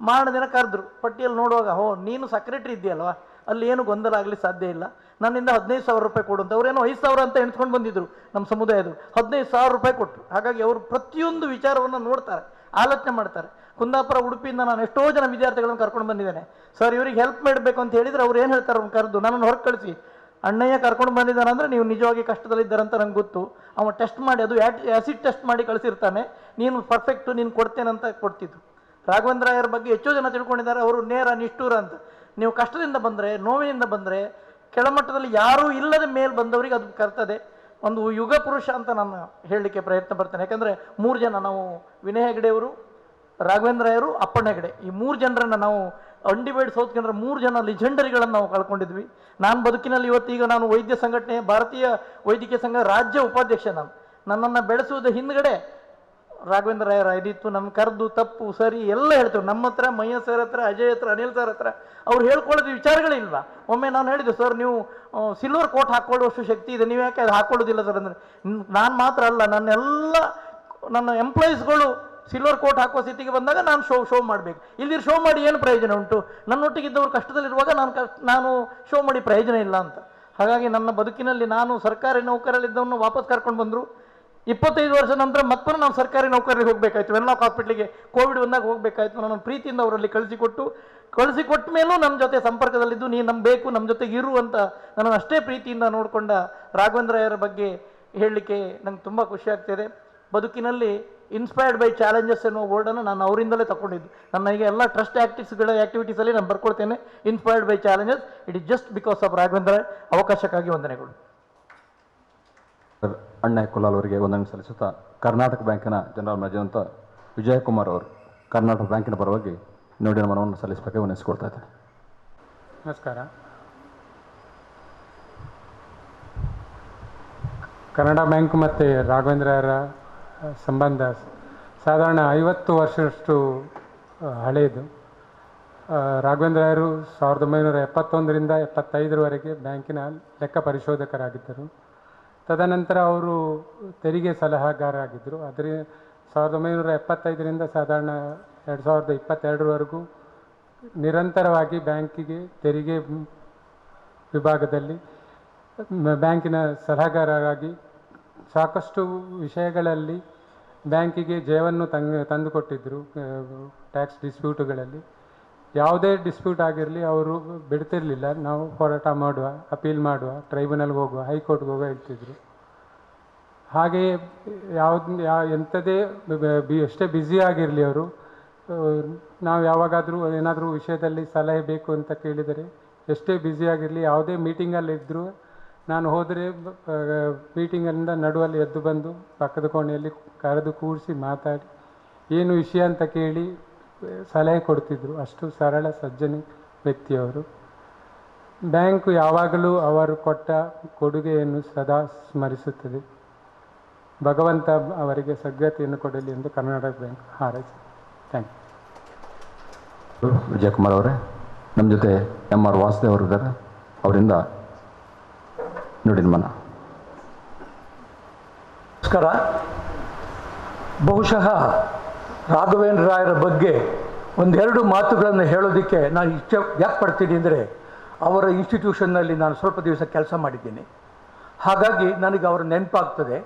ದಿನ ಕರೆದ್ರು. ಪಟ್ಟಿಯಲ್ಲಿ ನೋಡುವಾಗ, ನೀನು ಸೆಕ್ರೆಟರಿ ಇದೆಯಲ್ವಾ, ಅಲ್ಲಿ ಏನು ಗೊಂದಲ ಆಗಲಿ ಸಾಧ್ಯ ಇಲ್ಲ, ನನ್ನಿಂದ 15,000 ರೂಪಾಯಿ ಕೊಡು ಅಂತ. ಅವರೇನೋ 5,000 ಅಂತ ಎಣಿಸ್ಕೊಂಡು ಬಂದಿದ್ರು ನಮ್ಮ ಸಮುದಾಯದವರು. 15,000 ರೂಪಾಯಿ ಕೊಟ್ಟರು. ಹಾಗಾಗಿ ಅವರು ಪ್ರತಿಯೊಂದು ವಿಚಾರವನ್ನು ನೋಡ್ತಾರೆ, ಆಲೋಚನೆ ಮಾಡ್ತಾರೆ. ಕುಂದಾಪುರ, ಉಡುಪಿಯಿಂದ ನಾನು ಎಷ್ಟೋ ಜನ ವಿದ್ಯಾರ್ಥಿಗಳನ್ನು ಕರ್ಕೊಂಡು ಬಂದಿದ್ದೇನೆ. ಸರ್ ಇವರಿಗೆ ಹೆಲ್ಪ್ ಮಾಡಬೇಕು ಅಂತ ಹೇಳಿದರೆ ಅವ್ರು ಏನು ಹೇಳ್ತಾರೆ, ಅವ್ನು ಕರೆದು ನನ್ನನ್ನು ಹೊರಗೆ ಕಳಿಸಿ, ಅಣ್ಣಯ್ಯ ಕರ್ಕೊಂಡು ಬಂದಿದ್ದಾನೆ ಅಂದರೆ ನೀವು ನಿಜವಾಗಿ ಕಷ್ಟದಲ್ಲಿದ್ದಾರಂತ ನಂಗೆ ಗೊತ್ತು, ಅವನು ಟೆಸ್ಟ್ ಮಾಡಿ, ಅದು ಆ್ಯಸಿಡ್ ಟೆಸ್ಟ್ ಮಾಡಿ ಕಳಿಸಿರ್ತಾನೆ, ನೀನು ಪರ್ಫೆಕ್ಟು, ನೀನು ಕೊಡ್ತೇನೆ ಅಂತ ಕೊಡ್ತಿದ್ದು. ರಾಘವೇಂದ್ರ ರಾಯರ ಬಗ್ಗೆ ಹೆಚ್ಚು ಜನ ತಿಳ್ಕೊಂಡಿದ್ದಾರೆ, ಅವರು ನೇರ ನಿಷ್ಠೂರ ಅಂತ. ನೀವು ಕಷ್ಟದಿಂದ ಬಂದರೆ, ನೋವಿನಿಂದ ಬಂದರೆ, ಕೆಳಮಟ್ಟದಲ್ಲಿ ಯಾರೂ ಇಲ್ಲದ ಮೇಲೆ ಬಂದವರಿಗೆ ಅದು ಕರ್ತದೆ. ಒಂದು ಯುಗ ಪುರುಷ ಅಂತ ನಾನು ಹೇಳಲಿಕ್ಕೆ ಪ್ರಯತ್ನ ಪಡ್ತೇನೆ. ಯಾಕಂದರೆ 3 ಜನ, ನಾವು ವಿನಯ್ ಹೆಗಡೆಯವರು, ರಾಘವೇಂದ್ರ ರಾಯರು, ಅಪ್ಪಣ್ಣ ಹೆಗಡೆ, ಈ 3 ಜನರನ್ನು ನಾವು ಅನ್ಡಿವೈಡ್ ಸೌತ್ ಕೇಂದ್ರ 3 ಜನ ಲಿಜೆಂಡರಿಗಳನ್ನು ನಾವು ಕಳ್ಕೊಂಡಿದ್ವಿ. ನಾನು ಬದುಕಿನಲ್ಲಿ ಇವತ್ತೀಗ ನಾನು ವೈದ್ಯ ಸಂಘಟನೆ, ಭಾರತೀಯ ವೈದ್ಯಕೀಯ ಸಂಘ ರಾಜ್ಯ ಉಪಾಧ್ಯಕ್ಷ. ನನ್ನನ್ನು ಬೆಳೆಸುವುದ ಹಿಂದ್ಗಡೆ ರಾಘವೇಂದ್ರ ರಾಯರ ಇದಿತ್ತು. ನಮ್ಮ ಕರೆದು ತಪ್ಪು ಸರಿ ಎಲ್ಲ ಹೇಳ್ತೇವೆ. ನಮ್ಮ ಹತ್ರ, ಮಯ್ಯ ಸರ್ ಹತ್ರ, ಅಜಯ್ ಹತ್ರ, ಅನಿಲ್ ಸರ್ ಹತ್ರ ಅವ್ರು ಹೇಳ್ಕೊಳ್ಳೋದು ವಿಚಾರಗಳಿಲ್ವಾ? ಒಮ್ಮೆ ನಾನು ಹೇಳಿದೆ, ಸರ್ ನೀವು ಸಿಲ್ವರ್ ಕೋಟ್ ಹಾಕ್ಕೊಳ್ಳುವಷ್ಟು ಶಕ್ತಿ ಇದೆ, ನೀವು ಯಾಕೆ ಅದು ಹಾಕ್ಕೊಳ್ಳೋದಿಲ್ಲ ಸರ್ ಅಂದರೆ, ನಾನು ಮಾತ್ರ ಅಲ್ಲ, ನನ್ನ ಎಂಪ್ಲಾಯೀಸ್ಗಳು ಸಿಲ್ವರ್ ಕೋಟ್ ಹಾಕುವ ಸ್ಥಿತಿಗೆ ಬಂದಾಗ ನಾನು ಶೋ ಮಾಡಬೇಕು. ಇಲ್ಲಿ ಶೋ ಮಾಡಿ ಏನು ಪ್ರಯೋಜನ ಉಂಟು? ನನ್ನೊಟ್ಟಿಗಿದ್ದವರು ಕಷ್ಟದಲ್ಲಿರುವಾಗ ನಾನು ಶೋ ಮಾಡಿ ಪ್ರಯೋಜನ ಇಲ್ಲ ಅಂತ. ಹಾಗಾಗಿ ನನ್ನ ಬದುಕಿನಲ್ಲಿ ನಾನು ಸರ್ಕಾರಿ ನೌಕರಲ್ಲಿದ್ದವನು ವಾಪಸ್ ಕರ್ಕೊಂಡು ಬಂದರು. 25 ವರ್ಷ ನಂತರ ಮತ್ತೆ ನಾನು ಸರ್ಕಾರಿ ನೌಕರಿಗೆ ಹೋಗಬೇಕಾಯ್ತು. ವೆನ್ಲಾಕ್ ಹಾಸ್ಪಿಟ್ಲಿಗೆ ಕೋವಿಡ್ ಬಂದಾಗ ಹೋಗಬೇಕಾಯ್ತು. ನಾನು ಪ್ರೀತಿಯಿಂದ ಅವರಲ್ಲಿ ಕಳಿಸಿಕೊಟ್ಟ ಮೇಲೂ ನಮ್ಮ ಜೊತೆ ಸಂಪರ್ಕದಲ್ಲಿದ್ದು, ನೀನು ನಮ್ಮ ಬೇಕು, ನಮ್ಮ ಜೊತೆಗೆ ಇರು ಅಂತ ನನ್ನನ್ನು ಅಷ್ಟೇ ಪ್ರೀತಿಯಿಂದ ನೋಡಿಕೊಂಡ ರಾಘವೇಂದ್ರ ರಾಯರ ಬಗ್ಗೆ ಹೇಳಲಿಕ್ಕೆ ನಂಗೆ ತುಂಬ ಖುಷಿ ಆಗ್ತಿದೆ. ಬದುಕಿನಲ್ಲಿ ಇನ್ಸ್ಪೈರ್ಡ್ ಬೈ ಚಾಲೆಂಜಸ್ ಎನ್ನುವ ವರ್ಡನ್ನು ನಾನು ಅವರಿಂದಲೇ ತಗೊಂಡಿದ್ದು. ನನ್ನ ಈಗ ಎಲ್ಲ ಟ್ರಸ್ಟ್ ಆ್ಯಕ್ಟಿವಿಟೀಸಲ್ಲಿ ನಾನು ಬರ್ಕೊಳ್ತೇನೆ, inspired by challenges. It is just because of Raghavendra. ಅವಕಾಶಕ್ಕಾಗಿ ವಂದನೆಗಳು. ಅಣ್ಣಯ್ಯ ಕುಲಾಲ್ ಅವರಿಗೆ ವಂದನೆ ಸಲ್ಲಿಸುತ್ತಾ, ಕರ್ನಾಟಕ ಬ್ಯಾಂಕಿನ ಜನರಲ್ ಮ್ಯಾನೇಜರ್ ಅಂತ ವಿಜಯಕುಮಾರ್ ಅವರು ಕರ್ನಾಟಕ ಬ್ಯಾಂಕಿನ ಪರವಾಗಿ ನೋಡಿನ ಮನವನ್ನು ಸಲ್ಲಿಸಬೇಕು ವಿನಂತಿಸಿಕೊಳ್ತಾ ಇದ್ದಾರೆ. ನಮಸ್ಕಾರ. ಕನ್ನಡ ಬ್ಯಾಂಕ್ ಮತ್ತು ರಾಘವೇಂದ್ರರ ಸಂಬಂಧ ಸಾಧಾರಣ 50 ವರ್ಷದಷ್ಟು ಹಳೆಯದು. ರಾಘವೇಂದ್ರರು 1971ರಿಂದ 75ರವರೆಗೆ ಬ್ಯಾಂಕಿನ ಲೆಕ್ಕ ಪರಿಶೋಧಕರಾಗಿದ್ದರು. ತದನಂತರ ಅವರು ತೆರಿಗೆ ಸಲಹಾಗಾರರಾಗಿದ್ದರು. ಅದರ 1975ರಿಂದ ಸಾಧಾರಣ 2022ರವರೆಗೂ ನಿರಂತರವಾಗಿ ಬ್ಯಾಂಕಿಗೆ ತೆರಿಗೆ ವಿಭಾಗದಲ್ಲಿ ಬ್ಯಾಂಕಿನ ಸಲಹಾಗಾರರಾಗಿ ಸಾಕಷ್ಟು ವಿಷಯಗಳಲ್ಲಿ ಬ್ಯಾಂಕಿಗೆ ಜಯವನ್ನು ತಂದುಕೊಟ್ಟಿದ್ದರು. ಟ್ಯಾಕ್ಸ್ ಡಿಸ್ಪ್ಯೂಟುಗಳಲ್ಲಿ ಯಾವುದೇ ಡಿಸ್ಪ್ಯೂಟ್ ಆಗಿರಲಿ ಅವರು ಬಿಡ್ತಿರಲಿಲ್ಲ. ನಾವು ಹೋರಾಟ ಮಾಡುವ, ಅಪೀಲ್ ಮಾಡುವ, ಟ್ರೈಬ್ಯುನಲ್ಗೆ ಹೋಗುವ, ಹೈಕೋರ್ಟ್ಗೆ ಹೋಗುವ ಹೇಳ್ತಿದ್ರು. ಹಾಗೆಯೇ ಎಂಥದೇ ಎಷ್ಟೇ ಬ್ಯುಸಿ ಆಗಿರಲಿ ಅವರು, ನಾವು ಯಾವಾಗಾದರೂ ಏನಾದರೂ ವಿಷಯದಲ್ಲಿ ಸಲಹೆ ಬೇಕು ಅಂತ ಕೇಳಿದರೆ, ಎಷ್ಟೇ ಬ್ಯುಸಿಯಾಗಿರಲಿ, ಯಾವುದೇ ಮೀಟಿಂಗಲ್ಲಿದ್ದರೂ ನಾನು ಹೋದರೆ ಮೀಟಿಂಗಿಂದ ನಡುವಲ್ಲಿ ಎದ್ದು ಬಂದು ಪಕ್ಕದ ಕೋಣೆಯಲ್ಲಿ ಕರೆದು ಕೂರಿಸಿ ಮಾತಾಡಿ ಏನು ವಿಷಯ ಅಂತ ಕೇಳಿ ಸಲಹೆ ಕೊಡ್ತಿದ್ರು. ಅಷ್ಟು ಸರಳ ಸಜ್ಜನ ವ್ಯಕ್ತಿಯವರು. ಬ್ಯಾಂಕು ಯಾವಾಗಲೂ ಅವರು ಕೊಟ್ಟ ಕೊಡುಗೆಯನ್ನು ಸದಾ ಸ್ಮರಿಸುತ್ತದೆ. ಭಗವಂತ ಅವರಿಗೆ ಸದ್ಗತಿಯನ್ನು ಕೊಡಲಿ ಎಂದು ಕರ್ನಾಟಕ ಬ್ಯಾಂಕ್ ಹಾರೈಸಿ. Thank you. ವಿಜಯಕುಮಾರ್ ಅವರೇ, ನಮ್ಮ ಜೊತೆ MR ವಾಸುದೇವ್ ಅವರು ಇದ್ದಾರೆ, ಅವರಿಂದ ನುಡಿನಮನ. ನಮಸ್ಕಾರ. ಬಹುಶಃ ರಾಘವೇಂದ್ರ ರಾಯರ ಬಗ್ಗೆ ಒಂದೆರಡು ಮಾತುಗಳನ್ನು ಹೇಳೋದಕ್ಕೆ ನಾನು ಇಚ್ಛೆ ವ್ಯಕ್ತಪಡ್ತೀನಿ. ಅಂದರೆ ಅವರ ಇನ್ಸ್ಟಿಟ್ಯೂಷನ್ನಲ್ಲಿ ನಾನು ಸ್ವಲ್ಪ ದಿವಸ ಕೆಲಸ ಮಾಡಿದ್ದೀನಿ, ಹಾಗಾಗಿ ನನಗೆ ಅವರ ನೆನಪಾಗ್ತದೆ.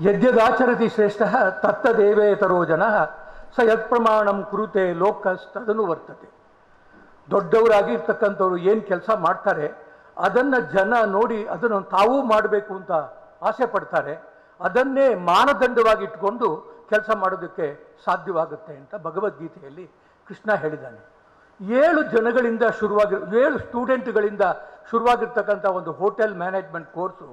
ಯದ್ಯದಾಚರತಿ ಶ್ರೇಷ್ಠ ತತ್ತದೇವೇತರೋ ಜನ ಸ ಯತ್ಪ್ರಮಾಣಂ ಕುರುತೆ ಲೋಕಸ್ತದನು ವರ್ತತೆ. ದೊಡ್ಡವರಾಗಿರ್ತಕ್ಕಂಥವ್ರು ಏನು ಕೆಲಸ ಮಾಡ್ತಾರೆ ಅದನ್ನು ಜನ ನೋಡಿ ಅದನ್ನು ತಾವೂ ಮಾಡಬೇಕು ಅಂತ ಆಸೆ ಪಡ್ತಾರೆ. ಅದನ್ನೇ ಮಾನದಂಡವಾಗಿ ಇಟ್ಕೊಂಡು ಕೆಲಸ ಮಾಡೋದಕ್ಕೆ ಸಾಧ್ಯವಾಗುತ್ತೆ ಅಂತ ಭಗವದ್ಗೀತೆಯಲ್ಲಿ ಕೃಷ್ಣ ಹೇಳಿದ್ದಾನೆ. 7 ಸ್ಟೂಡೆಂಟ್ಗಳಿಂದ ಶುರುವಾಗಿರ್ತಕ್ಕಂಥ ಒಂದು ಹೋಟೆಲ್ ಮ್ಯಾನೇಜ್ಮೆಂಟ್ ಕೋರ್ಸು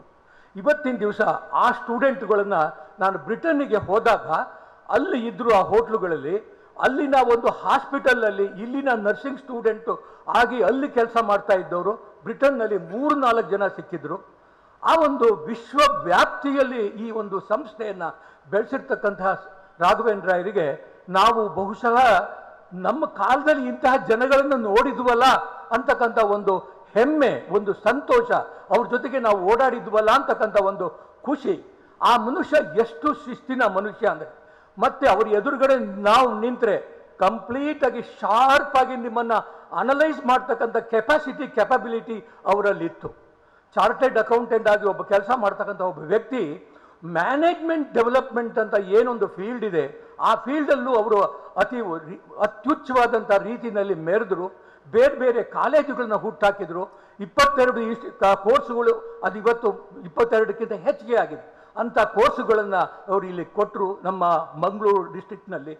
ಇವತ್ತಿನ ದಿವಸ ಆ ಸ್ಟೂಡೆಂಟ್ಗಳನ್ನು ನಾನು ಬ್ರಿಟನ್ನಿಗೆ ಹೋದಾಗ ಅಲ್ಲಿ ಇದ್ದರು ಆ ಹೋಟ್ಲುಗಳಲ್ಲಿ, ಅಲ್ಲಿನ ಒಂದು ಹಾಸ್ಪಿಟಲಲ್ಲಿ ಇಲ್ಲಿನ ನರ್ಸಿಂಗ್ ಸ್ಟೂಡೆಂಟು ಆಗಿ ಅಲ್ಲಿ ಕೆಲಸ ಮಾಡ್ತಾ ಇದ್ದವರು ಬ್ರಿಟನ್ನಲ್ಲಿ 3-4 ಜನ ಸಿಕ್ಕಿದ್ರು. ಆ ಒಂದು ವಿಶ್ವವ್ಯಾಪ್ತಿಯಲ್ಲಿ ಈ ಒಂದು ಸಂಸ್ಥೆಯನ್ನು ಬೆಳೆಸಿರ್ತಕ್ಕಂತಹ ರಾಘವೇಂದ್ರ ರಾಯರಿಗೆ ನಾವು ಬಹುಶಃ ನಮ್ಮ ಕಾಲದಲ್ಲಿ ಇಂತಹ ಜನಗಳನ್ನು ನೋಡಿದ್ವಲ್ಲ ಅಂತಕ್ಕಂಥ ಒಂದು ಹೆಮ್ಮೆ, ಒಂದು ಸಂತೋಷ, ಅವ್ರ ಜೊತೆಗೆ ನಾವು ಓಡಾಡಿದ್ವಲ್ಲ ಅಂತಕ್ಕಂಥ ಒಂದು ಖುಷಿ. ಆ ಮನುಷ್ಯ ಎಷ್ಟು ಶಿಸ್ತಿನ ಮನುಷ್ಯ ಅಂದರೆ, ಮತ್ತೆ ಅವ್ರ ಎದುರುಗಡೆ ನಾವು ನಿಂತರೆ ಕಂಪ್ಲೀಟಾಗಿ ಶಾರ್ಪಾಗಿ ನಿಮ್ಮನ್ನು ಅನಲೈಸ್ ಮಾಡ್ತಕ್ಕಂಥ ಕೆಪಬಿಲಿಟಿ ಅವರಲ್ಲಿತ್ತು. ಚಾರ್ಟೆಡ್ ಅಕೌಂಟೆಂಟ್ ಆಗಿ ಒಬ್ಬ ಕೆಲಸ ಮಾಡ್ತಕ್ಕಂಥ ಒಬ್ಬ ವ್ಯಕ್ತಿ ಮ್ಯಾನೇಜ್ಮೆಂಟ್ ಡೆವಲಪ್ಮೆಂಟ್ ಅಂತ ಏನೊಂದು ಫೀಲ್ಡ್ ಇದೆ, ಆ ಫೀಲ್ಡಲ್ಲೂ ಅವರು ಅತ್ಯುಚ್ಚವಾದಂಥ ರೀತಿಯಲ್ಲಿ ಮೆರೆದ್ರು. ಬೇರೆ ಬೇರೆ ಕಾಲೇಜುಗಳನ್ನ ಹುಟ್ಟಾಕಿದ್ರು. 22 ಕೋರ್ಸುಗಳು, ಅದು ಇವತ್ತು 22ಕ್ಕಿಂತ ಹೆಚ್ಚಿಗೆ ಆಗಿದೆ. ಅಂಥ ಕೋರ್ಸುಗಳನ್ನು ಅವರು ಇಲ್ಲಿ ಕೊಟ್ಟರು ನಮ್ಮ ಮಂಗಳೂರು ಡಿಸ್ಟ್ರಿಕ್ಟ್ನಲ್ಲಿ.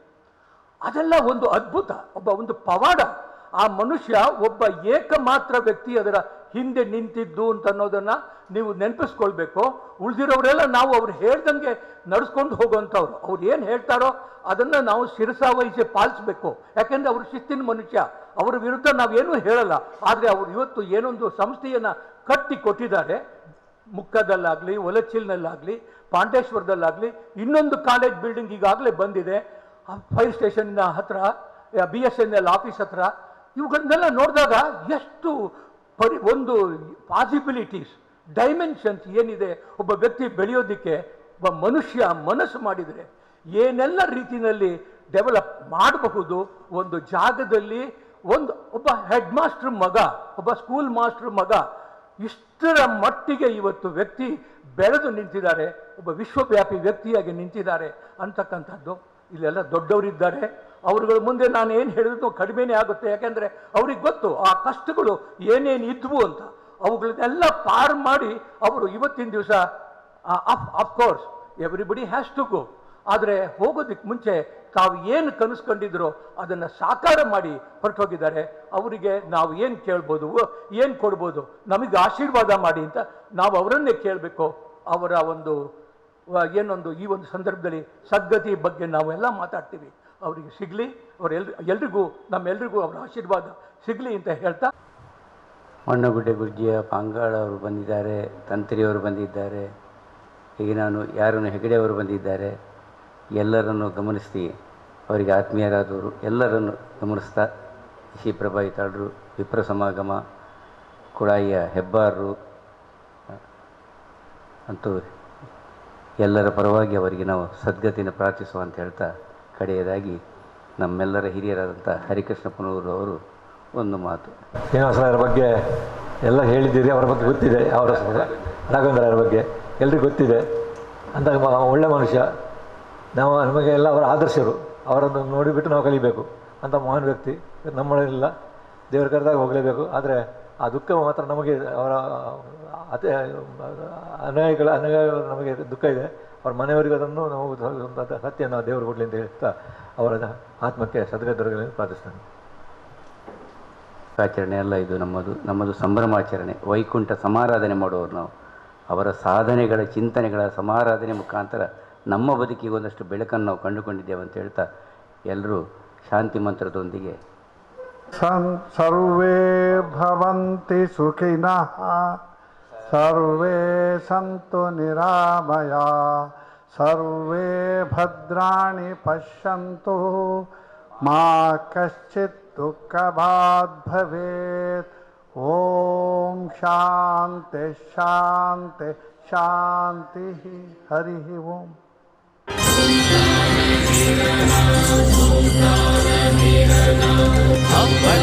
ಅದೆಲ್ಲ ಒಂದು ಅದ್ಭುತ, ಒಂದು ಪವಾಡ. ಆ ಮನುಷ್ಯ ಒಬ್ಬ ಏಕಮಾತ್ರ ವ್ಯಕ್ತಿ ಅದರ ಹಿಂದೆ ನಿಂತಿದ್ದು ಅಂತ ಅನ್ನೋದನ್ನು ನೀವು ನೆನಪಿಸ್ಕೊಳ್ಬೇಕು. ಉಳಿದಿರೋರೆಲ್ಲ ನಾವು ಅವ್ರು ಹೇಳ್ದಂಗೆ ನಡೆಸ್ಕೊಂಡು ಹೋಗುವಂಥವ್ರು. ಅವ್ರು ಏನು ಹೇಳ್ತಾರೋ ಅದನ್ನು ನಾವು ಶಿರಸಾವಹಿಸಿ ಪಾಲಿಸಬೇಕು. ಯಾಕೆಂದರೆ ಅವರು ಶಿಸ್ತಿನ ಮನುಷ್ಯ. ಅವರ ವಿರುದ್ಧ ನಾವೇನೂ ಹೇಳಲ್ಲ. ಆದರೆ ಅವರು ಇವತ್ತು ಏನೊಂದು ಸಂಸ್ಥೆಯನ್ನು ಕಟ್ಟಿ ಕೊಟ್ಟಿದ್ದಾರೆ. ಮುಕ್ಕದಲ್ಲಾಗಲಿ, ಒಲಚಿಲ್ನಲ್ಲಾಗಲಿ, ಪಾಂಡೇಶ್ವರದಲ್ಲಾಗಲಿ, ಇನ್ನೊಂದು ಕಾಲೇಜ್ ಬಿಲ್ಡಿಂಗ್ ಈಗಾಗಲೇ ಬಂದಿದೆ. ಫೈರ್ ಸ್ಟೇಷನ್ನ ಹತ್ರ, BSNL ಆಫೀಸ್ ಹತ್ರ. ಇವುಗಳನ್ನೆಲ್ಲ ನೋಡಿದಾಗ ಎಷ್ಟು ಒಂದು ಪಾಸಿಬಿಲಿಟೀಸ್, ಡೈಮೆನ್ಷನ್ಸ್ ಏನಿದೆ ಒಬ್ಬ ವ್ಯಕ್ತಿ ಬೆಳೆಯೋದಕ್ಕೆ. ಒಬ್ಬ ಮನುಷ್ಯ ಮನಸ್ಸು ಮಾಡಿದರೆ ಏನೆಲ್ಲ ರೀತಿಯಲ್ಲಿ ಡೆವಲಪ್ ಮಾಡಬಹುದು ಒಂದು ಜಾಗದಲ್ಲಿ. ಒಬ್ಬ ಹೆಡ್ ಮಾಸ್ಟರ್ ಮಗ, ಒಬ್ಬ ಸ್ಕೂಲ್ ಮಾಸ್ಟರ್ ಮಗ, ಇಷ್ಟರ ಮಟ್ಟಿಗೆ ಇವತ್ತು ವ್ಯಕ್ತಿ ಬೆಳೆದು ನಿಂತಿದ್ದಾರೆ, ಒಬ್ಬ ವಿಶ್ವವ್ಯಾಪಿ ವ್ಯಕ್ತಿಯಾಗಿ ನಿಂತಿದ್ದಾರೆ ಅಂತಕ್ಕಂಥದ್ದು. ಇಲ್ಲೆಲ್ಲ ದೊಡ್ಡವರಿದ್ದಾರೆ. ಅವರುಗಳ ಮುಂದೆ ನಾನು ಏನು ಹೇಳಿದ್ರು ಕಡಿಮೆನೇ ಆಗುತ್ತೆ. ಯಾಕೆಂದರೆ ಅವ್ರಿಗೆ ಗೊತ್ತು ಆ ಕಷ್ಟಗಳು ಏನೇನು ಇದ್ವು ಅಂತ. ಅವುಗಳನ್ನೆಲ್ಲ ಪಾರು ಮಾಡಿ ಅವರು ಇವತ್ತಿನ ದಿವಸ of course everybody has to go. ಆದರೆ ಹೋಗೋದಕ್ಕೆ ಮುಂಚೆ ತಾವು ಏನು ಕನಸ್ಕೊಂಡಿದ್ರೋ ಅದನ್ನು ಸಾಕಾರ ಮಾಡಿ ಹೊರಟೋಗಿದ್ದಾರೆ. ಅವರಿಗೆ ನಾವು ಏನು ಕೇಳ್ಬೋದು, ಏನು ಕೊಡ್ಬೋದು, ನಮಗೆ ಆಶೀರ್ವಾದ ಮಾಡಿ ಅಂತ ನಾವು ಅವರನ್ನೇ ಕೇಳಬೇಕು. ಅವರ ಏನೊಂದು ಈ ಒಂದು ಸಂದರ್ಭದಲ್ಲಿ ಸದ್ಗತಿ ಬಗ್ಗೆ ನಾವೆಲ್ಲ ಮಾತಾಡ್ತೀವಿ. ಅವರಿಗೆ ಸಿಗಲಿ, ಎಲ್ರಿಗೂ ನಮ್ಮೆಲ್ರಿಗೂ ಅವರ ಆಶೀರ್ವಾದ ಸಿಗಲಿ ಅಂತ ಹೇಳ್ತಾ. ಮಣ್ಣಗುಡ್ಡೆ ಗುರ್ಜಿಯ ಪಾಂಗಾಳ ಅವರು ಬಂದಿದ್ದಾರೆ, ತಂತ್ರಿಯವರು ಬಂದಿದ್ದಾರೆ, ಹೀಗೆ ಯಾರನ್ನು ಹೆಗಡೆ ಅವರು ಬಂದಿದ್ದಾರೆ. ಎಲ್ಲರನ್ನು ಗಮನಿಸಿ ಅವರಿಗೆ ಆತ್ಮೀಯರಾದವರು ಎಲ್ಲರನ್ನು ಗಮನಿಸ್ತಾ ಶ್ರೀ ಪ್ರಭಾಯಿತಾಳರು, ವಿಪ್ರ ಸಮಾಗಮ, ಕುಳಾಯಿಯ ಹೆಬ್ಬಾರರು ಅಂತೂ ಎಲ್ಲರ ಪರವಾಗಿ ಅವರಿಗೆ ನಾವು ಸದ್ಗತಿನ ಪ್ರಾರ್ಥಿಸುವ ಅಂತ ಹೇಳ್ತಾ, ಕಡೆಯದಾಗಿ ನಮ್ಮೆಲ್ಲರ ಹಿರಿಯರಾದಂಥ ಹರಿಕೃಷ್ಣಪ್ಪನವರು ಅವರು ಒಂದು ಮಾತು. ಶ್ರೀನಿವಾಸರಾಯರ ಬಗ್ಗೆ ಎಲ್ಲ ಹೇಳಿದ್ದೀರಿ, ಅವರ ಬಗ್ಗೆ ಗೊತ್ತಿದೆ. ಅವರ ರಾಘವೇಂದ್ರರ ಬಗ್ಗೆ ಎಲ್ರಿಗೂ ಗೊತ್ತಿದೆ. ಅಂತ ಒಳ್ಳೆ ಮನುಷ್ಯ. ನಮಗೆ ಎಲ್ಲ ಅವರ ಆದರ್ಶರು. ಅವರನ್ನು ನೋಡಿಬಿಟ್ಟು ನಾವು ಕಲಿಬೇಕು. ಅಂಥ ಮಹಾನ್ ವ್ಯಕ್ತಿ ನಮ್ಮಲ್ಲಿಲ್ಲ. ದೇವರ ಕರೆದಾಗ ಹೋಗಲೇಬೇಕು. ಆದರೆ ಆ ದುಃಖ ಮಾತ್ರ ನಮಗೆ ಅವರ ಅನುಯಾಯಿಗಳು ನಮಗೆ ದುಃಖ ಇದೆ. ಅವ್ರ ಮನೆಯವರಿಗೂ ಅದನ್ನು ನಾವು ಸತ್ಯ ನಾವು ದೇವರು ಕೊಡಲಿ ಅಂತ ಹೇಳ್ತಾ ಅವರ ಆತ್ಮಕ್ಕೆ ಸದ್ಗತಿ ಪ್ರಾರ್ಥಿಸ್ತೇನೆ. ಆಚರಣೆ ಅಲ್ಲ ಇದು, ನಮ್ಮದು ಸಂಭ್ರಮಾಚರಣೆ. ವೈಕುಂಠ ಸಮಾರಾಧನೆ ಮಾಡುವವರು ನಾವು. ಅವರ ಸಾಧನೆಗಳ ಚಿಂತನೆಗಳ ಸಮಾರಾಧನೆ ಮುಖಾಂತರ ನಮ್ಮ ಬದುಕಿಗೆ ಒಂದಷ್ಟು ಬೆಳಕನ್ನು ನಾವು ಕಂಡುಕೊಂಡಿದ್ದೇವೆ ಅಂತ ಹೇಳ್ತಾ ಎಲ್ಲರೂ ಶಾಂತಿ ಮಂತ್ರದೊಂದಿಗೆ ಸರ್ವೇ ಭವಂತಿ ಸುಖಿನಃ ಸರ್ವೇ ಸಂತು ನಿರಾಮಯ ಸರ್ವೇ ಭದ್ರಾಣಿ ಪಶ್ಯಂತು ಮಾ ಕಶ್ಚಿತ್ ದುಃಖಭಾಗ್ ಭವೇತ್. ಓಂ ಶಾಂತಿ ಶಾಂತಿ ಶಾಂತಿ. ಹರಿ ಓಂ. Abba